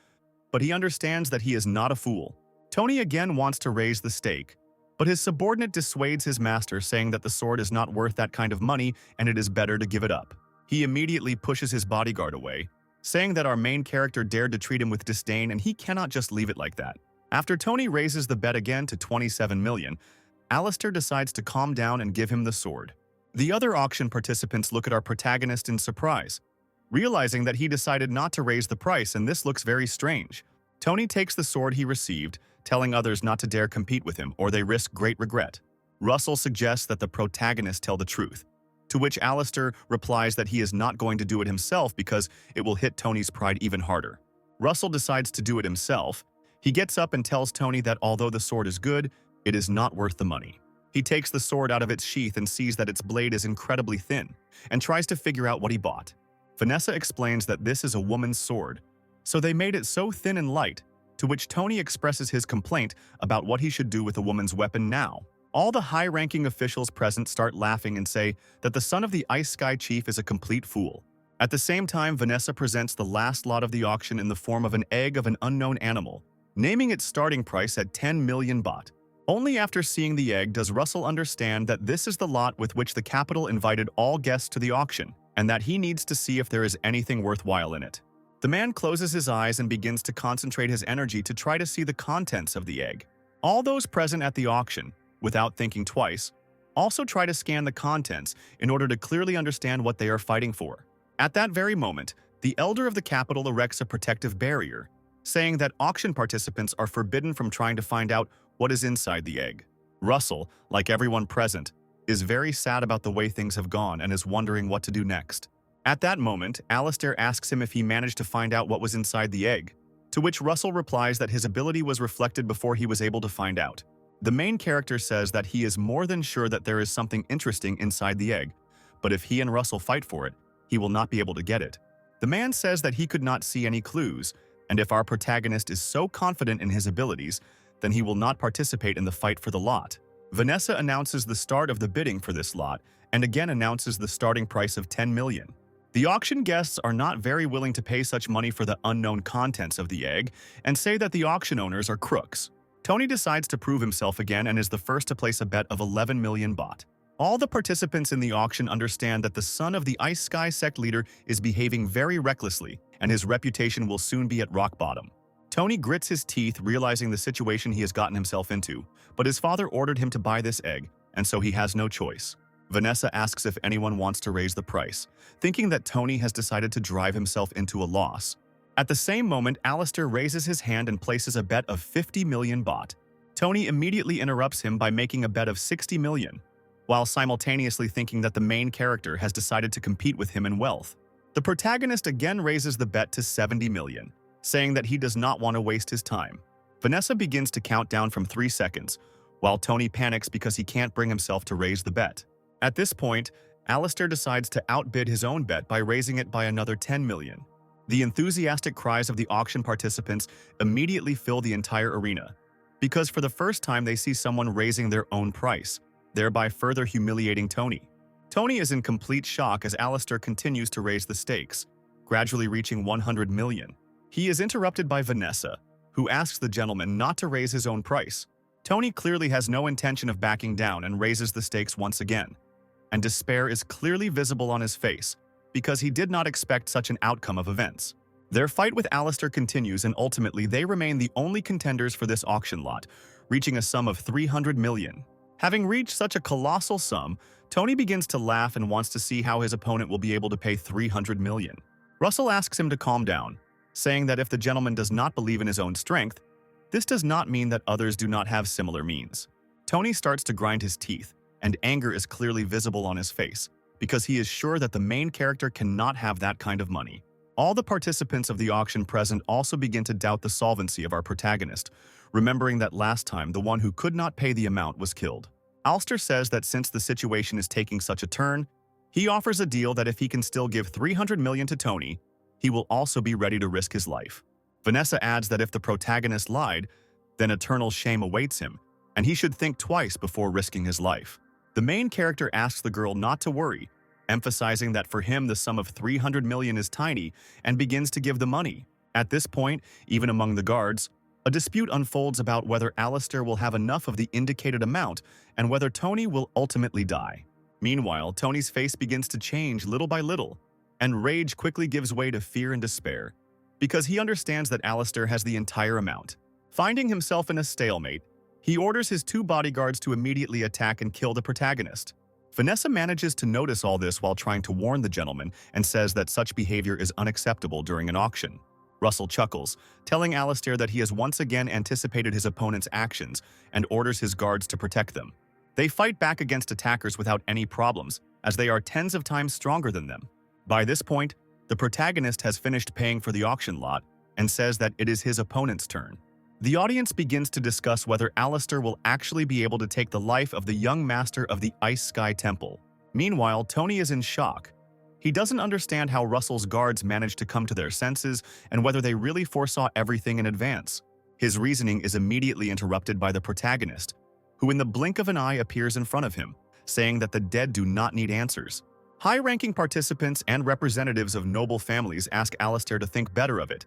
but he understands that he is not a fool. Tony again wants to raise the stake, but his subordinate dissuades his master, saying that the sword is not worth that kind of money and it is better to give it up. He immediately pushes his bodyguard away, saying that our main character dared to treat him with disdain and he cannot just leave it like that. After Tony raises the bet again to 27 million, Alistair decides to calm down and give him the sword. The other auction participants look at our protagonist in surprise, realizing that he decided not to raise the price, and this looks very strange. Tony takes the sword he received, telling others not to dare compete with him or they risk great regret. Russell suggests that the protagonist tell the truth, to which Alistair replies that he is not going to do it himself because it will hit Tony's pride even harder. Russell decides to do it himself. He gets up and tells Tony that although the sword is good, it is not worth the money. He takes the sword out of its sheath and sees that its blade is incredibly thin, and tries to figure out what he bought. Vanessa explains that this is a woman's sword, so they made it so thin and light, to which Tony expresses his complaint about what he should do with a woman's weapon now. All the high-ranking officials present start laughing and say that the son of the Ice Sky Chief is a complete fool. At the same time, Vanessa presents the last lot of the auction in the form of an egg of an unknown animal, naming its starting price at 10 million baht. Only after seeing the egg does Russell understand that this is the lot with which the capital invited all guests to the auction, and that he needs to see if there is anything worthwhile in it. The man closes his eyes and begins to concentrate his energy to try to see the contents of the egg. All those present at the auction, without thinking twice, also try to scan the contents in order to clearly understand what they are fighting for. At that very moment, the elder of the capital erects a protective barrier, saying that auction participants are forbidden from trying to find out what is inside the egg. Russell, like everyone present, is very sad about the way things have gone and is wondering what to do next. At that moment, Alistair asks him if he managed to find out what was inside the egg, to which Russell replies that his ability was reflected before he was able to find out. The main character says that he is more than sure that there is something interesting inside the egg, but if he and Russell fight for it, he will not be able to get it. The man says that he could not see any clues, and if our protagonist is so confident in his abilities, then he will not participate in the fight for the lot. Vanessa announces the start of the bidding for this lot, and again announces the starting price of 10 million. The auction guests are not very willing to pay such money for the unknown contents of the egg, and say that the auction owners are crooks. Tony decides to prove himself again and is the first to place a bet of 11 million baht. All the participants in the auction understand that the son of the Ice Sky sect leader is behaving very recklessly, and his reputation will soon be at rock bottom. Tony grits his teeth, realizing the situation he has gotten himself into, but his father ordered him to buy this egg, and so he has no choice. Vanessa asks if anyone wants to raise the price, thinking that Tony has decided to drive himself into a loss. At the same moment, Alistair raises his hand and places a bet of 50 million baht. Tony immediately interrupts him by making a bet of 60 million, while simultaneously thinking that the main character has decided to compete with him in wealth. The protagonist again raises the bet to 70 million, saying that he does not want to waste his time. Vanessa begins to count down from 3 seconds, while Tony panics because he can't bring himself to raise the bet. At this point, Alistair decides to outbid his own bet by raising it by another 10 million. The enthusiastic cries of the auction participants immediately fill the entire arena, because for the first time they see someone raising their own price, thereby further humiliating Tony. Tony is in complete shock as Alistair continues to raise the stakes, gradually reaching 100 million. He is interrupted by Vanessa, who asks the gentleman not to raise his own price. Tony clearly has no intention of backing down and raises the stakes once again, and despair is clearly visible on his face because he did not expect such an outcome of events. Their fight with Alistair continues, and ultimately they remain the only contenders for this auction lot, reaching a sum of 300 million. Having reached such a colossal sum, Tony begins to laugh and wants to see how his opponent will be able to pay 300 million. Russell asks him to calm down, saying that if the gentleman does not believe in his own strength, this does not mean that others do not have similar means. Tony starts to grind his teeth, and anger is clearly visible on his face, because he is sure that the main character cannot have that kind of money. All the participants of the auction present also begin to doubt the solvency of our protagonist, remembering that last time the one who could not pay the amount was killed. Alistair says that since the situation is taking such a turn, he offers a deal that if he can still give 300 million to Tony, he will also be ready to risk his life. Vanessa adds that if the protagonist lied, then eternal shame awaits him, and he should think twice before risking his life. The main character asks the girl not to worry, emphasizing that for him the sum of 300 million is tiny, and begins to give the money. At this point, even among the guards, a dispute unfolds about whether Alistair will have enough of the indicated amount and whether Tony will ultimately die. Meanwhile, Tony's face begins to change little by little, and rage quickly gives way to fear and despair, because he understands that Alistair has the entire amount. Finding himself in a stalemate, he orders his 2 bodyguards to immediately attack and kill the protagonist. Vanessa manages to notice all this while trying to warn the gentleman and says that such behavior is unacceptable during an auction. Russell chuckles, telling Alistair that he has once again anticipated his opponent's actions and orders his guards to protect them. They fight back against attackers without any problems, as they are tens of times stronger than them. By this point, the protagonist has finished paying for the auction lot and says that it is his opponent's turn. The audience begins to discuss whether Alistair will actually be able to take the life of the young master of the Ice Sky Temple. Meanwhile, Tony is in shock. He doesn't understand how Russell's guards managed to come to their senses and whether they really foresaw everything in advance. His reasoning is immediately interrupted by the protagonist, who in the blink of an eye appears in front of him, saying that the dead do not need answers. High-ranking participants and representatives of noble families ask Alistair to think better of it,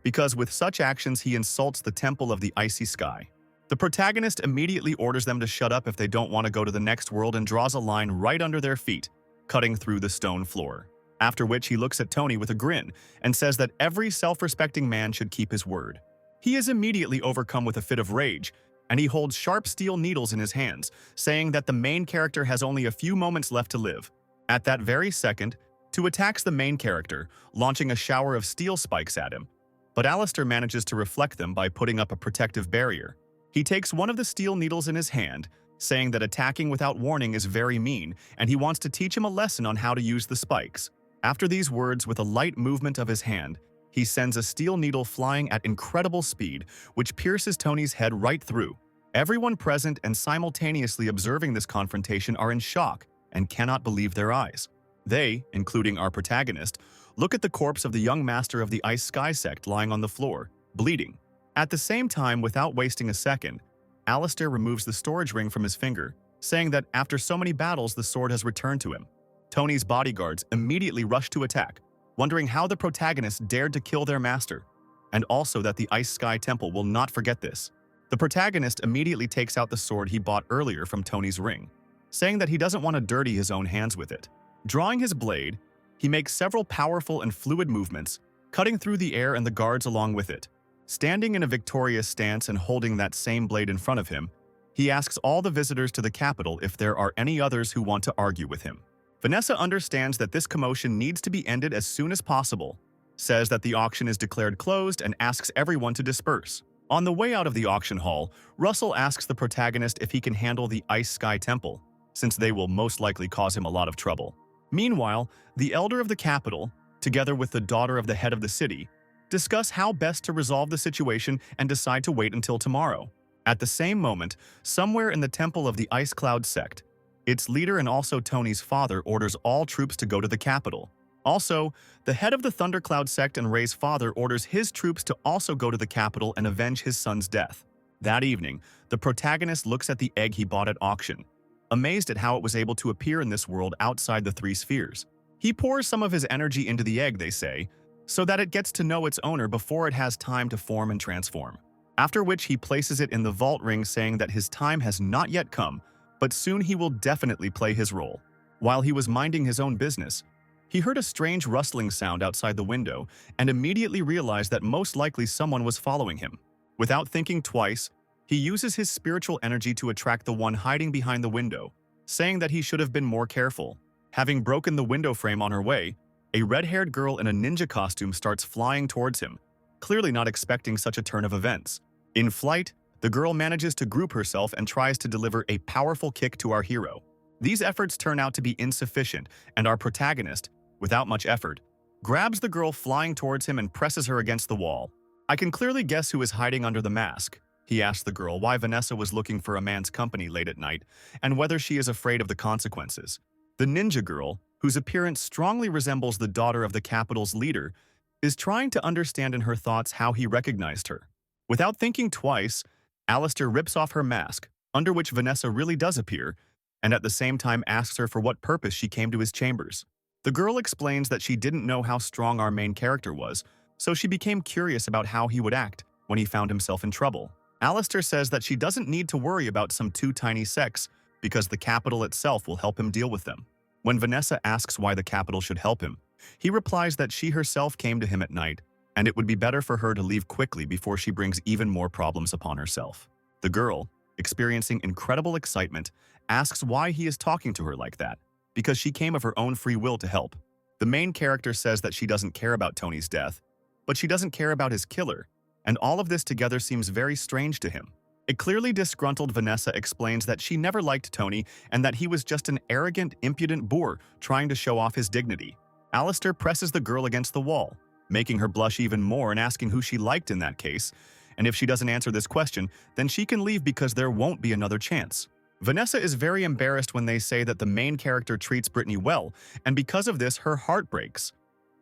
because with such actions he insults the temple of the icy sky. The protagonist immediately orders them to shut up if they don't want to go to the next world and draws a line right under their feet, cutting through the stone floor. After which he looks at Tony with a grin and says that every self-respecting man should keep his word. He is immediately overcome with a fit of rage, and he holds sharp steel needles in his hands, saying that the main character has only a few moments left to live. At that very second, Tu attacks the main character, launching a shower of steel spikes at him, but Alistair manages to reflect them by putting up a protective barrier. He takes one of the steel needles in his hand, saying that attacking without warning is very mean, and he wants to teach him a lesson on how to use the spikes. After these words, with a light movement of his hand, he sends a steel needle flying at incredible speed, which pierces Tony's head right through. Everyone present and simultaneously observing this confrontation are in shock and cannot believe their eyes. They, including our protagonist, look at the corpse of the young master of the Ice Sky sect lying on the floor, bleeding. At the same time, without wasting a second, Alistair removes the storage ring from his finger, saying that after so many battles, the sword has returned to him. Tony's bodyguards immediately rush to attack, wondering how the protagonist dared to kill their master, and also that the Ice Sky Temple will not forget this. The protagonist immediately takes out the sword he bought earlier from Tony's ring, saying that he doesn't want to dirty his own hands with it. Drawing his blade, he makes several powerful and fluid movements, cutting through the air and the guards along with it. Standing in a victorious stance and holding that same blade in front of him, he asks all the visitors to the capital if there are any others who want to argue with him. Vanessa understands that this commotion needs to be ended as soon as possible, says that the auction is declared closed, and asks everyone to disperse. On the way out of the auction hall, Russell asks the protagonist if he can handle the Ice Sky Temple, since they will most likely cause him a lot of trouble. Meanwhile, the elder of the capital, together with the daughter of the head of the city, discuss how best to resolve the situation and decide to wait until tomorrow. At the same moment, somewhere in the temple of the Ice Cloud sect, its leader and also Tony's father orders all troops to go to the capital. Also, the head of the Thundercloud sect and Ray's father orders his troops to also go to the capital and avenge his son's death. That evening, the protagonist looks at the egg he bought at auction, amazed at how it was able to appear in this world outside the three spheres. He pours some of his energy into the egg, they say, so that it gets to know its owner before it has time to form and transform. After which he places it in the vault ring, saying that his time has not yet come, but soon he will definitely play his role. While he was minding his own business, he heard a strange rustling sound outside the window and immediately realized that most likely someone was following him. Without thinking twice, he uses his spiritual energy to attract the one hiding behind the window, saying that he should have been more careful. Having broken the window frame on her way, a red-haired girl in a ninja costume starts flying towards him, clearly not expecting such a turn of events. In flight, the girl manages to group herself and tries to deliver a powerful kick to our hero. These efforts turn out to be insufficient, and our protagonist, without much effort, grabs the girl flying towards him and presses her against the wall. "I can clearly guess who is hiding under the mask," he asked the girl why Vanessa was looking for a man's company late at night and whether she is afraid of the consequences. The ninja girl, whose appearance strongly resembles the daughter of the capital's leader, is trying to understand in her thoughts how he recognized her. Without thinking twice, Alistair rips off her mask, under which Vanessa really does appear, and at the same time asks her for what purpose she came to his chambers. The girl explains that she didn't know how strong our main character was, so she became curious about how he would act when he found himself in trouble. Alistair says that she doesn't need to worry about some two tiny sects because the capital itself will help him deal with them. When Vanessa asks why the capital should help him, he replies that she herself came to him at night, and it would be better for her to leave quickly before she brings even more problems upon herself. The girl, experiencing incredible excitement, asks why he is talking to her like that, because she came of her own free will to help. The main character says that she doesn't care about Tony's death, but she doesn't care about his killer, and all of this together seems very strange to him. A clearly disgruntled Vanessa explains that she never liked Tony and that he was just an arrogant, impudent boor trying to show off his dignity. Alistair presses the girl against the wall, making her blush even more and asking who she liked in that case, and if she doesn't answer this question, then she can leave because there won't be another chance. Vanessa is very embarrassed when they say that the main character treats Brittany well, and because of this, her heart breaks.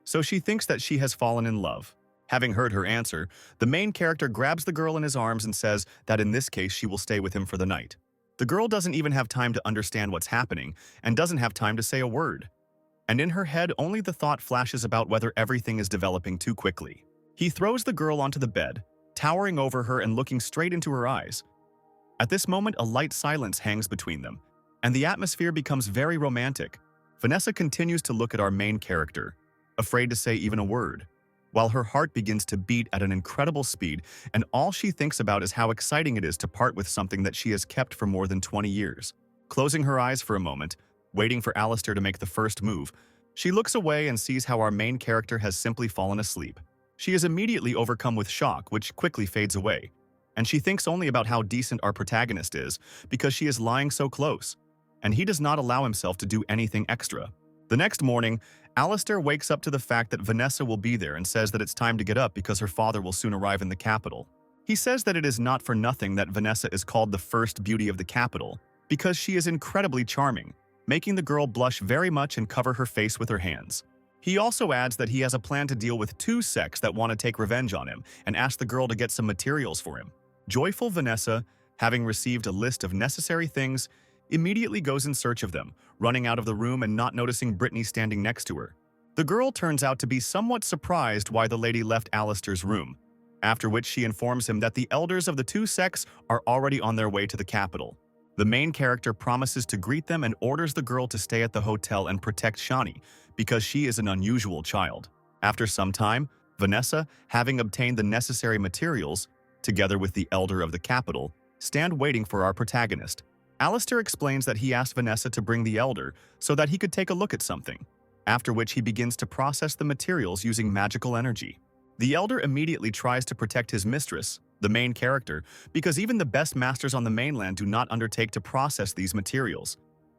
So she thinks that she has fallen in love. Having heard her answer, the main character grabs the girl in his arms and says that in this case she will stay with him for the night. The girl doesn't even have time to understand what's happening and doesn't have time to say a word. And in her head, only the thought flashes about whether everything is developing too quickly. He throws the girl onto the bed, towering over her and looking straight into her eyes. At this moment, a light silence hangs between them, and the atmosphere becomes very romantic. Vanessa continues to look at our main character, afraid to say even a word, while her heart begins to beat at an incredible speed, and all she thinks about is how exciting it is to part with something that she has kept for more than 20 years. Closing her eyes for a moment, waiting for Alistair to make the first move, she looks away and sees how our main character has simply fallen asleep. She is immediately overcome with shock, which quickly fades away, and she thinks only about how decent our protagonist is because she is lying so close, and he does not allow himself to do anything extra. The next morning, Alistair wakes up to the fact that Vanessa will be there and says that it's time to get up because her father will soon arrive in the capital. He says that it is not for nothing that Vanessa is called the first beauty of the capital, because she is incredibly charming, making the girl blush very much and cover her face with her hands. He also adds that he has a plan to deal with two sects that want to take revenge on him and ask the girl to get some materials for him. Joyful Vanessa, having received a list of necessary things, immediately goes in search of them, running out of the room and not noticing Brittany standing next to her. The girl turns out to be somewhat surprised why the lady left Alistair's room, after which she informs him that the elders of the two sects are already on their way to the capital. The main character promises to greet them and orders the girl to stay at the hotel and protect Shani, because she is an unusual child. After some time, Vanessa, having obtained the necessary materials, together with the elder of the capital, stand waiting for our protagonist. Alistair explains that he asked Vanessa to bring the elder so that he could take a look at something, after which he begins to process the materials using magical energy. The elder immediately tries to protect his mistress, the main character, because even the best masters on the mainland do not undertake to process these materials,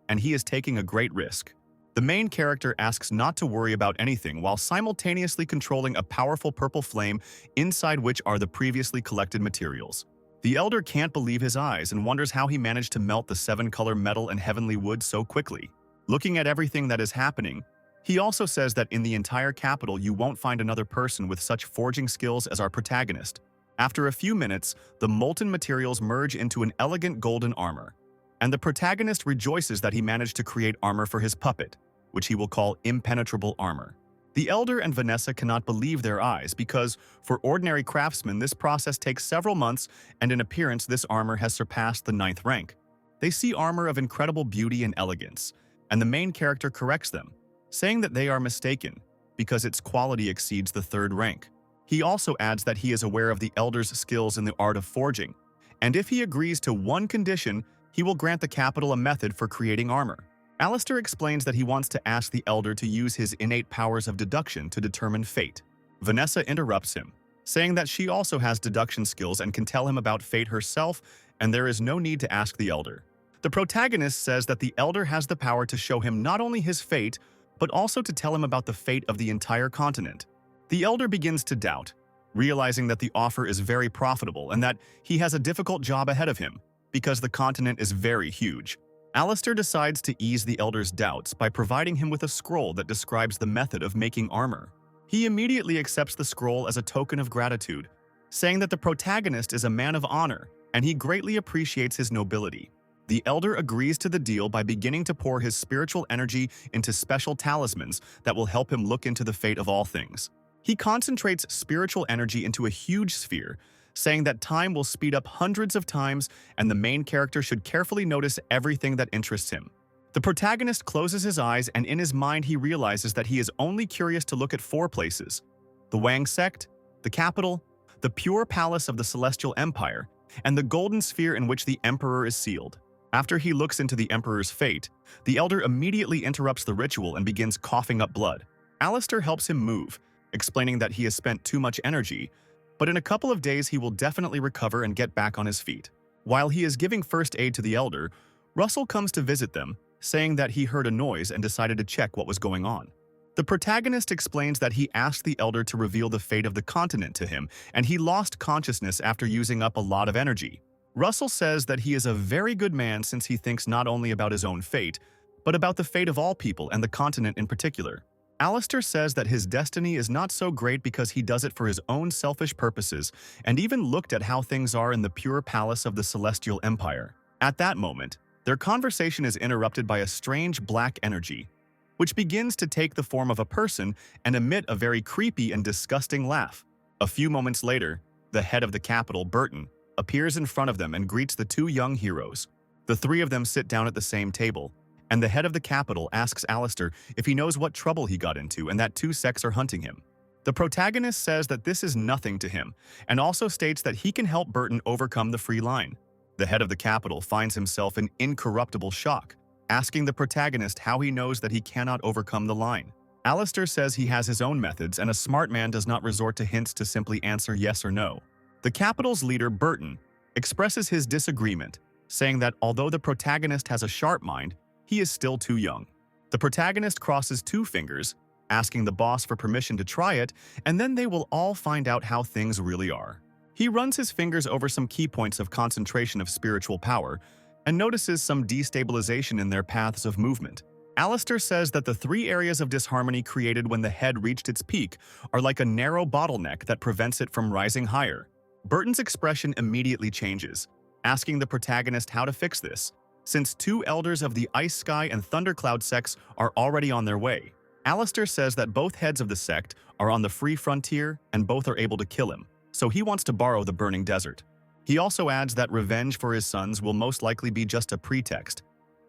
and he is taking a great risk. The main character asks not to worry about anything while simultaneously controlling a powerful purple flame inside which are the previously collected materials. The elder can't believe his eyes and wonders how he managed to melt the 7-color metal and heavenly wood so quickly. Looking at everything that is happening, he also says that in the entire capital you won't find another person with such forging skills as our protagonist. After a few minutes, the molten materials merge into an elegant golden armor, and the protagonist rejoices that he managed to create armor for his puppet, which he will call impenetrable armor. The elder and Vanessa cannot believe their eyes because, for ordinary craftsmen, this process takes several months, and in appearance this armor has surpassed the 9th rank. They see armor of incredible beauty and elegance, and the main character corrects them, saying that they are mistaken because its quality exceeds the 3rd rank. He also adds that he is aware of the elder's skills in the art of forging, and if he agrees to one condition, he will grant the capital a method for creating armor. Alistair explains that he wants to ask the elder to use his innate powers of deduction to determine fate. Vanessa interrupts him, saying that she also has deduction skills and can tell him about fate herself, and there is no need to ask the elder. The protagonist says that the elder has the power to show him not only his fate, but also to tell him about the fate of the entire continent. The elder begins to doubt, realizing that the offer is very profitable and that he has a difficult job ahead of him, because the continent is very huge. Alistair decides to ease the elder's doubts by providing him with a scroll that describes the method of making armor. He immediately accepts the scroll as a token of gratitude, saying that the protagonist is a man of honor and he greatly appreciates his nobility. The elder agrees to the deal by beginning to pour his spiritual energy into special talismans that will help him look into the fate of all things. He concentrates spiritual energy into a huge sphere, saying that time will speed up hundreds of times and the main character should carefully notice everything that interests him. The protagonist closes his eyes and in his mind he realizes that he is only curious to look at 4 places: the Wang sect, the capital, the pure palace of the Celestial Empire, and the golden sphere in which the Emperor is sealed. After he looks into the Emperor's fate, the elder immediately interrupts the ritual and begins coughing up blood. Alistair helps him move, explaining that he has spent too much energy, but in a couple of days he will definitely recover and get back on his feet. While he is giving first aid to the elder, Russell comes to visit them, saying that he heard a noise and decided to check what was going on. The protagonist explains that he asked the elder to reveal the fate of the continent to him, and he lost consciousness after using up a lot of energy. Russell says that he is a very good man since he thinks not only about his own fate, but about the fate of all people and the continent in particular. Alistair says that his destiny is not so great because he does it for his own selfish purposes, and even looked at how things are in the pure palace of the Celestial Empire. At that moment, their conversation is interrupted by a strange black energy, which begins to take the form of a person and emit a very creepy and disgusting laugh. A few moments later, the head of the capital, Burton, appears in front of them and greets the 2 young heroes. The 3 of them sit down at the same table, and the head of the capital asks Alistair if he knows what trouble he got into and that 2 sects are hunting him. The protagonist says that this is nothing to him, and also states that he can help Burton overcome the free line. The head of the capital finds himself in incorruptible shock, asking the protagonist how he knows that he cannot overcome the line. Alistair says he has his own methods and a smart man does not resort to hints to simply answer yes or no. The capital's leader, Burton, expresses his disagreement, saying that although the protagonist has a sharp mind, he is still too young. The protagonist crosses 2 fingers, asking the boss for permission to try it, and then they will all find out how things really are. He runs his fingers over some key points of concentration of spiritual power and notices some destabilization in their paths of movement. Alistair says that the 3 areas of disharmony created when the head reached its peak are like a narrow bottleneck that prevents it from rising higher. Burton's expression immediately changes, asking the protagonist how to fix this, since 2 elders of the Ice Sky and Thundercloud sects are already on their way. Alistair says that both heads of the sect are on the free frontier and both are able to kill him, so he wants to borrow the burning desert. He also adds that revenge for his sons will most likely be just a pretext,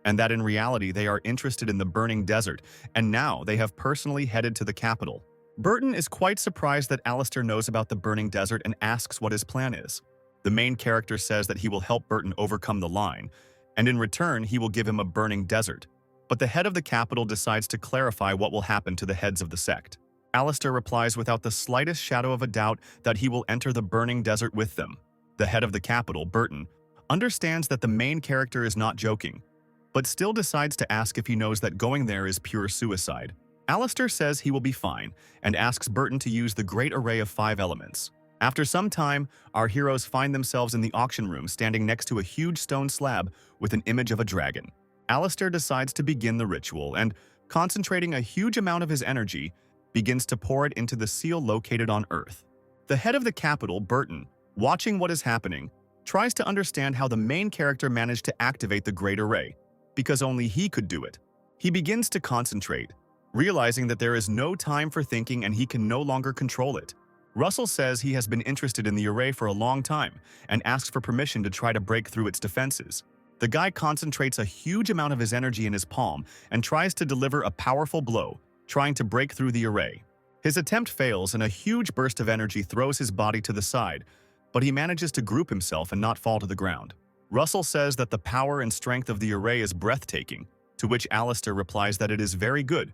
and that in reality they are interested in the burning desert, and now they have personally headed to the capital. Burton is quite surprised that Alistair knows about the burning desert and asks what his plan is. The main character says that he will help Burton overcome the line, and in return he will give him a burning desert. But the head of the capital decides to clarify what will happen to the heads of the sect. Alistair replies without the slightest shadow of a doubt that he will enter the burning desert with them. The head of the capital, Burton, understands that the main character is not joking, but still decides to ask if he knows that going there is pure suicide. Alistair says he will be fine and asks Burton to use the great array of 5 elements. After some time, our heroes find themselves in the auction room standing next to a huge stone slab with an image of a dragon. Alistair decides to begin the ritual and, concentrating a huge amount of his energy, begins to pour it into the seal located on Earth. The head of the capital, Burton, watching what is happening, tries to understand how the main character managed to activate the Great Array, because only he could do it. He begins to concentrate, realizing that there is no time for thinking and he can no longer control it. Russell says he has been interested in the array for a long time and asks for permission to try to break through its defenses. The guy concentrates a huge amount of his energy in his palm and tries to deliver a powerful blow, trying to break through the array. His attempt fails and a huge burst of energy throws his body to the side, but he manages to group himself and not fall to the ground. Russell says that the power and strength of the array is breathtaking, to which Alistair replies that it is very good,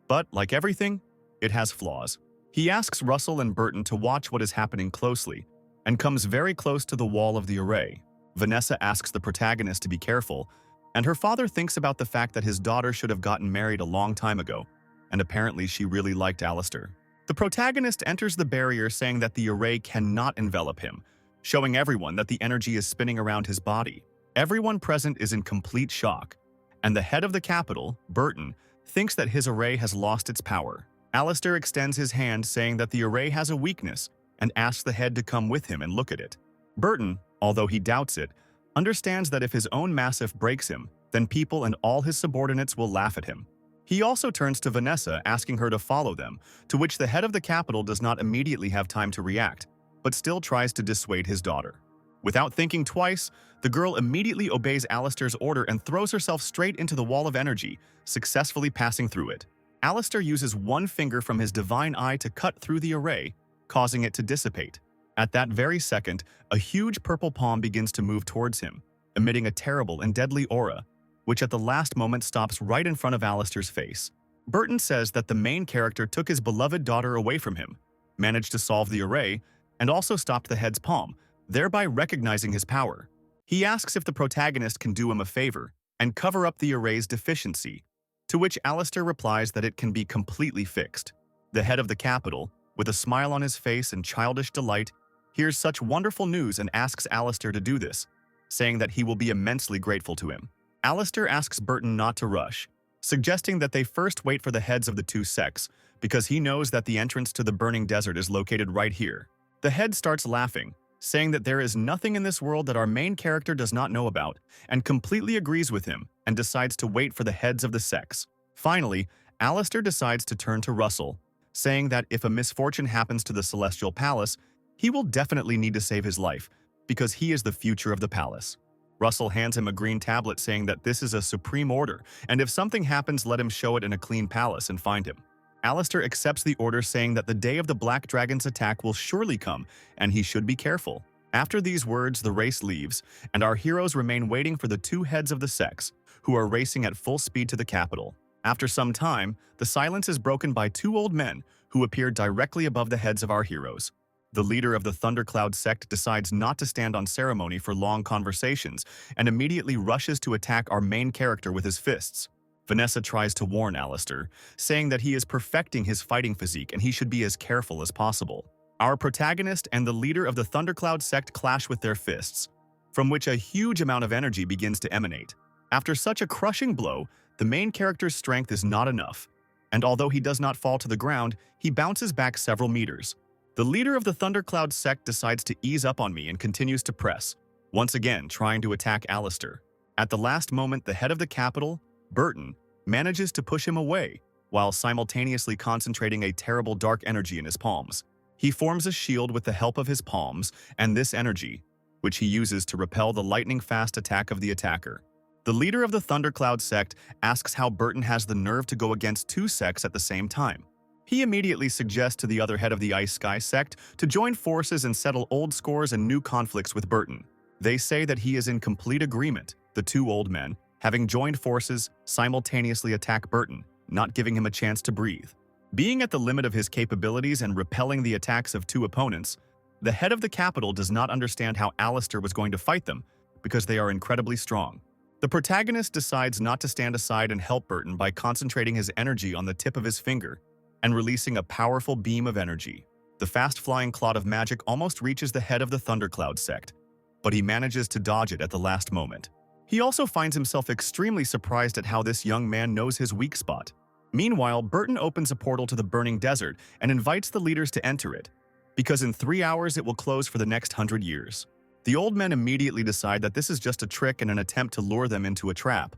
but, like everything, it has flaws. He asks Russell and Burton to watch what is happening closely, and comes very close to the wall of the array. Vanessa asks the protagonist to be careful, and her father thinks about the fact that his daughter should have gotten married a long time ago, and apparently she really liked Alistair. The protagonist enters the barrier saying that the array cannot envelop him, showing everyone that the energy is spinning around his body. Everyone present is in complete shock, and the head of the capital, Burton, thinks that his array has lost its power. Alistair extends his hand saying that the array has a weakness and asks the head to come with him and look at it. Burton, although he doubts it, understands that if his own massif breaks him, then people and all his subordinates will laugh at him. He also turns to Vanessa asking her to follow them, to which the head of the capital does not immediately have time to react, but still tries to dissuade his daughter. Without thinking twice, the girl immediately obeys Alistair's order and throws herself straight into the wall of energy, successfully passing through it. Alistair uses one finger from his divine eye to cut through the array, causing it to dissipate. At that very second, a huge purple palm begins to move towards him, emitting a terrible and deadly aura, which at the last moment stops right in front of Alistair's face. Burton says that the main character took his beloved daughter away from him, managed to solve the array, and also stopped the head's palm, thereby recognizing his power. He asks if the protagonist can do him a favor and cover up the array's deficiency, to which Alistair replies that it can be completely fixed. The head of the capital, with a smile on his face and childish delight, hears such wonderful news and asks Alistair to do this, saying that he will be immensely grateful to him. Alistair asks Burton not to rush, suggesting that they first wait for the heads of the 2 sects, because he knows that the entrance to the burning desert is located right here. The head starts laughing, saying that there is nothing in this world that our main character does not know about, and completely agrees with him and decides to wait for the heads of the sects. Finally, Alistair decides to turn to Russell, saying that if a misfortune happens to the Celestial Palace, he will definitely need to save his life, because he is the future of the palace. Russell hands him a green tablet saying that this is a supreme order, and if something happens, let him show it in a clean palace and find him. Alistair accepts the order saying that the day of the Black Dragon's attack will surely come, and he should be careful. After these words, the race leaves, and our heroes remain waiting for the 2 heads of the sects, who are racing at full speed to the capital. After some time, the silence is broken by 2 old men who appear directly above the heads of our heroes. The leader of the Thundercloud sect decides not to stand on ceremony for long conversations and immediately rushes to attack our main character with his fists. Vanessa tries to warn Alistair, saying that he is perfecting his fighting physique and he should be as careful as possible. Our protagonist and the leader of the Thundercloud sect clash with their fists, from which a huge amount of energy begins to emanate. After such a crushing blow, the main character's strength is not enough, and although he does not fall to the ground, he bounces back several meters. The leader of the Thundercloud sect decides to ease up on me and continues to press, once again trying to attack Alistair. At the last moment, the head of the capital, Burton, manages to push him away, while simultaneously concentrating a terrible dark energy in his palms. He forms a shield with the help of his palms and this energy, which he uses to repel the lightning-fast attack of the attacker. The leader of the Thundercloud sect asks how Burton has the nerve to go against two sects at the same time. He immediately suggests to the other head of the Ice Sky sect to join forces and settle old scores and new conflicts with Burton. They say that he is in complete agreement. The two old men, having joined forces, simultaneously attack Burton, not giving him a chance to breathe. Being at the limit of his capabilities and repelling the attacks of two opponents, the head of the capital does not understand how Alistair was going to fight them because they are incredibly strong. The protagonist decides not to stand aside and help Burton by concentrating his energy on the tip of his finger and releasing a powerful beam of energy. The fast-flying clod of magic almost reaches the head of the Thundercloud sect, but he manages to dodge it at the last moment. He also finds himself extremely surprised at how this young man knows his weak spot. Meanwhile, Burton opens a portal to the burning desert and invites the leaders to enter it, because in 3 hours it will close for the next 100 years. The old men immediately decide that this is just a trick and an attempt to lure them into a trap.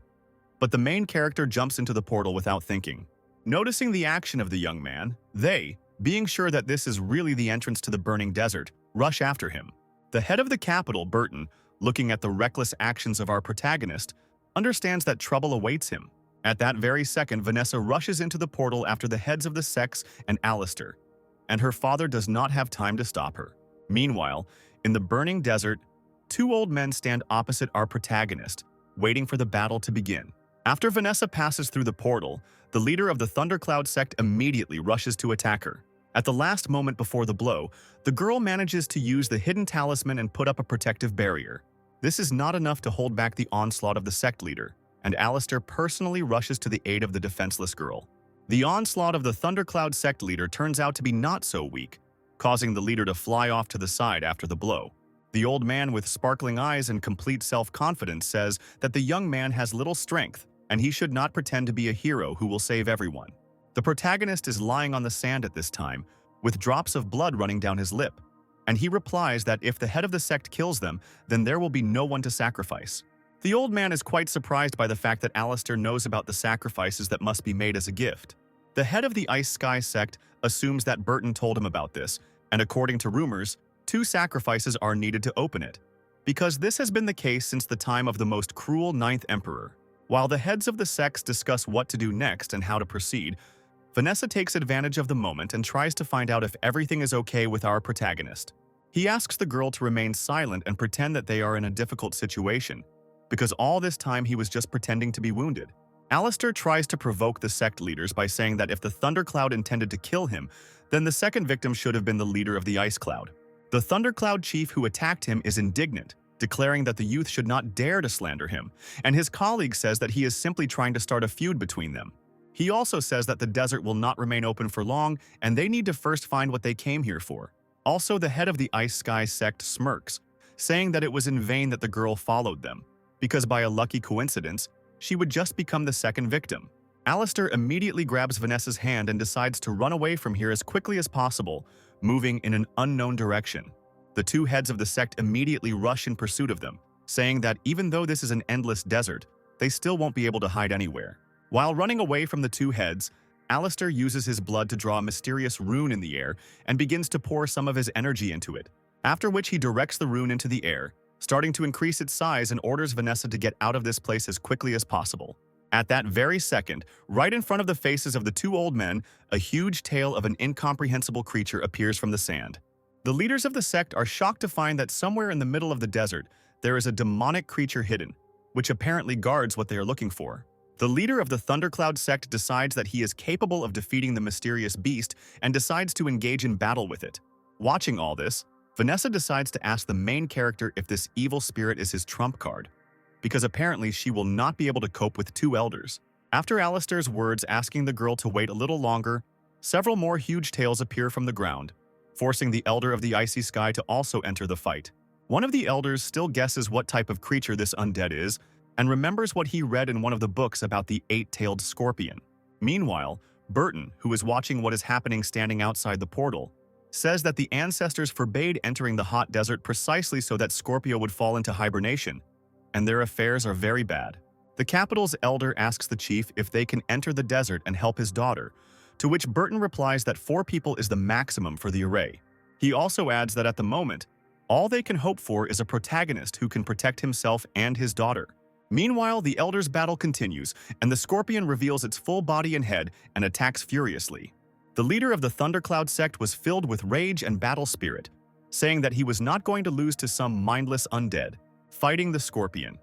But the main character jumps into the portal without thinking. Noticing the action of the young man, they, being sure that this is really the entrance to the burning desert, rush after him. The head of the capital, Burton, looking at the reckless actions of our protagonist, understands that trouble awaits him. At that very second, Vanessa rushes into the portal after the heads of the sects and Alistair, and her father does not have time to stop her. Meanwhile, in the burning desert, two old men stand opposite our protagonist, waiting for the battle to begin. After Vanessa passes through the portal, the leader of the Thundercloud sect immediately rushes to attack her. At the last moment before the blow, the girl manages to use the hidden talisman and put up a protective barrier. This is not enough to hold back the onslaught of the sect leader, and Alistair personally rushes to the aid of the defenseless girl. The onslaught of the Thundercloud sect leader turns out to be not so weak, causing the leader to fly off to the side after the blow. The old man with sparkling eyes and complete self-confidence says that the young man has little strength, and he should not pretend to be a hero who will save everyone. The protagonist is lying on the sand at this time, with drops of blood running down his lip, and he replies that if the head of the sect kills them, then there will be no one to sacrifice. The old man is quite surprised by the fact that Alistair knows about the sacrifices that must be made as a gift. The head of the Ice Sky sect assumes that Burton told him about this, and according to rumors, 2 sacrifices are needed to open it, because this has been the case since the time of the most cruel 9th Emperor. While the heads of the sects discuss what to do next and how to proceed, Vanessa takes advantage of the moment and tries to find out if everything is okay with our protagonist. He asks the girl to remain silent and pretend that they are in a difficult situation, because all this time he was just pretending to be wounded. Alistair tries to provoke the sect leaders by saying that if the Thundercloud intended to kill him, then the second victim should have been the leader of the Ice Cloud. The Thundercloud chief who attacked him is indignant, declaring that the youth should not dare to slander him, and his colleague says that he is simply trying to start a feud between them. He also says that the desert will not remain open for long, and they need to first find what they came here for. Also, the head of the Ice Sky sect smirks, saying that it was in vain that the girl followed them, because by a lucky coincidence, she would just become the second victim. Alistair immediately grabs Vanessa's hand and decides to run away from here as quickly as possible, moving in an unknown direction. The 2 heads of the sect immediately rush in pursuit of them, saying that even though this is an endless desert, they still won't be able to hide anywhere. While running away from the 2 heads, Alistair uses his blood to draw a mysterious rune in the air and begins to pour some of his energy into it, after which he directs the rune into the air, starting to increase its size and orders Vanessa to get out of this place as quickly as possible. At that very second, right in front of the faces of the 2 old men, a huge tail of an incomprehensible creature appears from the sand. The leaders of the sect are shocked to find that somewhere in the middle of the desert, there is a demonic creature hidden, which apparently guards what they are looking for. The leader of the Thundercloud sect decides that he is capable of defeating the mysterious beast and decides to engage in battle with it. Watching all this, Vanessa decides to ask the main character if this evil spirit is his trump card, because apparently she will not be able to cope with 2 elders. After Alistair's words asking the girl to wait a little longer, several more huge tails appear from the ground, forcing the Elder of the Icy Sky to also enter the fight. One of the elders still guesses what type of creature this undead is and remembers what he read in one of the books about the eight-tailed scorpion. Meanwhile, Burton, who is watching what is happening standing outside the portal, says that the ancestors forbade entering the hot desert precisely so that Scorpio would fall into hibernation, and their affairs are very bad. The capital's elder asks the chief if they can enter the desert and help his daughter, to which Burton replies that 4 people is the maximum for the array. He also adds that at the moment, all they can hope for is a protagonist who can protect himself and his daughter. Meanwhile, the Elder's battle continues, and the scorpion reveals its full body and head and attacks furiously. The leader of the Thundercloud sect was filled with rage and battle spirit, saying that he was not going to lose to some mindless undead, fighting the scorpion.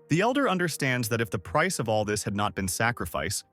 The Elder understands that if the price of all this had not been sacrifice,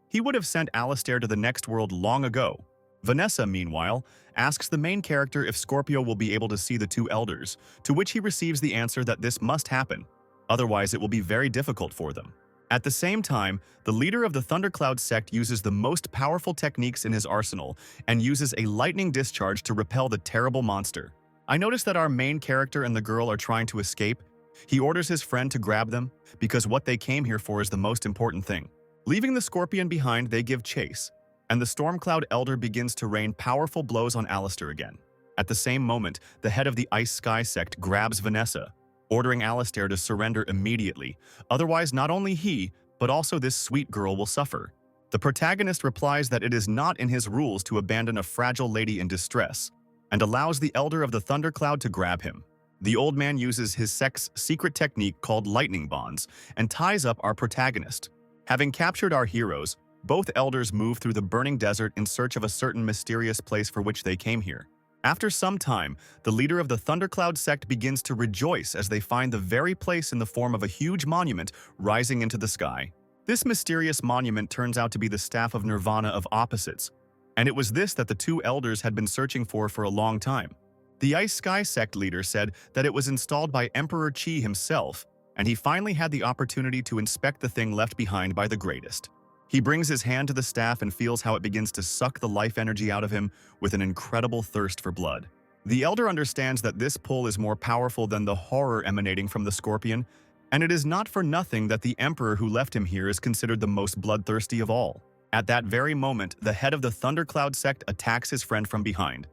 he would have sent Alistair to the next world long ago. Vanessa, meanwhile, asks the main character if Scorpio will be able to see the 2 elders, to which he receives the answer that this must happen, otherwise it will be very difficult for them. At the same time, the leader of the Thundercloud sect uses the most powerful techniques in his arsenal and uses a lightning discharge to repel the terrible monster. I notice that our main character and the girl are trying to escape. He orders his friend to grab them, because what they came here for is the most important thing. Leaving the scorpion behind, they give chase, and the Stormcloud Elder begins to rain powerful blows on Alistair again. At the same moment, the head of the Ice Sky sect grabs Vanessa, ordering Alistair to surrender immediately, otherwise not only he, but also this sweet girl will suffer. The protagonist replies that it is not in his rules to abandon a fragile lady in distress, and allows the Elder of the Thundercloud to grab him. The old man uses his sect's secret technique called lightning bonds and ties up our protagonist. Having captured our heroes, both elders move through the burning desert in search of a certain mysterious place for which they came here. After some time, the leader of the Thundercloud sect begins to rejoice as they find the very place in the form of a huge monument rising into the sky. This mysterious monument turns out to be the Staff of Nirvana of Opposites, and it was this that the 2 elders had been searching for a long time. The Ice Sky sect leader said that it was installed by Emperor Qi himself, and he finally had the opportunity to inspect the thing left behind by the greatest. He brings his hand to the staff and feels how it begins to suck the life energy out of him with an incredible thirst for blood. The Elder understands that this pull is more powerful than the horror emanating from the scorpion, and it is not for nothing that the Emperor who left him here is considered the most bloodthirsty of all. At that very moment, the head of the Thundercloud sect attacks his friend from behind,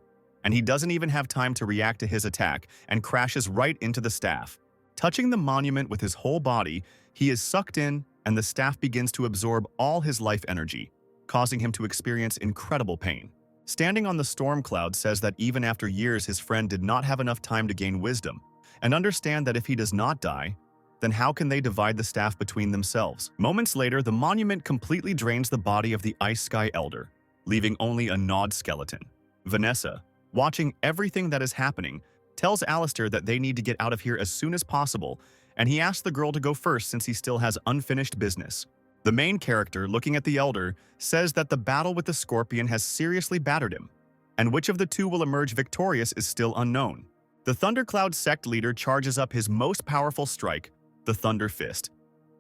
and he doesn't even have time to react to his attack and crashes right into the staff. Touching the monument with his whole body, he is sucked in, and the staff begins to absorb all his life energy, causing him to experience incredible pain. Standing on the storm cloud says that even after years his friend did not have enough time to gain wisdom, and understand that if he does not die, then how can they divide the staff between themselves? Moments later, the monument completely drains the body of the Ice Sky Elder, leaving only a gnawed skeleton. Vanessa, watching everything that is happening, tells Alistair that they need to get out of here as soon as possible, and he asks the girl to go first since he still has unfinished business. The main character, looking at the Elder, says that the battle with the Scorpion has seriously battered him, and which of the 2 will emerge victorious is still unknown. The Thundercloud sect leader charges up his most powerful strike, the Thunder Fist,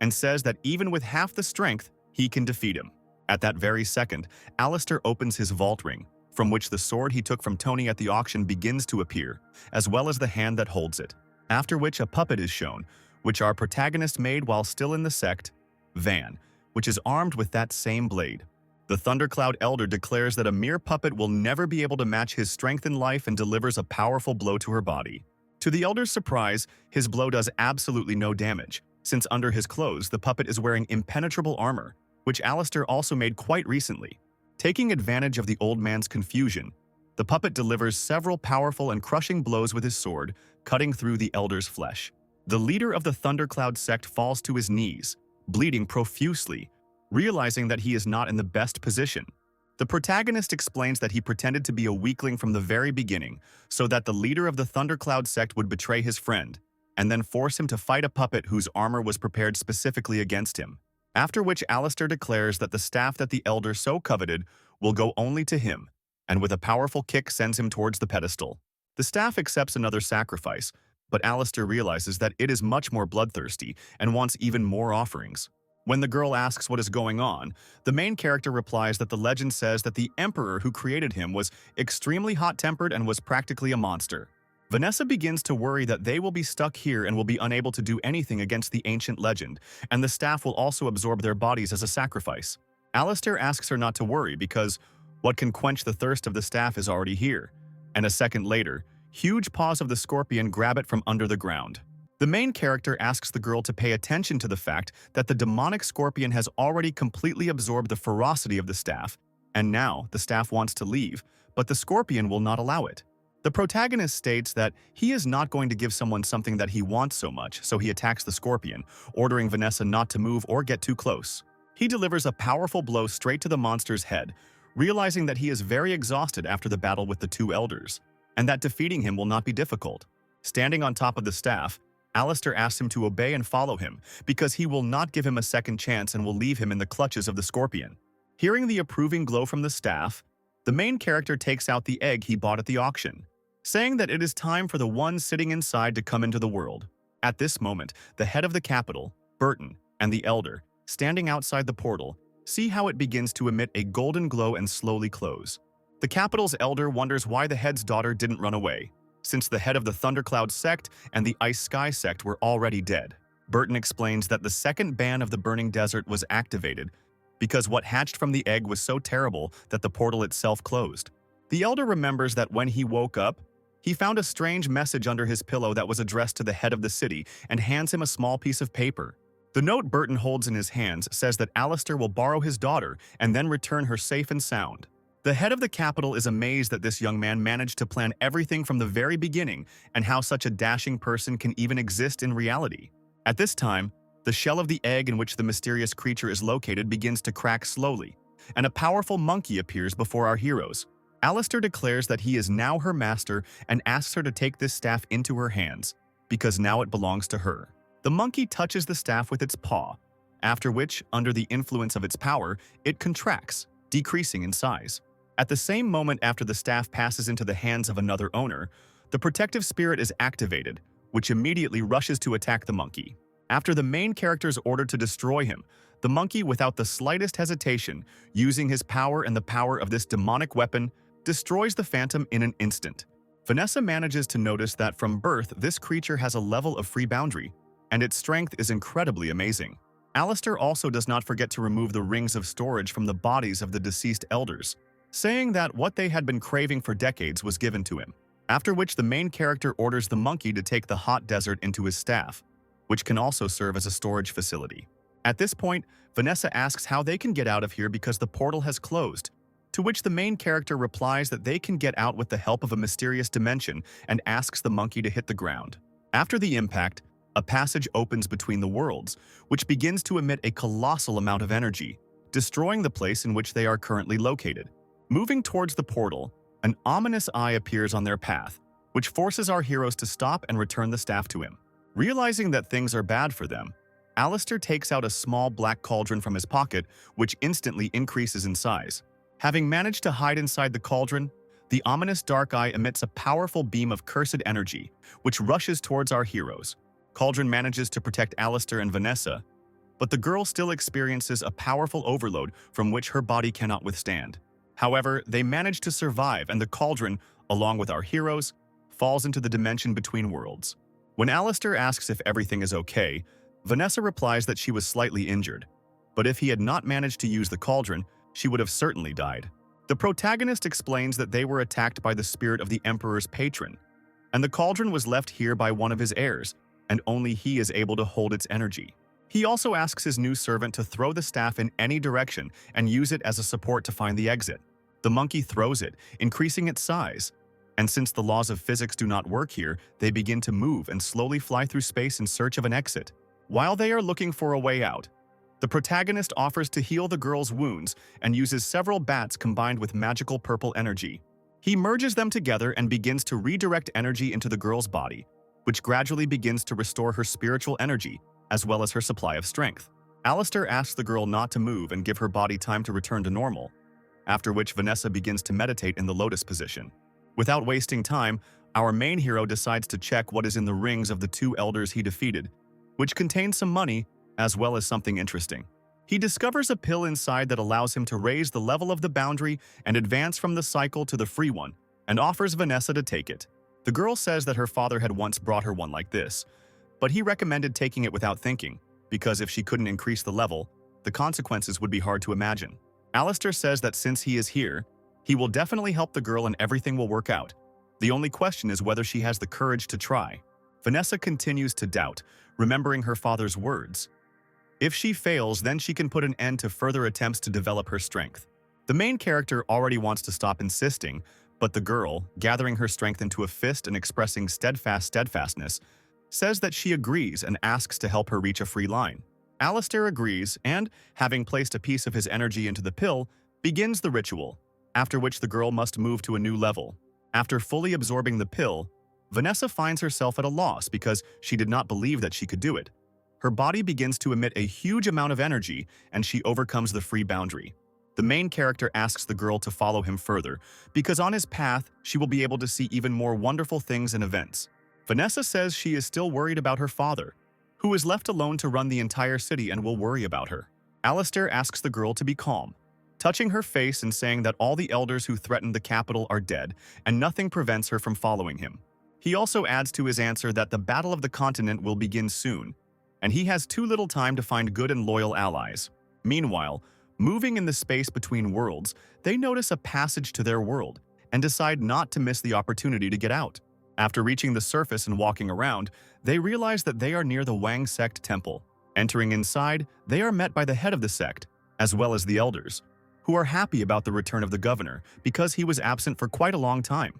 and says that even with half the strength, he can defeat him. At that very second, Alistair opens his vault ring, from which the sword he took from Tony at the auction begins to appear, as well as the hand that holds it, after which a puppet is shown, which our protagonist made while still in the sect, Van, which is armed with that same blade. The Thundercloud Elder declares that a mere puppet will never be able to match his strength in life and delivers a powerful blow to her body. To the Elder's surprise, his blow does absolutely no damage, since under his clothes the puppet is wearing impenetrable armor, which Alistair also made quite recently. Taking advantage of the old man's confusion, the puppet delivers several powerful and crushing blows with his sword, cutting through the Elder's flesh. The leader of the Thundercloud sect falls to his knees, bleeding profusely, realizing that he is not in the best position. The protagonist explains that he pretended to be a weakling from the very beginning, so that the leader of the Thundercloud sect would betray his friend, and then force him to fight a puppet whose armor was prepared specifically against him. After which Alistair declares that the staff that the Elder so coveted will go only to him, and with a powerful kick sends him towards the pedestal. The staff accepts another sacrifice, but Alistair realizes that it is much more bloodthirsty and wants even more offerings. When the girl asks what is going on, the main character replies that the legend says that the emperor who created him was extremely hot-tempered and was practically a monster. Vanessa begins to worry that they will be stuck here and will be unable to do anything against the ancient legend, and the staff will also absorb their bodies as a sacrifice. Alistair asks her not to worry because what can quench the thirst of the staff is already here. And a second later, huge paws of the scorpion grab it from under the ground. The main character asks the girl to pay attention to the fact that the demonic scorpion has already completely absorbed the ferocity of the staff, and now the staff wants to leave, but the scorpion will not allow it. The protagonist states that he is not going to give someone something that he wants so much, so he attacks the scorpion, ordering Vanessa not to move or get too close. He delivers a powerful blow straight to the monster's head, realizing that he is very exhausted after the battle with the two elders, and that defeating him will not be difficult. Standing on top of the staff, Alistair asks him to obey and follow him because he will not give him a second chance and will leave him in the clutches of the scorpion. Hearing the approving glow from the staff, the main character takes out the egg he bought at the auction, saying that it is time for the one sitting inside to come into the world. At this moment, the head of the capital, Burton, and the elder, standing outside the portal, see how it begins to emit a golden glow and slowly close. The capital's elder wonders why the head's daughter didn't run away, since the head of the Thundercloud sect and the Ice Sky sect were already dead. Burton explains that the second ban of the Burning Desert was activated because what hatched from the egg was so terrible that the portal itself closed. The elder remembers that when he woke up, he found a strange message under his pillow that was addressed to the head of the city and hands him a small piece of paper. The note Burton holds in his hands says that Alistair will borrow his daughter and then return her safe and sound. The head of the capital is amazed that this young man managed to plan everything from the very beginning and how such a dashing person can even exist in reality. At this time, the shell of the egg in which the mysterious creature is located begins to crack slowly, and a powerful monkey appears before our heroes. Alistair declares that he is now her master and asks her to take this staff into her hands, because now it belongs to her. The monkey touches the staff with its paw, after which, under the influence of its power, it contracts, decreasing in size. At the same moment after the staff passes into the hands of another owner, the protective spirit is activated, which immediately rushes to attack the monkey. After the main character is ordered to destroy him, the monkey, without the slightest hesitation, using his power and the power of this demonic weapon, destroys the phantom in an instant. Vanessa manages to notice that from birth this creature has a level of free boundary, and its strength is incredibly amazing. Alistair also does not forget to remove the rings of storage from the bodies of the deceased elders, saying that what they had been craving for decades was given to him, after which the main character orders the monkey to take the hot desert into his staff, which can also serve as a storage facility. At this point, Vanessa asks how they can get out of here because the portal has closed, to which the main character replies that they can get out with the help of a mysterious dimension and asks the monkey to hit the ground. After the impact, a passage opens between the worlds, which begins to emit a colossal amount of energy, destroying the place in which they are currently located. Moving towards the portal, an ominous eye appears on their path, which forces our heroes to stop and return the staff to him. Realizing that things are bad for them, Alistair takes out a small black cauldron from his pocket, which instantly increases in size. Having managed to hide inside the cauldron, the ominous dark eye emits a powerful beam of cursed energy, which rushes towards our heroes. Cauldron manages to protect Alistair and Vanessa, but the girl still experiences a powerful overload from which her body cannot withstand. However, they manage to survive, and the cauldron, along with our heroes, falls into the dimension between worlds. When Alistair asks if everything is okay, Vanessa replies that she was slightly injured, but if he had not managed to use the cauldron, she would have certainly died. The protagonist explains that they were attacked by the spirit of the Emperor's patron, and the cauldron was left here by one of his heirs, and only he is able to hold its energy. He also asks his new servant to throw the staff in any direction and use it as a support to find the exit. The monkey throws it, increasing its size, and since the laws of physics do not work here, they begin to move and slowly fly through space in search of an exit. While they are looking for a way out, the protagonist offers to heal the girl's wounds and uses several bats combined with magical purple energy. He merges them together and begins to redirect energy into the girl's body, which gradually begins to restore her spiritual energy, as well as her supply of strength. Alistair asks the girl not to move and give her body time to return to normal, after which Vanessa begins to meditate in the lotus position. Without wasting time, our main hero decides to check what is in the rings of the two elders he defeated, which contains some money as well as something interesting. He discovers a pill inside that allows him to raise the level of the boundary and advance from the cycle to the free one, and offers Vanessa to take it. The girl says that her father had once brought her one like this, but he recommended taking it without thinking, because if she couldn't increase the level, the consequences would be hard to imagine. Alistair says that since he is here, he will definitely help the girl and everything will work out. The only question is whether she has the courage to try. Vanessa continues to doubt, remembering her father's words. If she fails, then she can put an end to further attempts to develop her strength. The main character already wants to stop insisting, but the girl, gathering her strength into a fist and expressing steadfastness, says that she agrees and asks to help her reach a free line. Alistair agrees and, having placed a piece of his energy into the pill, begins the ritual, after which the girl must move to a new level. After fully absorbing the pill, Vanessa finds herself at a loss because she did not believe that she could do it. Her body begins to emit a huge amount of energy and she overcomes the free boundary. The main character asks the girl to follow him further because on his path, she will be able to see even more wonderful things and events. Vanessa says she is still worried about her father, who is left alone to run the entire city and will worry about her. Alistair asks the girl to be calm, touching her face and saying that all the elders who threatened the capital are dead and nothing prevents her from following him. He also adds to his answer that the Battle of the Continent will begin soon, and he has too little time to find good and loyal allies. Meanwhile, moving in the space between worlds, they notice a passage to their world and decide not to miss the opportunity to get out. After reaching the surface and walking around, they realize that they are near the Wang sect temple. Entering inside, they are met by the head of the sect, as well as the elders, who are happy about the return of the governor because he was absent for quite a long time.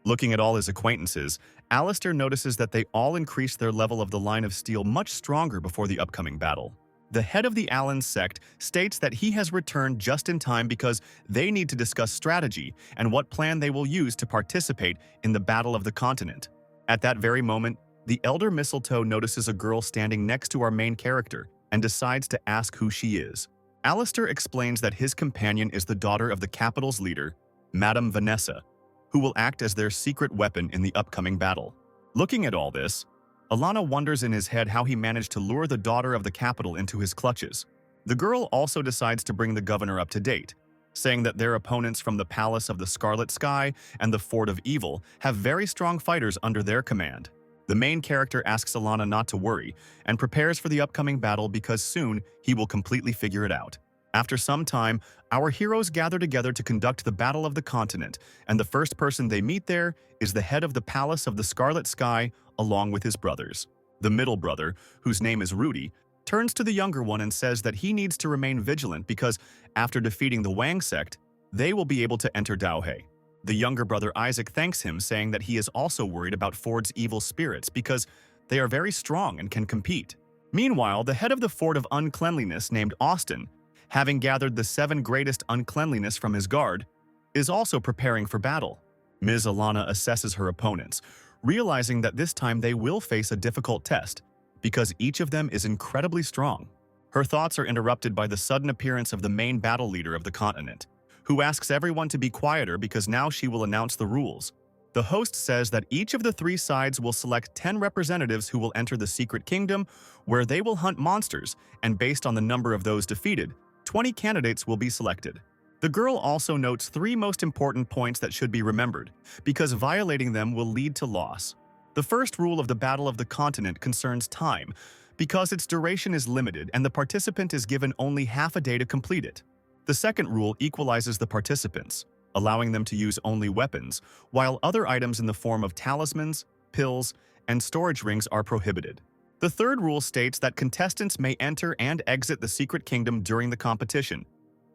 Looking at all his acquaintances, Alistair notices that they all increased their level of the line of steel much stronger before the upcoming battle. The head of the Allen sect states that he has returned just in time because they need to discuss strategy and what plan they will use to participate in the Battle of the Continent. At that very moment, the elder Mistletoe notices a girl standing next to our main character and decides to ask who she is. Alistair explains that his companion is the daughter of the capital's leader, Madame Vanessa, who will act as their secret weapon in the upcoming battle. Looking at all this, Alana wonders in his head how he managed to lure the daughter of the capital into his clutches. The girl also decides to bring the governor up to date, saying that their opponents from the Palace of the Scarlet Sky and the Fort of Evil have very strong fighters under their command. The main character asks Alana not to worry and prepares for the upcoming battle because soon he will completely figure it out. After some time, our heroes gather together to conduct the Battle of the Continent, and the first person they meet there is the head of the Palace of the Scarlet Sky along with his brothers. The middle brother, whose name is Rudy, turns to the younger one and says that he needs to remain vigilant because after defeating the Wang sect, they will be able to enter Daohe. The younger brother Isaac thanks him, saying that he is also worried about Ford's evil spirits because they are very strong and can compete. Meanwhile, the head of the Fort of Uncleanliness named Austin, having gathered the 7 greatest uncleanliness from his guard, is also preparing for battle. Ms. Alana assesses her opponents, realizing that this time they will face a difficult test because each of them is incredibly strong. Her thoughts are interrupted by the sudden appearance of the main battle leader of the continent, who asks everyone to be quieter because now she will announce the rules. The host says that each of the 3 sides will select 10 representatives who will enter the secret kingdom, where they will hunt monsters, and based on the number of those defeated, 20 candidates will be selected. The girl also notes 3 most important points that should be remembered, because violating them will lead to loss. The first rule of the Battle of the Continent concerns time, because its duration is limited and the participant is given only half a day to complete it. The second rule equalizes the participants, allowing them to use only weapons, while other items in the form of talismans, pills, and storage rings are prohibited. The third rule states that contestants may enter and exit the secret kingdom during the competition,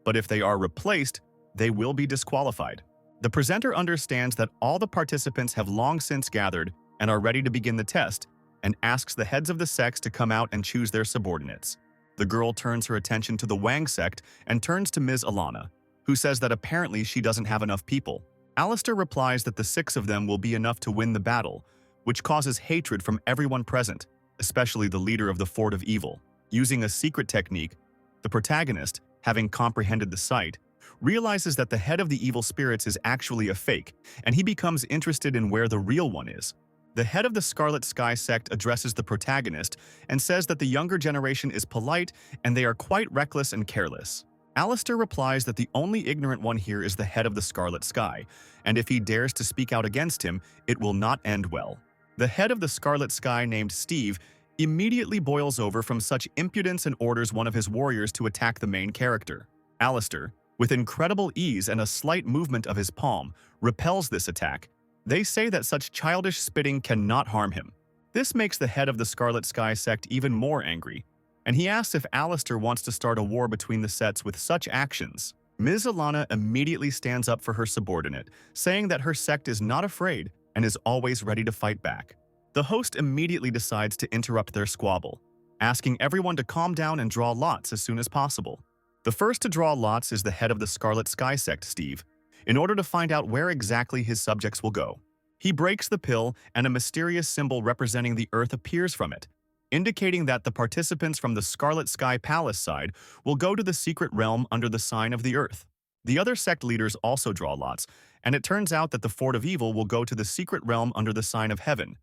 but if they are replaced, they will be disqualified. The presenter understands that all the participants have long since gathered and are ready to begin the test, and asks the heads of the sects to come out and choose their subordinates. The girl turns her attention to the Wang sect and turns to Ms. Alana, who says that apparently she doesn't have enough people. Alistair replies that the 6 of them will be enough to win the battle, which causes hatred from everyone present, especially the leader of the Fort of Evil. Using a secret technique, the protagonist, having comprehended the sight, realizes that the head of the evil spirits is actually a fake, and he becomes interested in where the real one is. The head of the Scarlet Sky sect addresses the protagonist and says that the younger generation is polite and they are quite reckless and careless. Alistair replies that the only ignorant one here is the head of the Scarlet Sky, and if he dares to speak out against him, it will not end well. The head of the Scarlet Sky, named Steve, immediately boils over from such impudence and orders one of his warriors to attack the main character. Alistair, with incredible ease and a slight movement of his palm, repels this attack. They say that such childish spitting cannot harm him. This makes the head of the Scarlet Sky sect even more angry, and he asks if Alistair wants to start a war between the sects with such actions. Ms. Alana immediately stands up for her subordinate, saying that her sect is not afraid and is always ready to fight back. The host immediately decides to interrupt their squabble, asking everyone to calm down and draw lots as soon as possible. The first to draw lots is the head of the Scarlet Sky sect, Steve, in order to find out where exactly his subjects will go. He breaks the pill, and a mysterious symbol representing the Earth appears from it, indicating that the participants from the Scarlet Sky Palace side will go to the secret realm under the sign of the Earth. The other sect leaders also draw lots, and it turns out that the Fort of Evil will go to the secret realm under the sign of Heaven,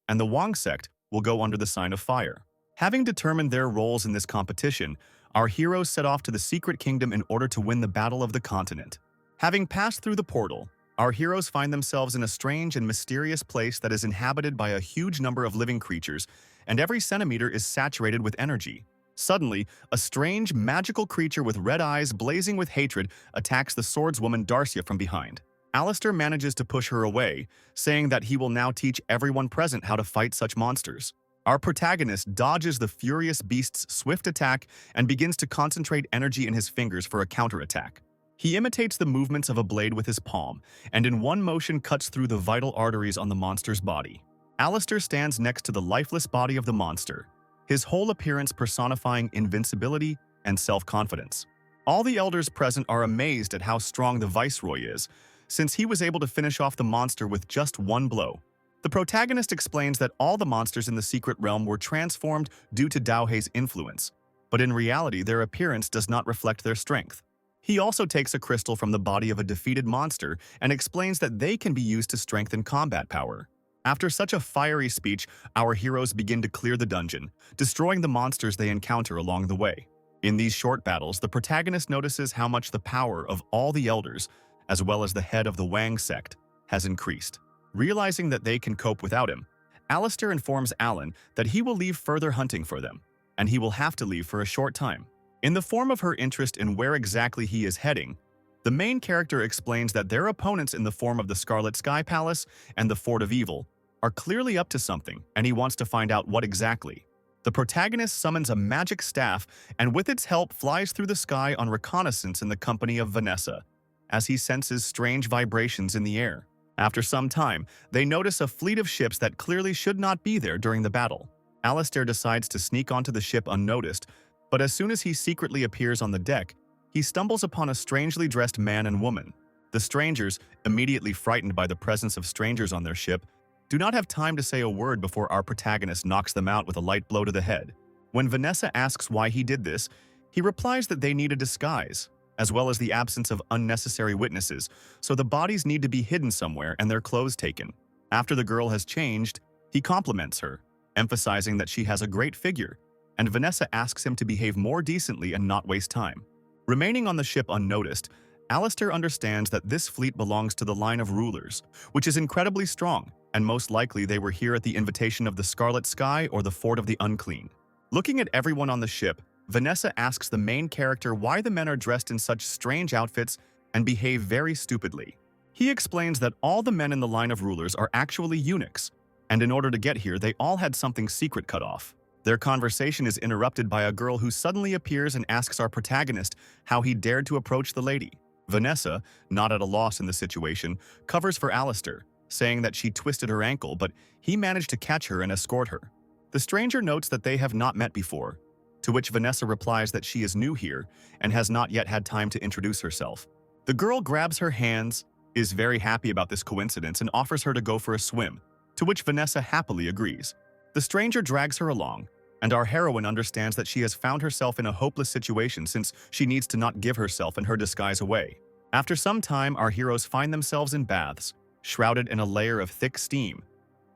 and the Wang sect will go under the sign of Fire. Having determined their roles in this competition, our heroes set off to the secret kingdom in order to win the Battle of the Continent. Having passed through the portal, our heroes find themselves in a strange and mysterious place that is inhabited by a huge number of living creatures, and every centimeter is saturated with energy. Suddenly, a strange, magical creature with red eyes blazing with hatred attacks the swordswoman Darcia from behind. Alistair manages to push her away, saying that he will now teach everyone present how to fight such monsters. Our protagonist dodges the furious beast's swift attack and begins to concentrate energy in his fingers for a counterattack. He imitates the movements of a blade with his palm, and in one motion cuts through the vital arteries on the monster's body. Alistair stands next to the lifeless body of the monster, his whole appearance personifying invincibility and self-confidence. All the elders present are amazed at how strong the viceroy is, since he was able to finish off the monster with just one blow. The protagonist explains that all the monsters in the secret realm were transformed due to Daohei's influence, but in reality their appearance does not reflect their strength. He also takes a crystal from the body of a defeated monster and explains that they can be used to strengthen combat power. After such a fiery speech, our heroes begin to clear the dungeon, destroying the monsters they encounter along the way. In these short battles, the protagonist notices how much the power of all the elders, as well as the head of the Wang sect, has increased. Realizing that they can cope without him, Alistair informs Alan that he will leave further hunting for them, and he will have to leave for a short time. In the form of her interest in where exactly he is heading, the main character explains that their opponents in the form of the Scarlet Sky Palace and the Fort of Evil are clearly up to something, and he wants to find out what exactly. The protagonist summons a magic staff and with its help flies through the sky on reconnaissance in the company of Vanessa, as he senses strange vibrations in the air. After some time, they notice a fleet of ships that clearly should not be there during the battle. Alistair decides to sneak onto the ship unnoticed, but as soon as he secretly appears on the deck, he stumbles upon a strangely dressed man and woman. The strangers, immediately frightened by the presence of strangers on their ship, do not have time to say a word before our protagonist knocks them out with a light blow to the head. When Vanessa asks why he did this, he replies that they need a disguise, as well as the absence of unnecessary witnesses, so the bodies need to be hidden somewhere and their clothes taken. After the girl has changed, he compliments her, emphasizing that she has a great figure, and Vanessa asks him to behave more decently and not waste time. Remaining on the ship unnoticed, Alistair understands that this fleet belongs to the line of rulers, which is incredibly strong, and most likely they were here at the invitation of the Scarlet Sky or the Fort of the Unclean. Looking at everyone on the ship, Vanessa asks the main character why the men are dressed in such strange outfits and behave very stupidly. He explains that all the men in the line of rulers are actually eunuchs, and in order to get here they all had something secret cut off. Their conversation is interrupted by a girl who suddenly appears and asks our protagonist how he dared to approach the lady. Vanessa, not at a loss in the situation, covers for Alistair, saying that she twisted her ankle, but he managed to catch her and escort her. The stranger notes that they have not met before, to which Vanessa replies that she is new here and has not yet had time to introduce herself. The girl grabs her hands, is very happy about this coincidence, and offers her to go for a swim, to which Vanessa happily agrees. The stranger drags her along, and our heroine understands that she has found herself in a hopeless situation since she needs to not give herself and her disguise away. After some time, our heroes find themselves in baths, shrouded in a layer of thick steam,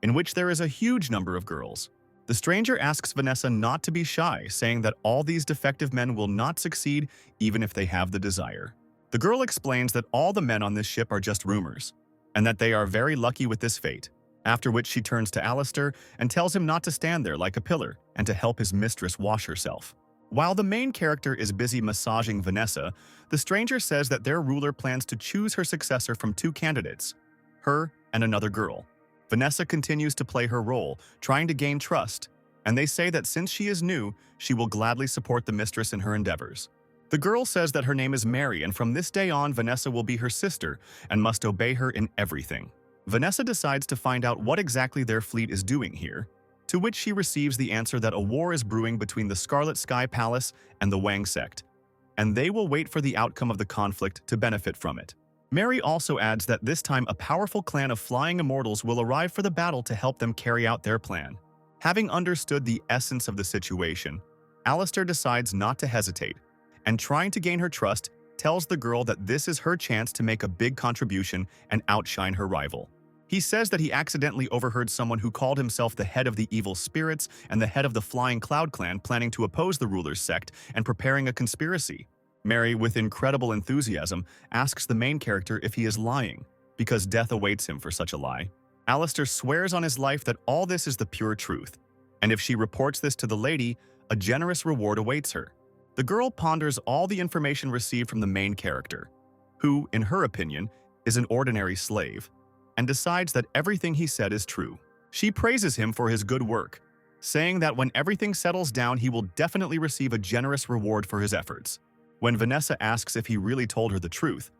in which there is a huge number of girls. The stranger asks Vanessa not to be shy, saying that all these defective men will not succeed even if they have the desire. The girl explains that all the men on this ship are just rumors, and that they are very lucky with this fate, after which she turns to Alistair and tells him not to stand there like a pillar and to help his mistress wash herself. While the main character is busy massaging Vanessa, the stranger says that their ruler plans to choose her successor from two candidates, her and another girl. Vanessa continues to play her role, trying to gain trust, and they say that since she is new, she will gladly support the mistress in her endeavors. The girl says that her name is Mary, and from this day on, Vanessa will be her sister and must obey her in everything. Vanessa decides to find out what exactly their fleet is doing here, to which she receives the answer that a war is brewing between the Scarlet Sky Palace and the Wang sect, and they will wait for the outcome of the conflict to benefit from it. Mary also adds that this time a powerful clan of flying immortals will arrive for the battle to help them carry out their plan. Having understood the essence of the situation, Alistair decides not to hesitate, and trying to gain her trust, tells the girl that this is her chance to make a big contribution and outshine her rival. He says that he accidentally overheard someone who called himself the head of the evil spirits and the head of the Flying Cloud clan planning to oppose the ruler's sect and preparing a conspiracy. Mary, with incredible enthusiasm, asks the main character if he is lying, because death awaits him for such a lie. Alistair swears on his life that all this is the pure truth, and if she reports this to the lady, a generous reward awaits her. The girl ponders all the information received from the main character, who, in her opinion, is an ordinary slave, and decides that everything he said is true. She praises him for his good work, saying that when everything settles down, he will definitely receive a generous reward for his efforts. When Vanessa asks if he really told her the truth,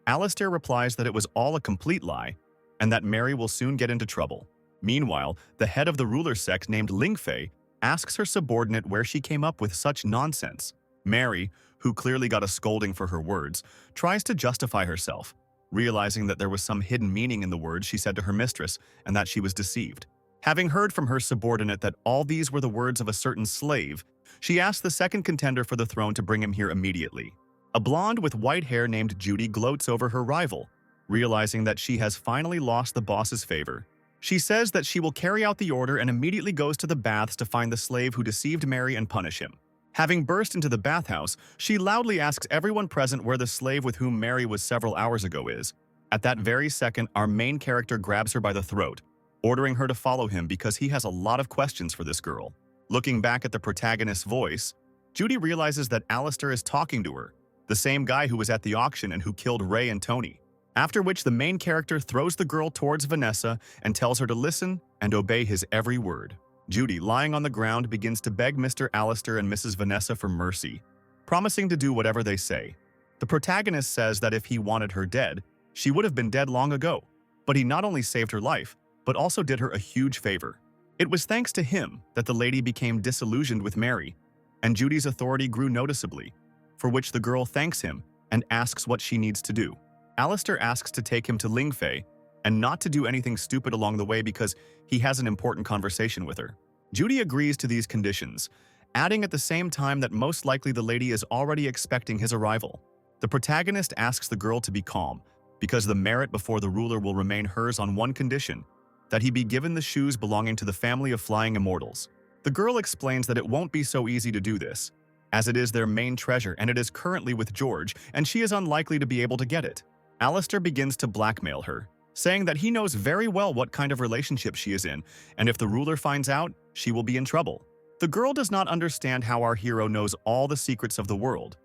Alistair replies that it was all a complete lie and that Mary will soon get into trouble. Meanwhile, the head of the ruler sect named Lingfei asks her subordinate where she came up with such nonsense. Mary, who clearly got a scolding for her words, tries to justify herself, realizing that there was some hidden meaning in the words she said to her mistress and that she was deceived. Having heard from her subordinate that all these were the words of a certain slave, she asks the second contender for the throne to bring him here immediately. A blonde with white hair named Judy gloats over her rival, realizing that she has finally lost the boss's favor. She says that she will carry out the order and immediately goes to the baths to find the slave who deceived Mary and punish him. Having burst into the bathhouse, she loudly asks everyone present where the slave with whom Mary was several hours ago is. At that very second, our main character grabs her by the throat, ordering her to follow him because he has a lot of questions for this girl. Looking back at the protagonist's voice, Judy realizes that Alistair is talking to her, the same guy who was at the auction and who killed Ray and Tony. After which the main character throws the girl towards Vanessa and tells her to listen and obey his every word. Judy, lying on the ground, begins to beg Mr. Alistair and Mrs. Vanessa for mercy, promising to do whatever they say. The protagonist says that if he wanted her dead, she would have been dead long ago, but he not only saved her life, but also did her a huge favor. It was thanks to him that the lady became disillusioned with Mary, and Judy's authority grew noticeably, for which the girl thanks him and asks what she needs to do. Alistair asks to take him to Lingfei and not to do anything stupid along the way because he has an important conversation with her. Judy agrees to these conditions, adding at the same time that most likely the lady is already expecting his arrival. The protagonist asks the girl to be calm, because the merit before the ruler will remain hers on one condition, that he be given the shoes belonging to the family of flying immortals. The girl explains that it won't be so easy to do this, as it is their main treasure and it is currently with George, and she is unlikely to be able to get it. Alistair begins to blackmail her, saying that he knows very well what kind of relationship she is in, and if the ruler finds out, she will be in trouble. The girl does not understand how our hero knows all the secrets of the world,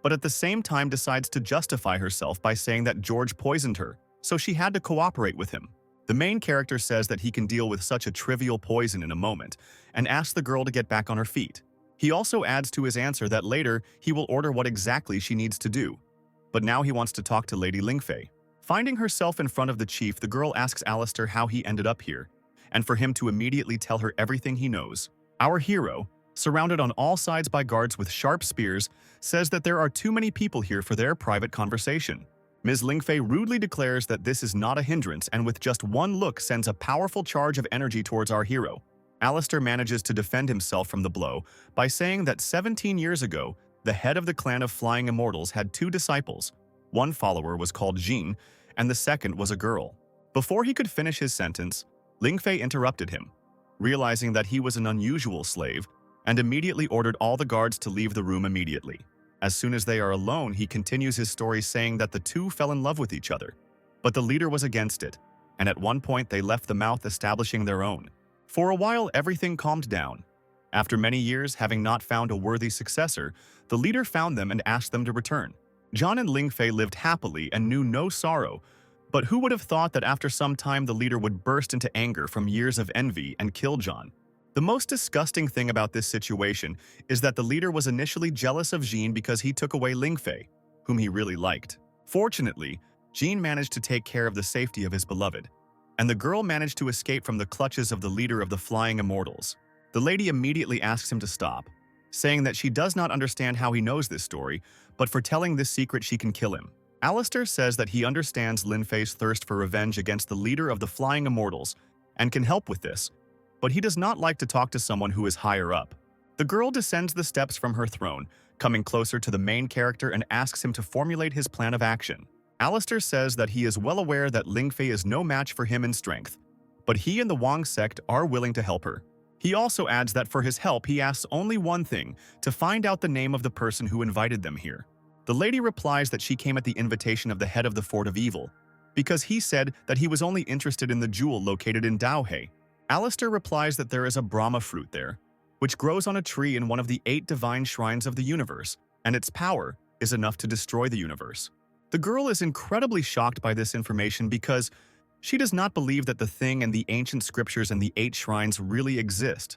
but at the same time decides to justify herself by saying that George poisoned her, so she had to cooperate with him. The main character says that he can deal with such a trivial poison in a moment, and asks the girl to get back on her feet. He also adds to his answer that later he will order what exactly she needs to do, but now he wants to talk to Lady Lingfei. Finding herself in front of the chief, the girl asks Alistair how he ended up here, and for him to immediately tell her everything he knows. Our hero, surrounded on all sides by guards with sharp spears, says that there are too many people here for their private conversation. Ms. Lingfei rudely declares that this is not a hindrance and with just one look sends a powerful charge of energy towards our hero. Alistair manages to defend himself from the blow by saying that 17 years ago, the head of the clan of flying immortals had two disciples. One follower was called Jean, and the second was a girl. Before he could finish his sentence, Lingfei interrupted him, realizing that he was an unusual slave, and immediately ordered all the guards to leave the room immediately. As soon as they are alone, he continues his story saying that the two fell in love with each other. But the leader was against it, and at one point they left the mouth establishing their own. For a while, everything calmed down. After many years, having not found a worthy successor, the leader found them and asked them to return. John and Lingfei lived happily and knew no sorrow, but who would have thought that after some time the leader would burst into anger from years of envy and kill John? The most disgusting thing about this situation is that the leader was initially jealous of Jean because he took away Lingfei, whom he really liked. Fortunately, Jean managed to take care of the safety of his beloved, and the girl managed to escape from the clutches of the leader of the Flying Immortals. The lady immediately asks him to stop, saying that she does not understand how he knows this story, but for telling this secret she can kill him. Alistair says that he understands Lingfei's thirst for revenge against the leader of the Flying Immortals and can help with this, but he does not like to talk to someone who is higher up. The girl descends the steps from her throne, coming closer to the main character and asks him to formulate his plan of action. Alistair says that he is well aware that Lingfei is no match for him in strength, but he and the Wang sect are willing to help her. He also adds that for his help he asks only one thing, to find out the name of the person who invited them here. The lady replies that she came at the invitation of the head of the Fort of Evil, because he said that he was only interested in the jewel located in Daohe. Alistair replies that there is a Brahma fruit there, which grows on a tree in one of the 8 divine shrines of the universe, and its power is enough to destroy the universe. The girl is incredibly shocked by this information because she does not believe that the thing and the ancient scriptures and the 8 shrines really exist.